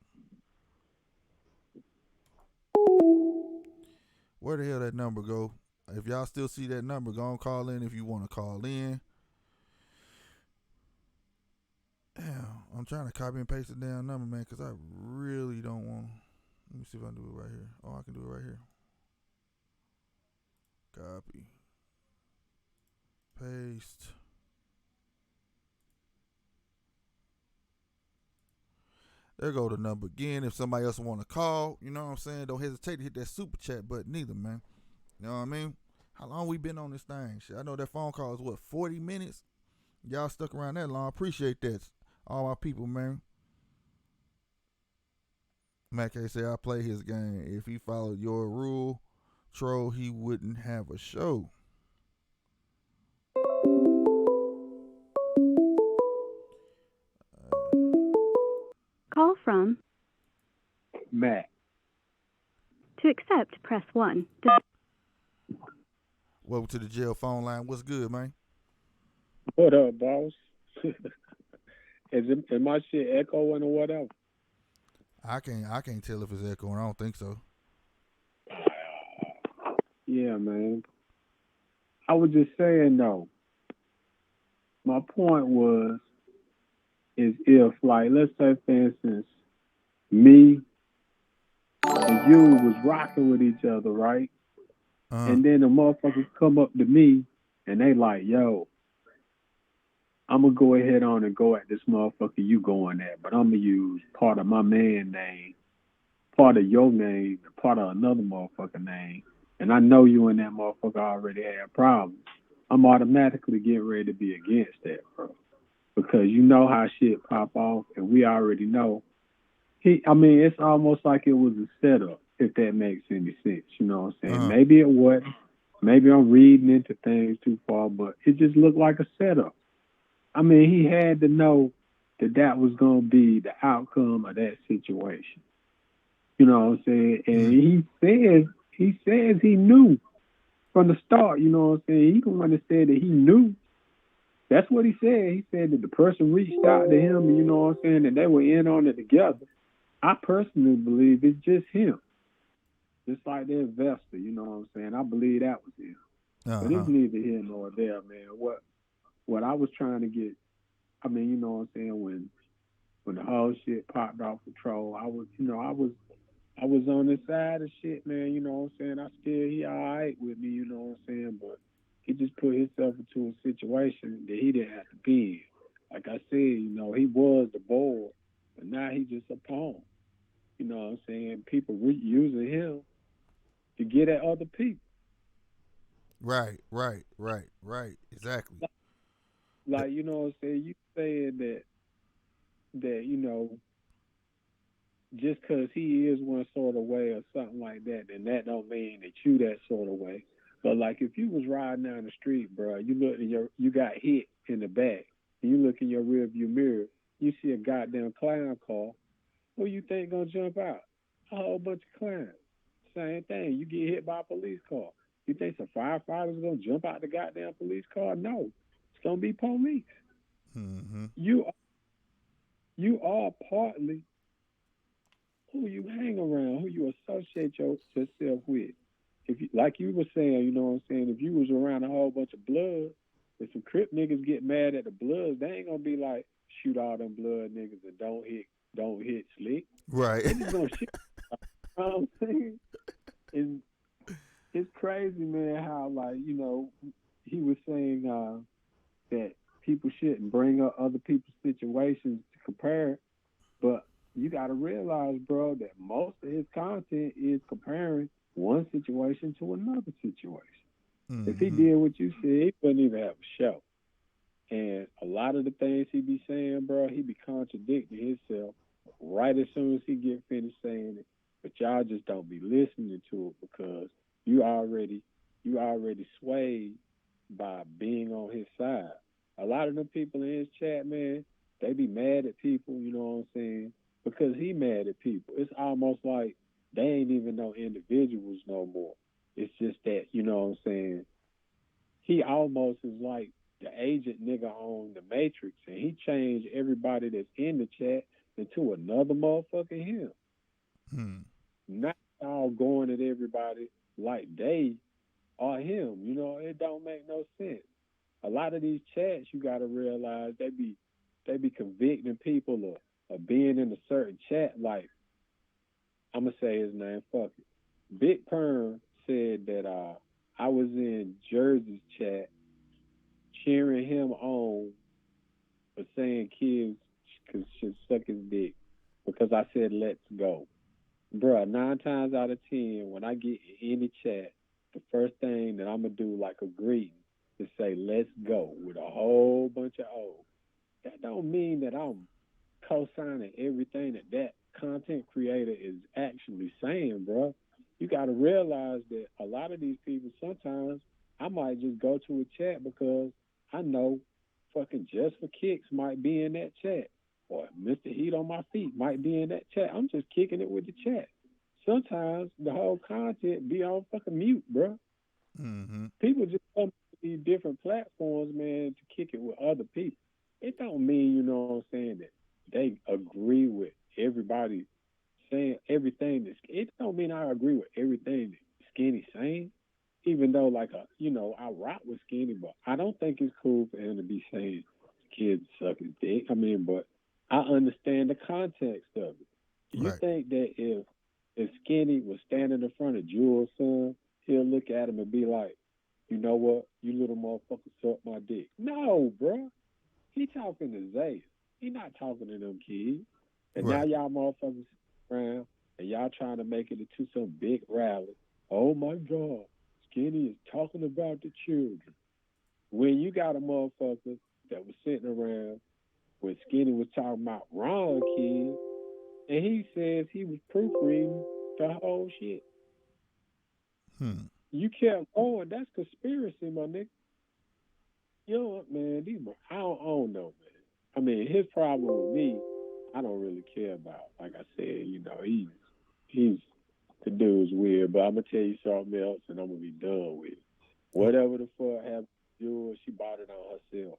where the hell that number go? If y'all still see that number, go on call in if you want to call in. Damn, I'm trying to copy and paste the damn number, man, because I really don't want. Let me see if I can do it right here. Oh, I can do it right here. Copy. Paste. There go the number again. If somebody else want to call, you know what I'm saying? Don't hesitate to hit that super chat button either, man. You know what I mean? How long we been on this thing? Shit, I know that phone call is what, 40 minutes? Y'all stuck around that long. Appreciate that. All my people, man. Matt K say I play his game. If he followed your rule, troll, he wouldn't have a show. Call from. Matt. To accept, press 1. Welcome to the jail phone line. What's good, man? What up, boss? Is my shit echoing or whatever? I can't tell if it's echoing. I don't think so. Yeah, man. I was just saying though. My point is if, like, let's say for instance, me and you was rocking with each other, right? And then the motherfuckers come up to me and they like, yo, I'm gonna go ahead on and go at this motherfucker you going at, but I'm gonna use part of my man name, part of your name, and part of another motherfucker name. And I know you and that motherfucker already had problems. I'm automatically getting ready to be against that, bro. Because you know how shit pop off, and we already know. It's almost like it was a setup, if that makes any sense. You know what I'm saying? Maybe it wasn't. Maybe I'm reading into things too far, but it just looked like a setup. I mean, he had to know that was going to be the outcome of that situation. You know what I'm saying? And he says he knew from the start, you know what I'm saying? He the one that said that he knew. That's what he said. He said that the person reached out to him, and you know what I'm saying, that they were in on it together. I personally believe it's just him. Just like the investor, you know what I'm saying? I believe that was him. But it's neither here nor there, man. What I was trying to get, I mean, you know what I'm saying, when the whole shit popped off control, I was on the side of shit, man, you know what I'm saying? He all right with me, you know what I'm saying? But he just put himself into a situation that he didn't have to be in. Like I said, you know, he was the board, but now he's just a pawn. You know what I'm saying? People using him to get at other people. Right. Exactly. Like, you know what I'm saying? You saying that, you know, just because he is one sort of way or something like that, then that don't mean that you that sort of way. But like if you was riding down the street, bro, you got hit in the back, and you look in your rearview mirror, you see a goddamn clown car. Who you think gonna jump out? A whole bunch of clowns. Same thing. You get hit by a police car. You think some firefighters gonna jump out the goddamn police car? No, it's gonna be police. Mm-hmm. You are partly who you hang around, who you associate yourself with. If you, like you were saying, you know what I'm saying, if you was around a whole bunch of blood, if some Crip niggas get mad at the Bloods, they ain't gonna be like, shoot all them blood niggas and don't hit Slick. Right. They just gonna shoot. You know what I'm saying? And it's crazy, man, how, like, you know, he was saying that people shouldn't bring up other people's situations to compare, but you got to realize, bro, that most of his content is comparing one situation to another situation. Mm-hmm. If he did what you said, he wouldn't even have a show. And a lot of the things he be saying, bro, he be contradicting himself right as soon as he get finished saying it. But y'all just don't be listening to it because you already swayed by being on his side. A lot of them people in his chat, man, be mad at people, you know what I'm saying? Because he mad at people. It's almost like they ain't even no individuals no more. It's just that, you know what I'm saying? He almost is like the agent nigga on the Matrix, and he changed everybody that's in the chat into another motherfucking him. Not all going at everybody like they are him. You know, it don't make no sense. A lot of these chats, you got to realize they be convicting people of being in a certain chat. Like, I'm gonna say his name. Fuck it. Big Perm said that I was in Jersey's chat cheering him on for saying kids should suck his dick because I said let's go. Bruh, 9 times out of 10, when I get in any chat, the first thing that I'm gonna do, like a greeting, is say let's go with a whole bunch of O's. That don't mean that I'm co-signing everything that content creator is actually saying, bro. You got to realize that a lot of these people, sometimes I might just go to a chat because I know fucking Just for Kicks might be in that chat, or Mr. Heat on My Feet might be in that chat. I'm just kicking it with the chat. Sometimes the whole content be on fucking mute, bro. People just come to these different platforms, man, to kick it with other people. It don't mean, you know what I'm saying, that they agree with everybody saying everything. It don't mean I agree with everything that Skinny's saying, even though, like, I rock with Skinny, but I don't think it's cool for him to be saying kids suck his dick. I mean, but I understand the context of it. You think that if Skinny was standing in front of Jules' son, he'll look at him and be like, you know what, you little motherfucker suck my dick. No, bro. He talking to Zay. He not talking to them kids. And now y'all motherfuckers around and y'all trying to make it into some big rally. Oh my God, Skinny is talking about the children. When you got a motherfucker that was sitting around when Skinny was talking about wrong kids, and he says he was proofreading the whole shit. You kept going. That's conspiracy, my nigga. You know what, man? I don't know, man. I mean, his problem with me, I don't really care about. Like I said, you know, he's the dude's weird. But I'm gonna tell you something else, and I'm gonna be done with it. Whatever the fuck happened to Jewel, she bought it on herself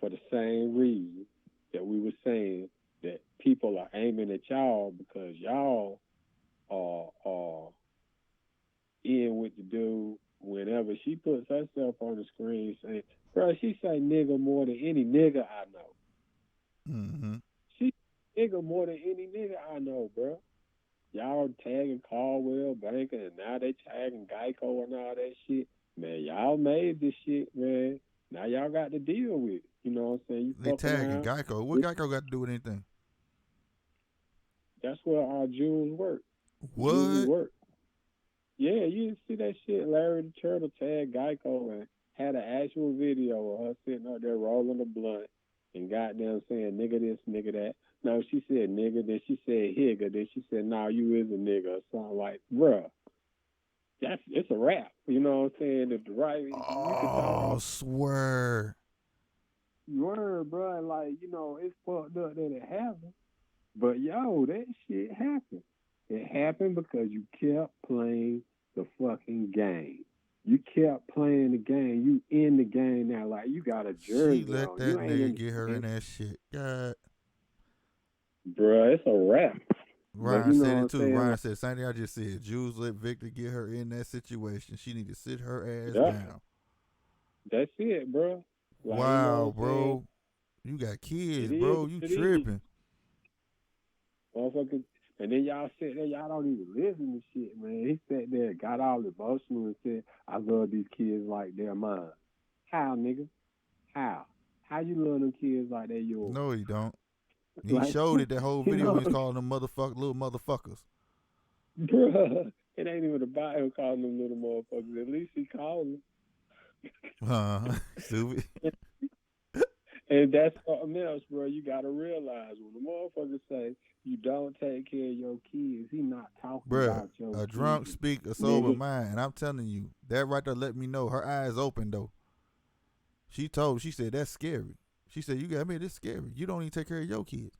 for the same reason that we were saying that people are aiming at y'all because y'all are in with the dude. Whenever she puts herself on the screen saying, bro, she say nigga more than any nigga I know. She nigga more than any nigga I know, bro. Y'all tagging Caldwell Banker, and now they tagging Geico and all that shit. Man, y'all made this shit, man. Now y'all got to deal with it. You know what I'm saying? They tagging Geico. What Geico got to do with anything? That's where our jewels work. What? Jewels work. Yeah, you didn't see that shit. Larry the Turtle tagged Geico and had an actual video of her sitting up there rolling a blunt and goddamn saying nigga this, nigga that. No, she said nigga, then she said higger, then she said, nah, you is a nigga or something like, bruh. It's a rap. You know what I'm saying? If the right Oh, swear. Word, bro. Like, you know, it's fucked up that it happened. But yo, that shit happened. It happened because you kept playing the fucking game. You kept playing the game. You in the game now. Like, you got a jersey. She let on. that nigga get her in that shit. God. Bruh, it's a wrap. Ryan said it too. Ryan said, same thing I just said. Jules let Victor get her in that situation. She need to sit her ass down. That's it, bro. Like, wow, bro. You got kids, bro. You tripping. Motherfucker. And then y'all sit there, y'all don't even listen to shit, man. He sat there, got all emotional and said, I love these kids like they're mine. How, nigga? How? How you love them kids like they're yours? No, he don't. He showed it, that whole video when he's calling them little motherfuckers. Bruh, it ain't even about him calling them little motherfuckers. At least he called them. Stupid. And that's something else, bro. You got to realize when the motherfucker say you don't take care of your kids, he not talking about your kids. A drunk speak a sober mind. And I'm telling you, that right there let me know her eyes open, though. She said, that's scary. She said, "You got me. This scary. You don't even take care of your kids."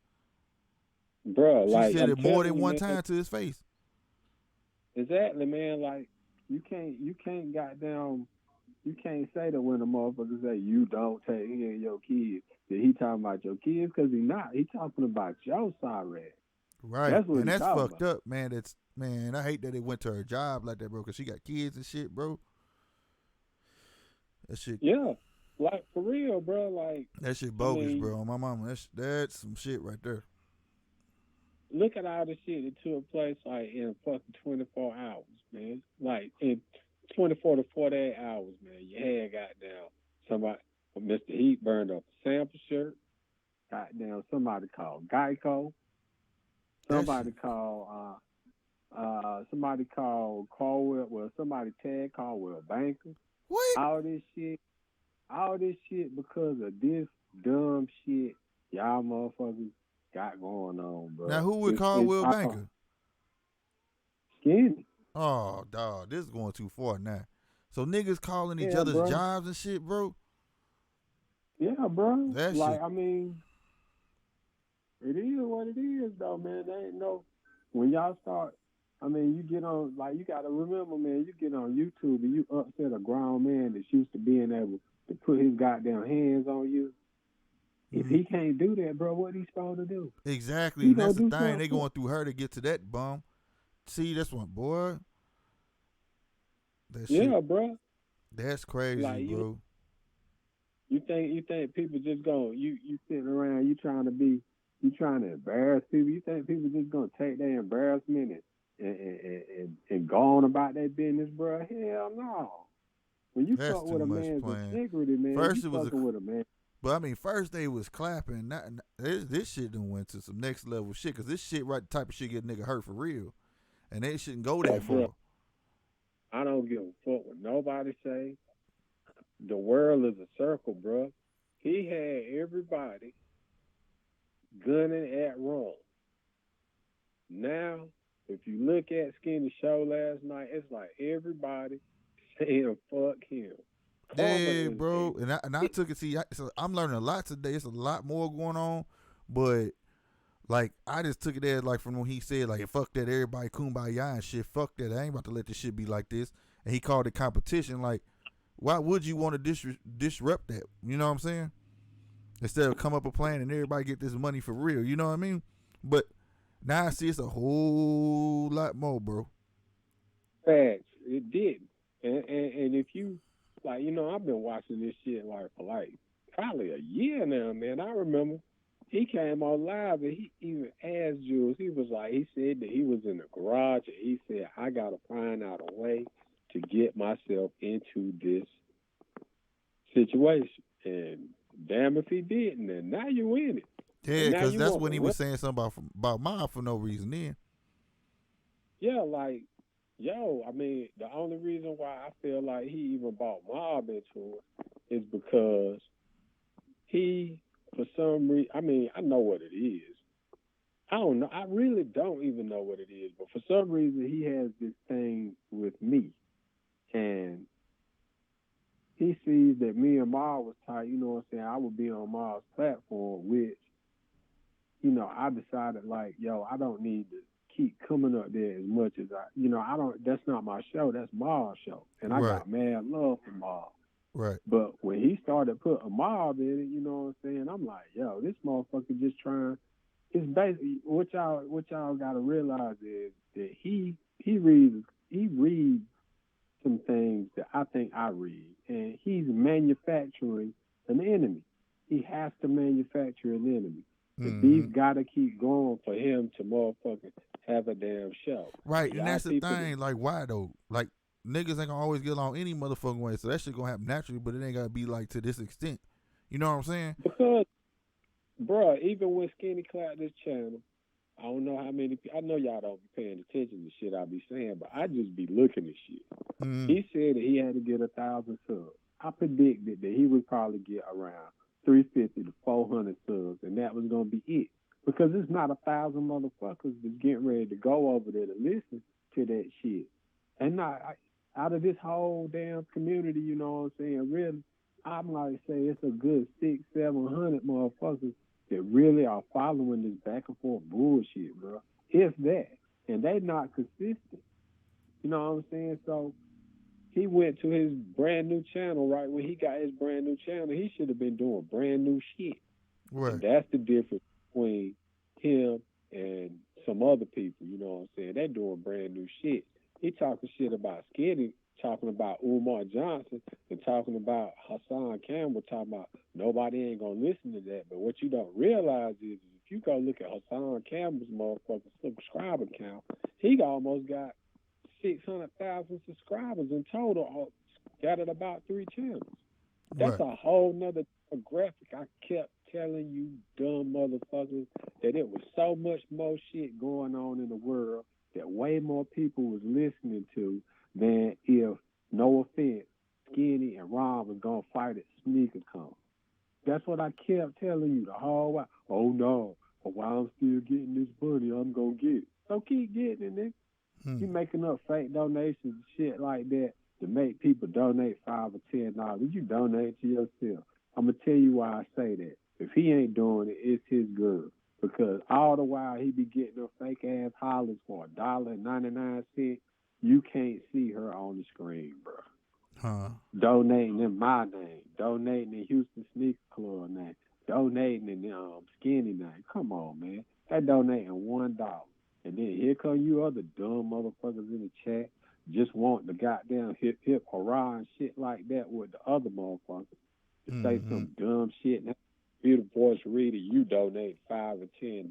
Bruh, She like said I'm it more telling than you, one man, time to his face. exactly, man. Like you can't goddamn you can't say that when a motherfucker say you don't take care of your kids that he talking about your kids because he not. He talking about your sorry. Right, That's what and he that's talking fucked about. up, man. Man. I hate that it went to her job like that, bro. Cause she got kids and shit, bro. That shit, Yeah, like for real, bro. Like that shit I bogus, mean, bro. My mama, that's some shit right there. look at all the shit that took place like in fucking 24 hours, man. Like in 24 to 48 hours, man. You had goddamn somebody, Mr. Heat burned up a sample shirt. Goddamn, somebody called Geico. That shit. Somebody called Caldwell. Well, somebody tagged Caldwell Banker. What? All this shit because of this dumb shit y'all motherfuckers got going on, bro. Now who would call It's Will all Banker? skinny. Oh, dog, this is going too far now. So niggas calling each Yeah, other's bro. jobs and shit, bro. Yeah, bro. That Like, shit. I mean, it is what it is, though, man. There ain't no. When y'all start, I mean, you get on, like, you got to remember, man, you get on YouTube and you upset a grown man that's used to being able to put his goddamn hands on you. If he can't do that, bro, what he supposed to do? Exactly, He and gonna that's the do thing. something. They going through her to get to that bum. See, that's one boy. That shit. Yeah, bro. That's crazy, Like, bro. you think people just gonna you sitting around you trying to embarrass people? You think people just gonna take their embarrassment and go on about their business, bro? Hell no. When you That's fuck too with a much man's playing. integrity, man, First you it was fucking with a man. but I mean, first they was clapping. This shit done went to some next level shit. Cause this shit, right, the type of shit get a nigga hurt for real, and they shouldn't go that far. Bro, I don't give a fuck what nobody say. The world is a circle, bro. He had everybody gunning at Rome. Now, if you look at Skinny show last night, it's like everybody saying fuck him. Yeah, bro. And I took it. See, I'm learning a lot today. It's a lot more going on, but like I just took it as like from when he said like fuck that, everybody kumbaya and shit. Fuck that. I ain't about to let this shit be like this. And he called it competition. Like, why would you want to disrupt that? You know what I'm saying? Instead of come up a plan and everybody get this money for real. You know what I mean? But now I see it's a whole lot more, bro. Facts. It did. And if you like, I've been watching this shit like for like probably a year now, man. I remember he came on live and he even asked Jules, he said that he was in the garage and he said, I gotta find out a way to get myself into this situation. And damn if he didn't, and now you in it. Yeah, because that's when he was saying something about Mob for no reason then. Yeah, like, yo, I mean, the only reason why I feel like he even brought Mob into it is because he, for some reason, I mean, I know what it is. I don't know. I really don't even know what it is. But for some reason, he has this thing with me. And he sees that me and Ma was tight, you know what I'm saying? I would be on Ma's platform, which, I decided, like, yo, I don't need to keep coming up there as much as that's not my show. That's Ma's show. And I got mad love for Ma. Right. But when he started putting Mob in it, you know what I'm saying? I'm like, yo, this motherfucker just trying. It's basically what y'all gotta realize is that he reads some things that I think I read, and he's manufacturing an enemy. He has to manufacture an enemy. The beef gotta keep going for him to motherfucking have a damn show. Right, and that's the thing. Like, why though? Like, niggas ain't gonna always get along any motherfucking way, so that shit gonna happen naturally, but it ain't gotta be like to this extent. You know what I'm saying? Because, bruh, even when Skinny clapped this channel, I don't know how many people, I know y'all don't be paying attention to shit I be saying, but I just be looking at shit. He said that he had to get 1,000 subs. I predicted that he would probably get around 350 to 400 subs, and that was going to be it. Because it's not 1,000 motherfuckers that's getting ready to go over there to listen to that shit. And out of this whole damn community, you know what I'm saying, really, I'm like say it's a good 600-700 motherfuckers that really are following this back and forth bullshit, bro. If that, and they not consistent. You know what I'm saying? So he went to his brand new channel right when he got his brand new channel. He should have been doing brand new shit, and Right. that's the difference between him and some other people. You know what I'm saying? They doing brand new shit. He talking shit about Skinny, talking about Umar Johnson, and talking about Hassan Campbell, talking about nobody ain't gonna listen to that. But what you don't realize is if you go look at Hassan Campbell's motherfucking subscriber count, he almost got 600,000 subscribers in total. Got it about 3 channels. That's Right. a whole nother graphic. I kept telling you dumb motherfuckers that it was so much more shit going on in the world that way more people was listening to than if, no offense, Skinny and Ron was gonna fight at SneakerCon. That's what I kept telling you the whole while. Oh no, but while I'm still getting this money, I'm gonna get it. So keep getting it, nigga. You Hmm. making up fake donations and shit like that to make people donate $5 or $10. You donate to yourself. I'm gonna tell you why I say that. If he ain't doing it, it's his girl. Because all the while he be getting them fake ass hollers for $1.99, you can't see her on the screen, bro. Huh. Donating in my name, donating in Houston Sneaker Club name, donating in Skinny name. Come on, man. That donating $1. And then here come you other dumb motherfuckers in the chat just want the goddamn hip hip hurrah and shit like that with the other motherfuckers to say Mm-hmm. some dumb shit. Now, you the voice reader, you donate $5 or $10.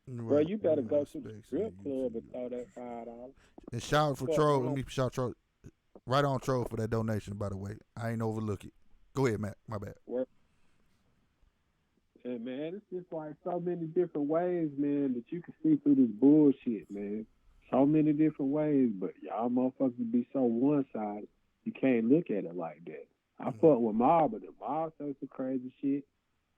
Bro, Right. you better Minimum go to the respect to the strip club and YouTube. throw that $5. And shout out for Fuck Troll. Let wrong. me shout Troll. Right on Troll for that donation, by the way. I ain't overlook it. Go ahead, Matt. My bad. Work. And man, it's just like so many different ways, man, that you can see through this bullshit, man. So many different ways, but y'all motherfuckers be so one sided, you can't look at it like that. I fuck with Mob, but if Mob says some crazy shit,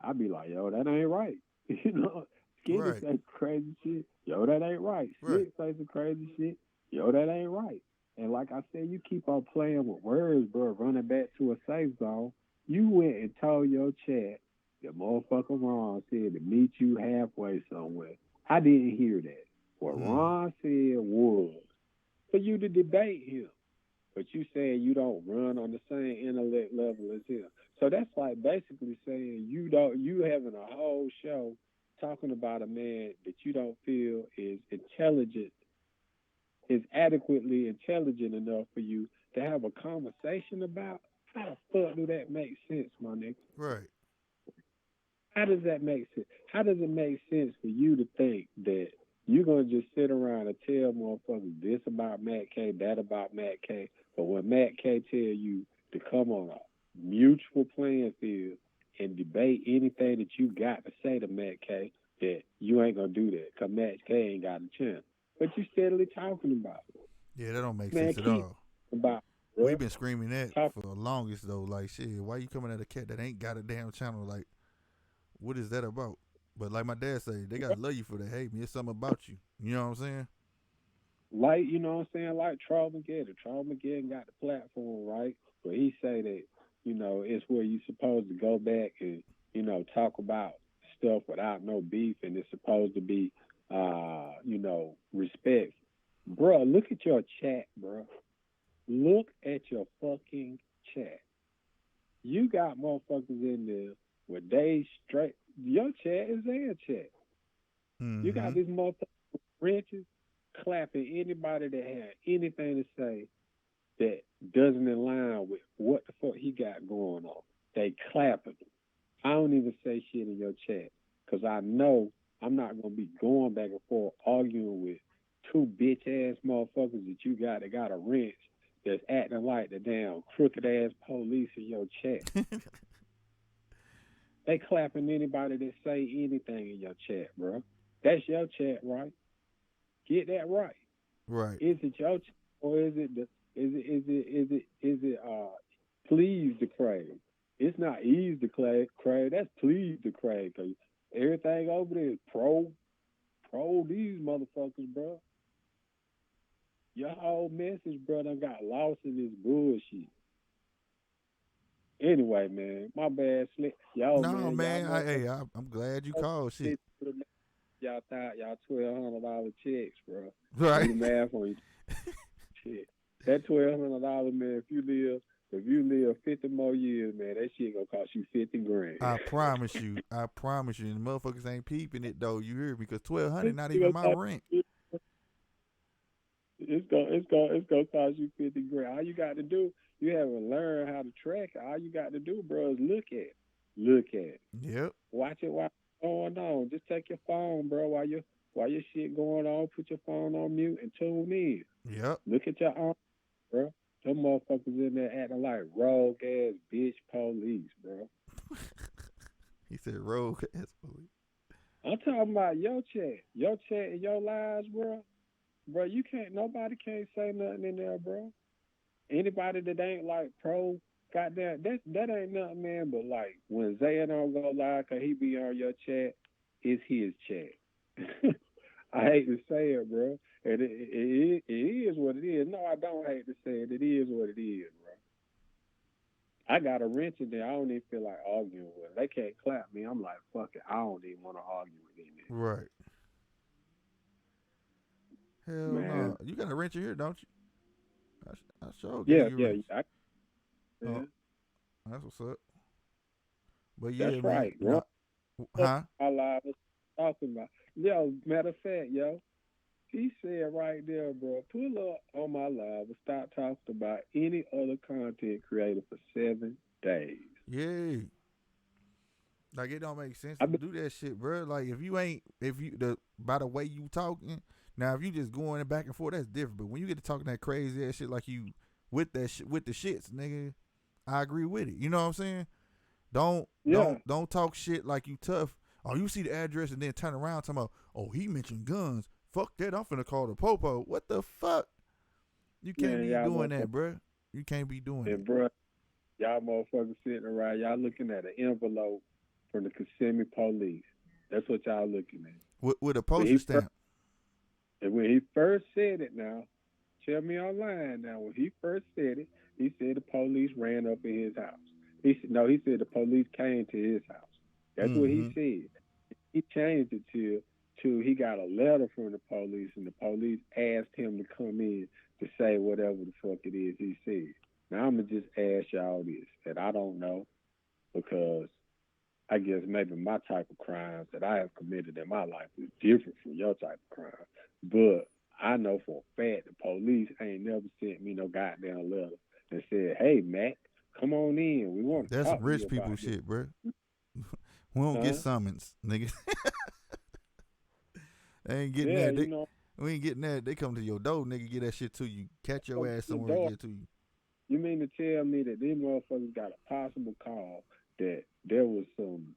I be like, yo, that ain't right. You know, Skinny Right. say some crazy shit, yo, that ain't right. Right. Slick say some crazy shit, yo, that ain't right. And like I said, you keep on playing with words, bro, running back to a safe zone. You went and told your chat that motherfucker Ron said to meet you halfway somewhere. I didn't hear that. What Ron said was for you to debate him, but you saying you don't run on the same intellect level as him. So that's like basically saying you having a whole show talking about a man that you don't feel is intelligent, is adequately intelligent enough for you to have a conversation about. How the fuck do that make sense, my nigga? Right. How does that make sense? How does it make sense for you to think that you're gonna just sit around and tell motherfuckers this about Matt K, that about Matt K, but when Matt K tell you to come on a mutual playing field and debate anything that you got to say to Matt K, that you ain't gonna do that because Matt K ain't got a chance. But you steadily talking about it. Yeah, that don't make Man, sense at keep all. about it, We've bruh. been screaming that Talk for the longest though. Like shit, why you coming at a cat that ain't got a damn channel? Like, what is that about? But like my dad say, they gotta love you for that hate me. It's something about you. You know what I'm saying? like, you know what I'm saying, like Charles McGinn. Charles McGinn got the platform, right? But he say that, you know, it's where you supposed to go back and, you know, talk about stuff without no beef and it's supposed to be you know, respect. Bruh, look at your chat, bruh. Look at your fucking chat. You got motherfuckers in there with they straight your chat is their chat. You Mm-hmm. got these motherfuckers wrenches clapping anybody that had anything to say that doesn't align with what the fuck he got going on. They clapping. I don't even say shit in your chat because I know I'm not going to be going back and forth arguing with two bitch ass motherfuckers that you got that got a wrench that's acting like the damn crooked ass police in your chat. They clapping anybody that say anything in your chat, bro. That's your chat, right? Get that right. Right. Is it your chat or is it please the crave? It's not ease the crave. That's please the crave. Cause everything over there is pro these motherfuckers, bro. Your whole message, bro, done got lost in this bullshit. Anyway, man, my bad, Slick. Yo, No, man, y'all man. motherfuckers. I'm glad you called. Shit. Y'all thought y'all $1,200 checks, bro. Do Right. the math on you. Shit. That $1,200, man. If you live 50 more years, man, that shit gonna cost you 50 grand. I promise you. I promise you. And the motherfuckers ain't peeping it though. You hear me? Because $1,200 not It even gonna my cost rent. it's gonna cost you 50 grand. All you got to do, you haven't learned how to track it. All you got to do, bro, is look at it. Look at it. Yep. Watch it while it's going on. Just take your phone, bro, while your shit going on. Put your phone on mute and tune in. Yep. Look at your own, bro. Some motherfuckers in there acting like rogue ass bitch police, bro. He said rogue ass police. I'm talking about your chat and your lives, bro. Bro, nobody can't say nothing in there, bro. Anybody that ain't like pro, goddamn, that ain't nothing, man. But like when Zaya don't go live, cause he be on your chat, it's his chat. I hate to say it, bro. And it is what it is. No, I don't hate to say it. It is what it is, bro. I got a wrench in there. I don't even feel like arguing with them. They can't clap me. I'm like, fuck it. I don't even want to argue with them. Right. Hell no. Man. You got a wrench in here, don't you? I sure Yeah, gave you a wrench. yeah. Oh, that's what's up. But yeah, That's man. right. Nah. Huh? My live was talking about. Yo, matter of fact, yo, he said right there, bro, pull up on my live and stop talking about any other content creator for 7 days. Yeah. Like it don't make sense to do that shit, bro. Like by the way you talking, now if you just going back and forth, that's different. But when you get to talking that crazy ass shit like you with that shit with the shits, nigga, I agree with it. You know what I'm saying? Don't talk shit like you tough. Oh, you see the address and then turn around talking about, oh, he mentioned guns. Fuck that, I'm finna call the popo. What the fuck? You can't be doing that, bro. You can't be doing that. Bro, y'all motherfuckers sitting around, y'all looking at an envelope from the Kissimmee police. That's what y'all looking at. With a postage stamp. And when he first said it now, tell me online now, when he first said it, he said the police ran up in his house. He said the police came to his house. That's what he said. He changed it to he got a letter from the police, and the police asked him to come in to say whatever the fuck it is he said. Now I'm gonna just ask y'all this, and I don't know, because I guess maybe my type of crimes that I have committed in my life is different from your type of crime. But I know for a fact the police ain't never sent me no goddamn letter and said, "Hey, Mac, come on in. We want to That's talk some rich to you people about shit, this." bro. We don't get summons, nigga. They ain't getting that. We ain't getting that. They come to your door, nigga, get that shit to you. Catch your ass somewhere and get it to you. You mean to tell me that these motherfuckers got a possible call that there was some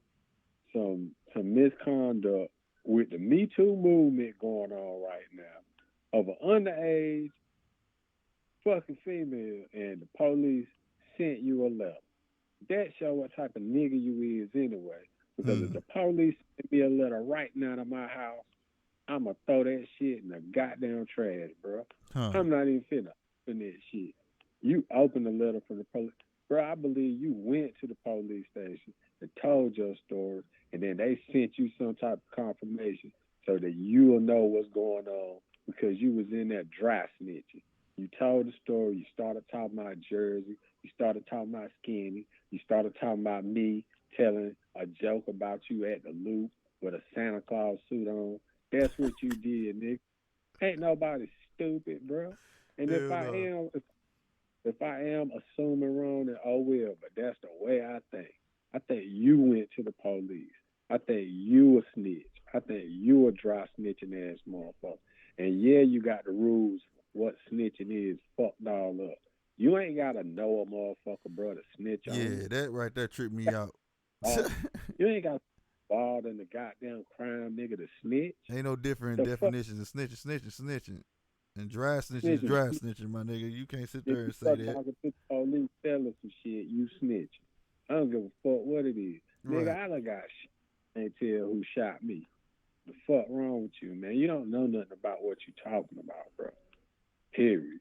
misconduct with the Me Too movement going on right now of an underage fucking female, and the police sent you a letter? That show what type of nigga you is anyway. Because if the police sent me a letter right now to my house, I'ma throw that shit in the goddamn trash, bro. I'm not even finna open that shit. You open the letter from the police. Bro, I believe you went to the police station and told your story, and then they sent you some type of confirmation so that you will know what's going on, because you was in there dry snitching. You told the story. You started talking about Jersey. You started talking about Skinny. You started talking about me telling a joke about you at the Loop with a Santa Claus suit on. That's what you did, nigga. Ain't nobody stupid, bro. And if I am assuming wrong, then oh well. But that's the way I think. I think you went to the police. I think you a snitch. I think you a dry snitching ass motherfucker. And yeah, you got the rules. What snitching is fucked all up. You ain't gotta know a motherfucker, bro, to snitch on. Yeah, that right there tripped me out. You ain't got involved in the goddamn crime, nigga, to snitch. Ain't no different definitions of snitching. And dry snitching is dry snitching, my nigga. You can't sit there and say that. Talking to the police, telling some shit, you snitching. I don't give a fuck what it is. Right. Nigga, I done got shit. Ain't tell who shot me. The fuck wrong with you, man? You don't know nothing about what you talking about, bro. Period.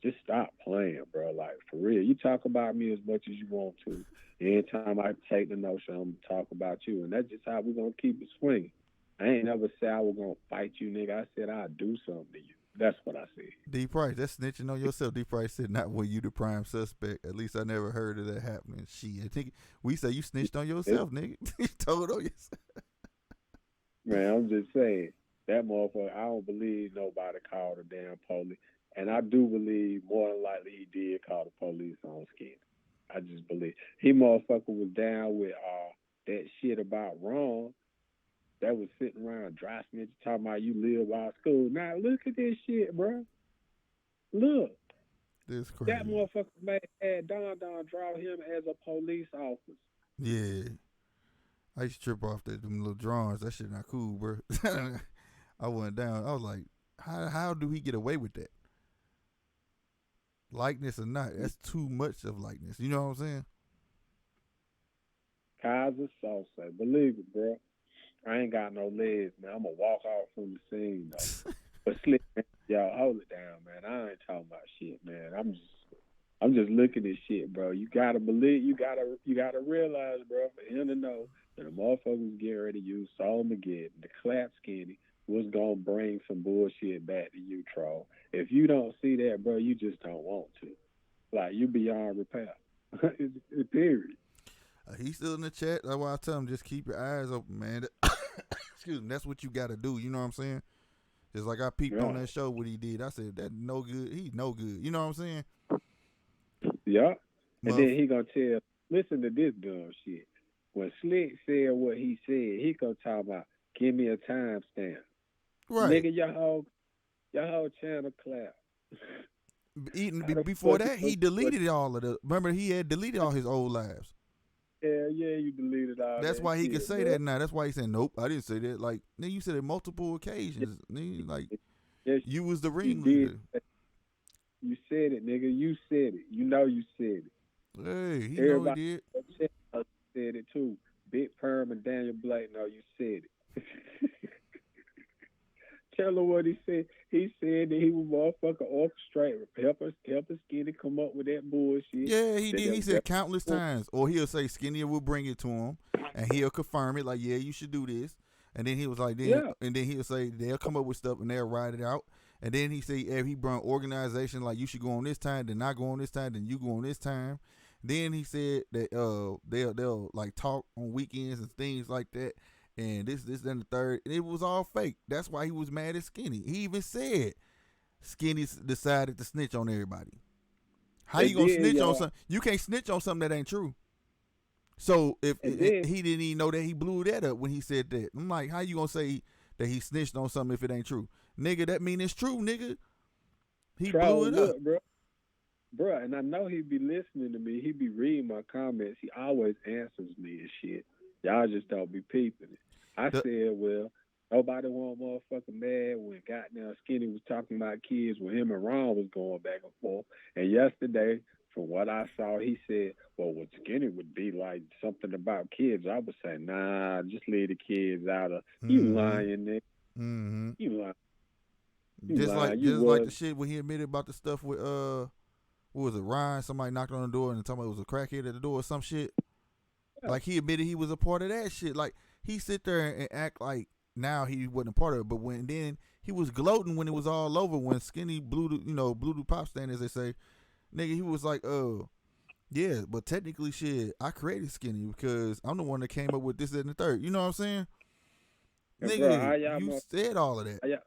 just stop playing, bro. Like, for real. You talk about me as much as you want to. Anytime I take the notion, I'm going to talk about you. And that's just how we're going to keep it swinging. I ain't never said I was going to fight you, nigga. I said I'd do something to you. That's what I said. D Price, that's snitching on yourself. D Price said, not when you the prime suspect. At least I never heard of that happening. Shit. I think we say you snitched on yourself, nigga. You told on yourself. Man, I'm just saying, that motherfucker, I don't believe nobody called the damn police. And I do believe more than likely he did call the police on Skinny. I just believe. He motherfucker was down with that shit about Ron that was sitting around dry snitch talking about you live by school. Now look at this shit, bro. Look. This crazy. That motherfucker had Don draw him as a police officer. Yeah. I used to trip off them little drawings. That shit not cool, bro. I went down. I was like, how do he get away with that? Likeness or not, that's too much of likeness. You know what I'm saying? Kaiser Sosa, believe it, bro. I ain't got no legs, man. I'm gonna walk off from the scene, though. But Slick, man, y'all hold it down, man. I ain't talking about shit, man. I'm just looking at shit, bro. You gotta believe. You gotta realize, bro. For him to know that the motherfuckers getting ready to use Solmageddon, the clap Skinny, was gonna bring some bullshit back to you, Troll. If you don't see that, bro, you just don't want to. Like, you beyond repair. Period. He's still in the chat. That's why I tell him just keep your eyes open, man. Excuse me. That's what you got to do. You know what I'm saying? Just like I peeped on that show what he did. I said that no good. He's no good. You know what I'm saying? Yeah. And then he gonna tell. Listen to this dumb shit. When Slick said what he said, he gonna talk about give me a timestamp. Right. Nigga, your whole channel clap. Before that, he deleted all of the. Remember, he had deleted all his old lives. Yeah, you deleted all. That's that why he shit, could say that now. That's why he said, "Nope, I didn't say that." Like, then you said it multiple occasions. Nigga, like, yes, you was the ringleader. You said it, nigga. You said it. You know you said it. Hey, he Everybody know he did. said it too. Big Perm and Daniel Blake know you said it. Tell her what he said. He said that he would motherfucker orchestrate, help us Skinny come up with that bullshit. Yeah, he did. He said countless times. Or he'll say Skinny will bring it to him, and he'll confirm it. Like, yeah, you should do this. And then he was like, and then he'll say they'll come up with stuff and they'll write it out. And then he say if he brought organization like you should go on this time, then I go on this time, then you go on this time. Then he said that they'll like talk on weekends and things like that. And this, and the third. And it was all fake. That's why he was mad at Skinny. He even said Skinny decided to snitch on everybody. How you gonna snitch on something? You can't snitch on something that ain't true. So if he didn't even know that he blew that up when he said that. I'm like, how you gonna say that he snitched on something if it ain't true? Nigga, that mean it's true, nigga. He blew it up. Bro, and I know he be listening to me. He be reading my comments. He always answers me and shit. Y'all just don't be peeping it. I said, well, nobody want motherfucking mad when goddamn Skinny was talking about kids when him and Ron was going back and forth. And yesterday, from what I saw, he said, well, what Skinny would be like something about kids. I would say, nah, just leave the kids out of you lying, nigga. Mm-hmm. You lying. Just like the shit when he admitted about the stuff with what was it, Ryan? Somebody knocked on the door and told me it was a crackhead at the door or some shit. Yeah. Like he admitted he was a part of that shit. Like he sit there and act like now he wasn't a part of it, but then he was gloating when it was all over when Skinny blew the pop stand, as they say. Nigga, he was like, yeah, but technically shit, I created Skinny because I'm the one that came up with this and the third. You know what I'm saying? And nigga, bro, you said all of that.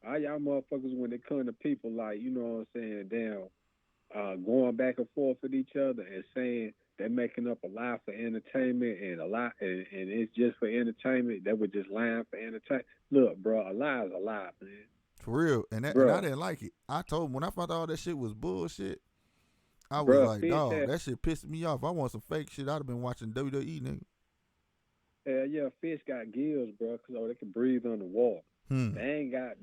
How y'all motherfuckers when they come to people like, you know what I'm saying, damn, going back and forth with each other and saying they're making up a lie for entertainment and and it's just for entertainment. They were just lying for entertainment. Look, bro, a lie is a lie, man. For real. And I didn't like it. I told him when I found out all that shit was bullshit, I was like, dog, that shit pissed me off. I want some fake shit. I'd have been watching WWE, nigga. Hell yeah, fish got gills, bro, because they can breathe underwater. They ain't got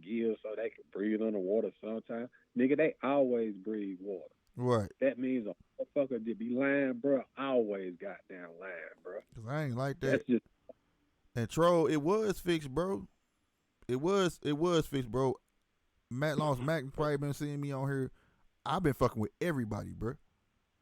gills so they can breathe underwater sometimes. Nigga, they always breathe water. Right. That means a motherfucker that be lying, bro, always got down lying, bro. Because I ain't like that. That's just... And Troll, it was fixed, bro. It was fixed, bro. Matt Lost Mac probably been seeing me on here. I've been fucking with everybody, bro.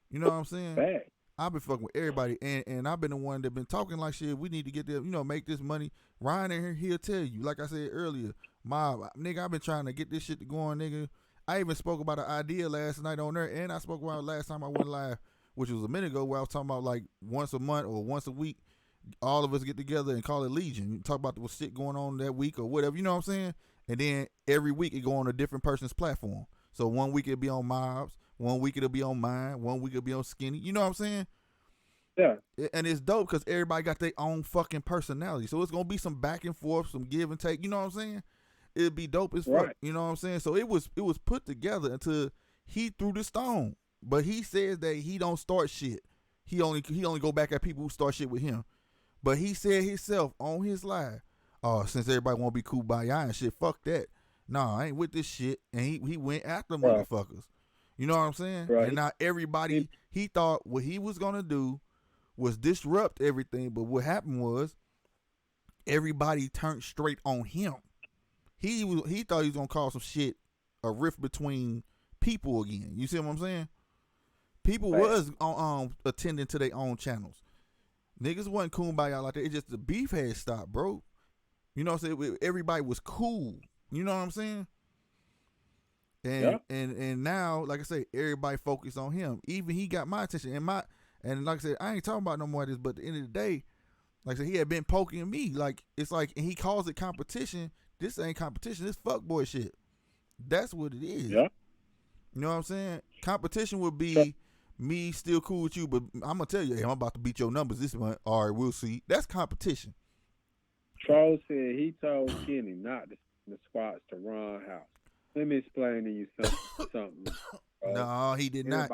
You know what I'm saying? Fact. I've been fucking with everybody, and I've been the one that been talking like shit. We need to get them, make this money. Ryan in here, he'll tell you. Like I said earlier, nigga, I've been trying to get this shit to go on, nigga. I even spoke about an idea last night on there, and I spoke about it last time I went live, which was a minute ago, where I was talking about like once a month or once a week, all of us get together and call it Legion. Talk about the shit going on that week or whatever, you know what I'm saying? And then every week it go on a different person's platform. So 1 week it'll be on Mobs, 1 week it'll be on mine, 1 week it'll be on Skinny. You know what I'm saying? Yeah. And it's dope because everybody got their own fucking personality. So it's gonna be some back and forth, some give and take. You know what I'm saying? It'd be dope as fuck. Right. You know what I'm saying? So it was put together until he threw the stone. But he says that he don't start shit. He only go back at people who start shit with him. But he said himself on his live, since everybody want to be kumbaya and shit, fuck that. Nah, I ain't with this shit. And he went after motherfuckers. You know what I'm saying? Right. And now everybody, he thought what he was gonna do was disrupt everything. But what happened was everybody turned straight on him. He thought he was gonna cause some shit, a rift between people again. You see what I'm saying? People was attending to their own channels. Niggas wasn't kumbaya like that. It's just the beef had stopped, bro. You know what I'm saying? Everybody was cool. You know what I'm saying? And now, like I say, everybody focused on him. Even he got my attention. And like I said, I ain't talking about no more of this, but at the end of the day, like I said, he had been poking me. Like, it's like, and he calls it competition. This ain't competition. This fuckboy shit. That's what it is. Yeah. You know what I'm saying? Competition would be me still cool with you, but I'm gonna tell you, hey, I'm about to beat your numbers this month. All right, we'll see. That's competition. Troll said he told Kenny not the squats to Ron House. Let me explain to you something. No, he did not.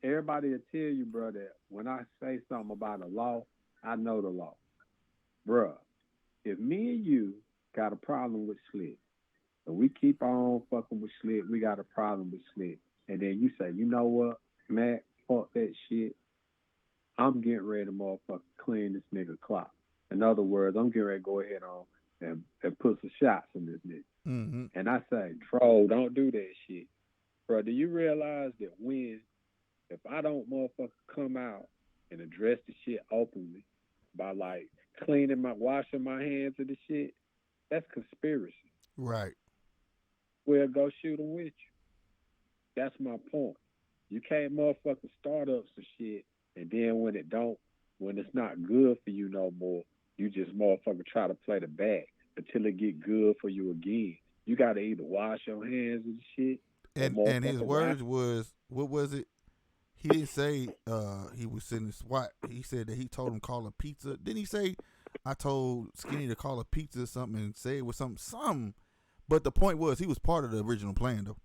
Everybody will tell you, bro, that when I say something about a law, I know the law. Bruh, if me and you got a problem with Slick, and we keep on fucking with Slick, we got a problem with Slick, and then you say, you know what, Matt, fuck that shit, I'm getting ready to motherfucking clean this nigga clock. In other words, I'm getting ready to go ahead on and put some shots in this nigga. Mm-hmm. And I say, Troll, don't do that shit. Bro, do you realize that if I don't motherfucker come out and address the shit openly by like washing my hands of the shit, that's conspiracy. Right. Well, go shoot them with you. That's my point. You can't motherfucker start up some shit and then when it's not good for you no more, you just motherfucker try to play the back until it get good for you again. You gotta either wash your hands and shit. And his words was, what was it? He didn't say he was sending SWAT. He said that he told him call a pizza. Didn't he say I told Skinny to call a pizza or something and say it was something? But the point was he was part of the original plan though.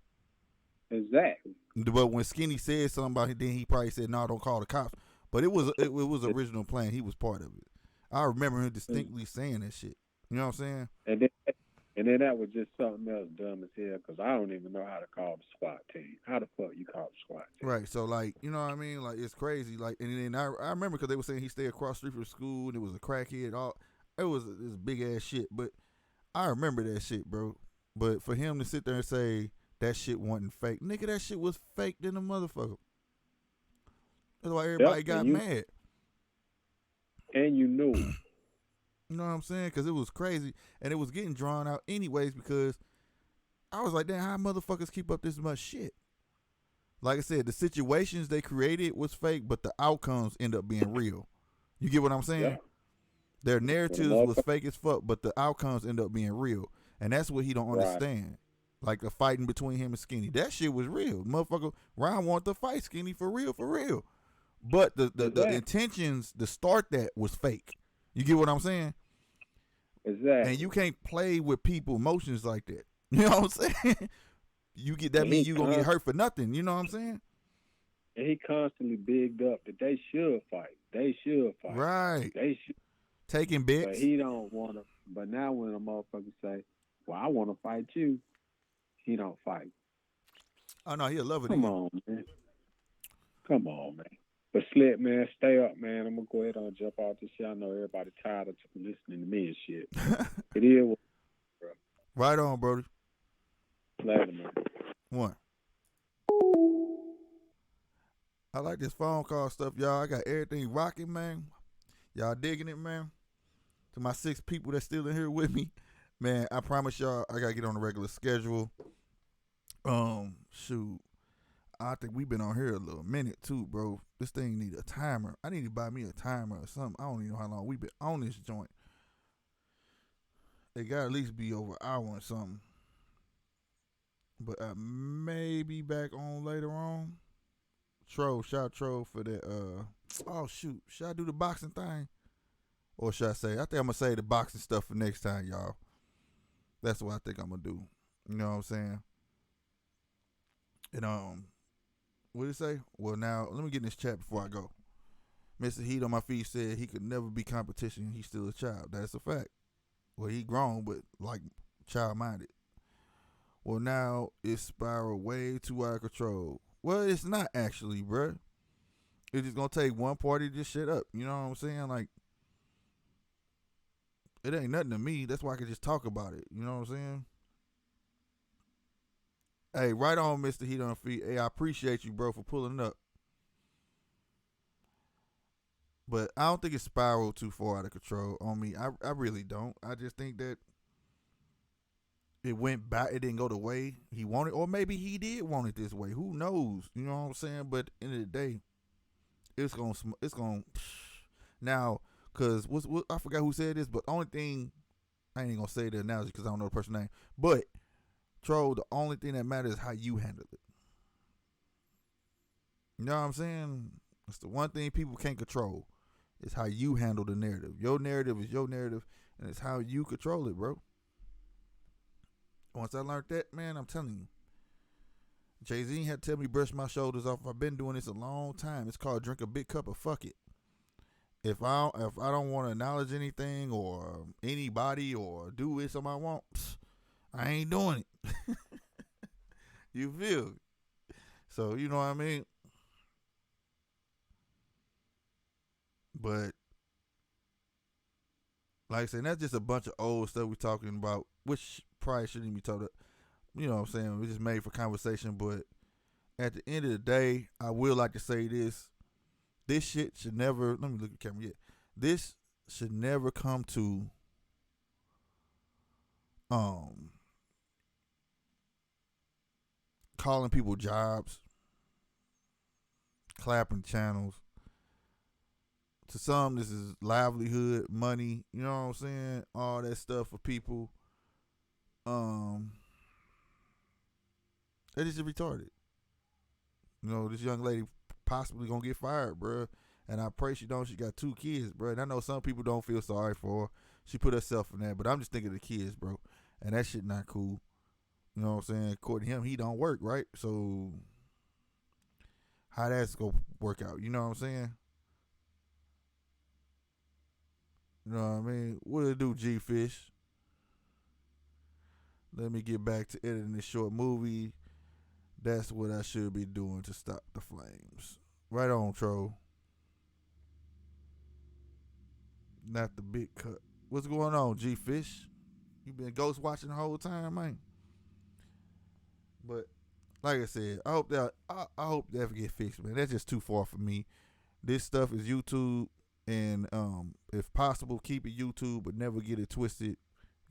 Exactly. But when Skinny said something about it, then he probably said, no, don't call the cops. But it was original plan. He was part of it. I remember him distinctly saying that shit. You know what I'm saying? And then that was just something else dumb as hell because I don't even know how to call the SWAT team. How the fuck you call the SWAT team? Right. So, like, you know what I mean? Like, it's crazy. Like, and then I remember because they were saying he stayed across the street from school and it was a crackhead. It was this big ass shit. But I remember that shit, bro. But for him to sit there and say that shit wasn't fake, nigga, that shit was fake than a motherfucker. That's why everybody got mad. And you knew. You know what I'm saying? Because it was crazy. And it was getting drawn out anyways because I was like, damn, how motherfuckers keep up this much shit? Like I said, the situations they created was fake, but the outcomes end up being real. You get what I'm saying? Yeah. Their narratives was fake as fuck, but the outcomes end up being real. And that's what he don't understand. Like the fighting between him and Skinny. That shit was real. Motherfucker, Ryan wanted to fight Skinny for real. But the intentions to start that was fake. You get what I'm saying? Exactly. And you can't play with people's emotions like that. You know what I'm saying? You get that means you gonna get hurt for nothing. You know what I'm saying? And he constantly bigged up that they should fight. Right. They should. Taking bets. But he don't want to. But now when a motherfucker say, well, I want to fight you, he don't fight. Oh, no, he'll love it. Come on, man. But Slick, man, stay up, man. I'm going to go ahead and jump off this shit. I know everybody tired of listening to me and shit. It is, bro. Right on, brother. Later, man. One. I like this phone call stuff, y'all. I got everything rocking, man. Y'all digging it, man. To my 6 people that's still in here with me, man, I promise y'all I gotta get on a regular schedule. Shoot. I think we've been on here a little minute too, bro. This thing need a timer. I need to buy me a timer or something. I don't even know how long we've been on this joint. It gotta at least be over an hour or something. But I may be back on later on. Troll, shout out Troll for that. Oh shoot, should I do the boxing thing, or should I say? I think I'm gonna say the boxing stuff for next time, y'all. That's what I think I'm gonna do. You know what I'm saying? And what did it say? Well, now let me get in this chat before I go. Mr. Heat on my feet said he could never be competition. He's still a child. That's a fact. Well, he grown, but like child-minded. Well, now it's spiraled way too out of control. Well, it's not actually, bruh. It's just gonna take one party to shit up. You know what I'm saying? Like, it ain't nothing to me. That's why I can just talk about it. You know what I'm saying? Hey, right on, Mr. Heat on Feet. Hey, I appreciate you, bro, for pulling up. But I don't think it spiraled too far out of control on me. I really don't. I just think that it went back. It didn't go the way he wanted, or maybe he did want it this way. Who knows? You know what I'm saying? But at the end of the day, it's gonna now, cause what I forgot who said this, but the only thing I ain't gonna say the analogy because I don't know the person's name. But Troll, the only thing that matters is how you handle it. You know what I'm saying? It's the one thing people can't control. It's how you handle the narrative. Your narrative is your narrative, and it's how you control it, bro. Once I learned that, man, I'm telling you. Jay-Z had to tell me brush my shoulders off. I've been doing this a long time. It's called drink a big cup of fuck it. If I don't want to acknowledge anything or anybody or do it something I want, I ain't doing it. You feel me? So, you know what I mean? But like I said, that's just a bunch of old stuff we're talking about, which probably shouldn't be told up. You know what I'm saying? We just made for conversation, but at the end of the day, I will like to say this. This shit should never, let me look at the camera yet. This should never come to calling people jobs, clapping channels. To some, this is livelihood, money, you know what I'm saying? All that stuff for people. That is just retarded. You know, this young lady possibly gonna get fired, bruh. And I pray she don't. She got 2 kids, bruh. And I know some people don't feel sorry for her. She put herself in that, but I'm just thinking of the kids, bro. And that shit not cool. You know what I'm saying? According to him, he don't work, right? So how that's gonna work out? You know what I'm saying? You know what I mean? What it do, G-Fish? Let me get back to editing this short movie. That's what I should be doing to stop the flames. Right on, Troll. Not the big cut. What's going on, G-Fish? You been ghost watching the whole time, man? But like I said, I hope that get fixed, man. That's just too far for me. This stuff is YouTube, and if possible, keep it YouTube, but never get it twisted.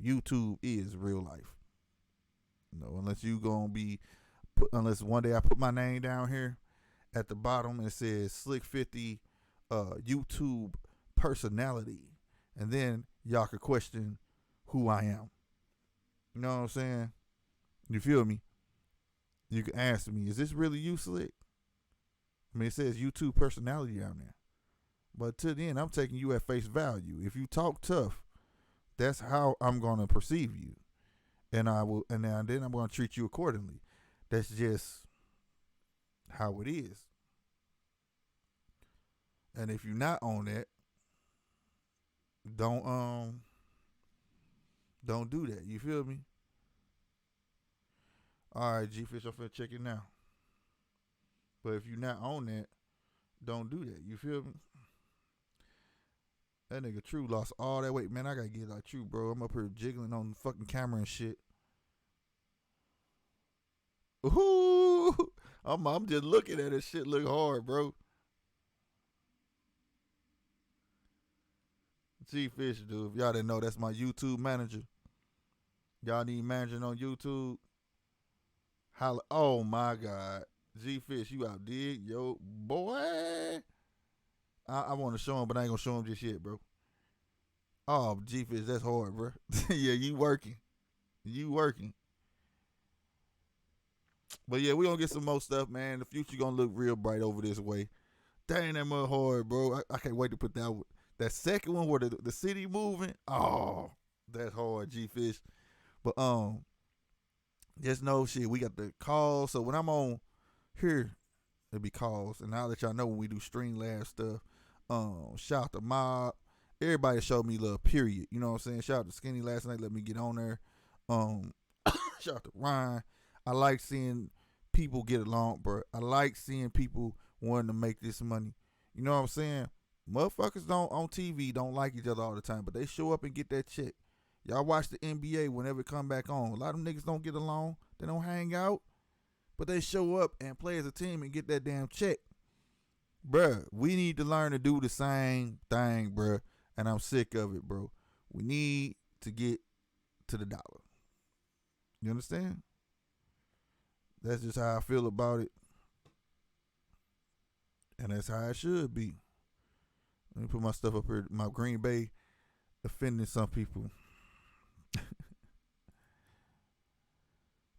YouTube is real life. You know, unless one day I put my name down here at the bottom and it says Slick 50 YouTube personality, and then y'all could question who I am. You know what I'm saying? You feel me? You can ask me, is this really you, Slick? I mean, it says YouTube personality down there. But to the end, I'm taking you at face value. If you talk tough, that's how I'm gonna perceive you. And then I'm gonna treat you accordingly. That's just how it is. And if you're not on that, don't do that. You feel me? All right, G-Fish, I'm finna check it now. But if you're not on that, don't do that. You feel me? That nigga True lost all that weight. Man, I gotta get like True, bro. I'm up here jiggling on the fucking camera and shit. Ooh, I'm just looking at it. Shit look hard, bro. G Fish, dude. If y'all didn't know, that's my YouTube manager. Y'all need managing on YouTube. Holla. Oh my God. G Fish, you outdid yo boy. I want to show him, but I ain't gonna show him just yet, bro. Oh, G Fish, that's hard, bro. Yeah, you working. You working. But yeah, we gonna get some more stuff, man. The future gonna look real bright over this way. Dang, that mud hard, bro. I can't wait to put that second one where the city moving. Oh, that's hard, G Fish. But just know shit, we got the calls. So when I'm on here, it'll be calls. And I'll let y'all know when we do Streamlabs stuff. Shout out to Mob. Everybody showed me love, period. You know what I'm saying? Shout out to Skinny last night, let me get on there. Shout out to Ryan. I like seeing people get along, bro. I like seeing people wanting to make this money. You know what I'm saying? Motherfuckers don't on TV don't like each other all the time, but they show up and get that check. Y'all watch the NBA whenever it come back on. A lot of them niggas don't get along. They don't hang out, but they show up and play as a team and get that damn check. Bruh, we need to learn to do the same thing, bruh. And I'm sick of it, bro. We need to get to the dollar. You understand? That's just how I feel about it. And that's how it should be. Let me put my stuff up here. My Green Bay offending some people.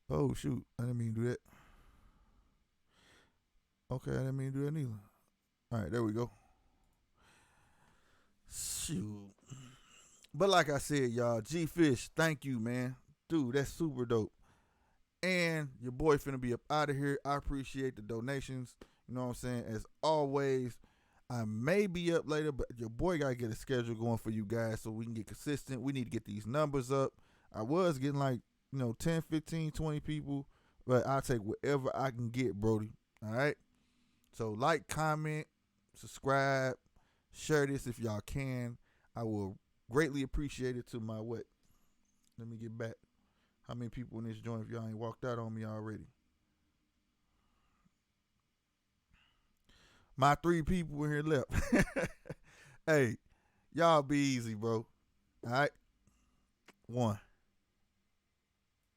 Oh, shoot. I didn't mean to do that. Okay, I didn't mean to do that neither. All right, there we go. Shoot. But like I said, y'all, G Fish, thank you, man. Dude, that's super dope. And your boy finna be up out of here. I appreciate the donations. You know what I'm saying? As always, I may be up later, but your boy got to get a schedule going for you guys so we can get consistent. We need to get these numbers up. I was getting like, 10, 15, 20 people, but I'll take whatever I can get, Brody. All right? So like, comment, subscribe, share this if y'all can. I will greatly appreciate it to my what? Let me get back. How many people in this joint if y'all ain't walked out on me already? My 3 people in here left. Hey, y'all be easy, bro. All right? 1.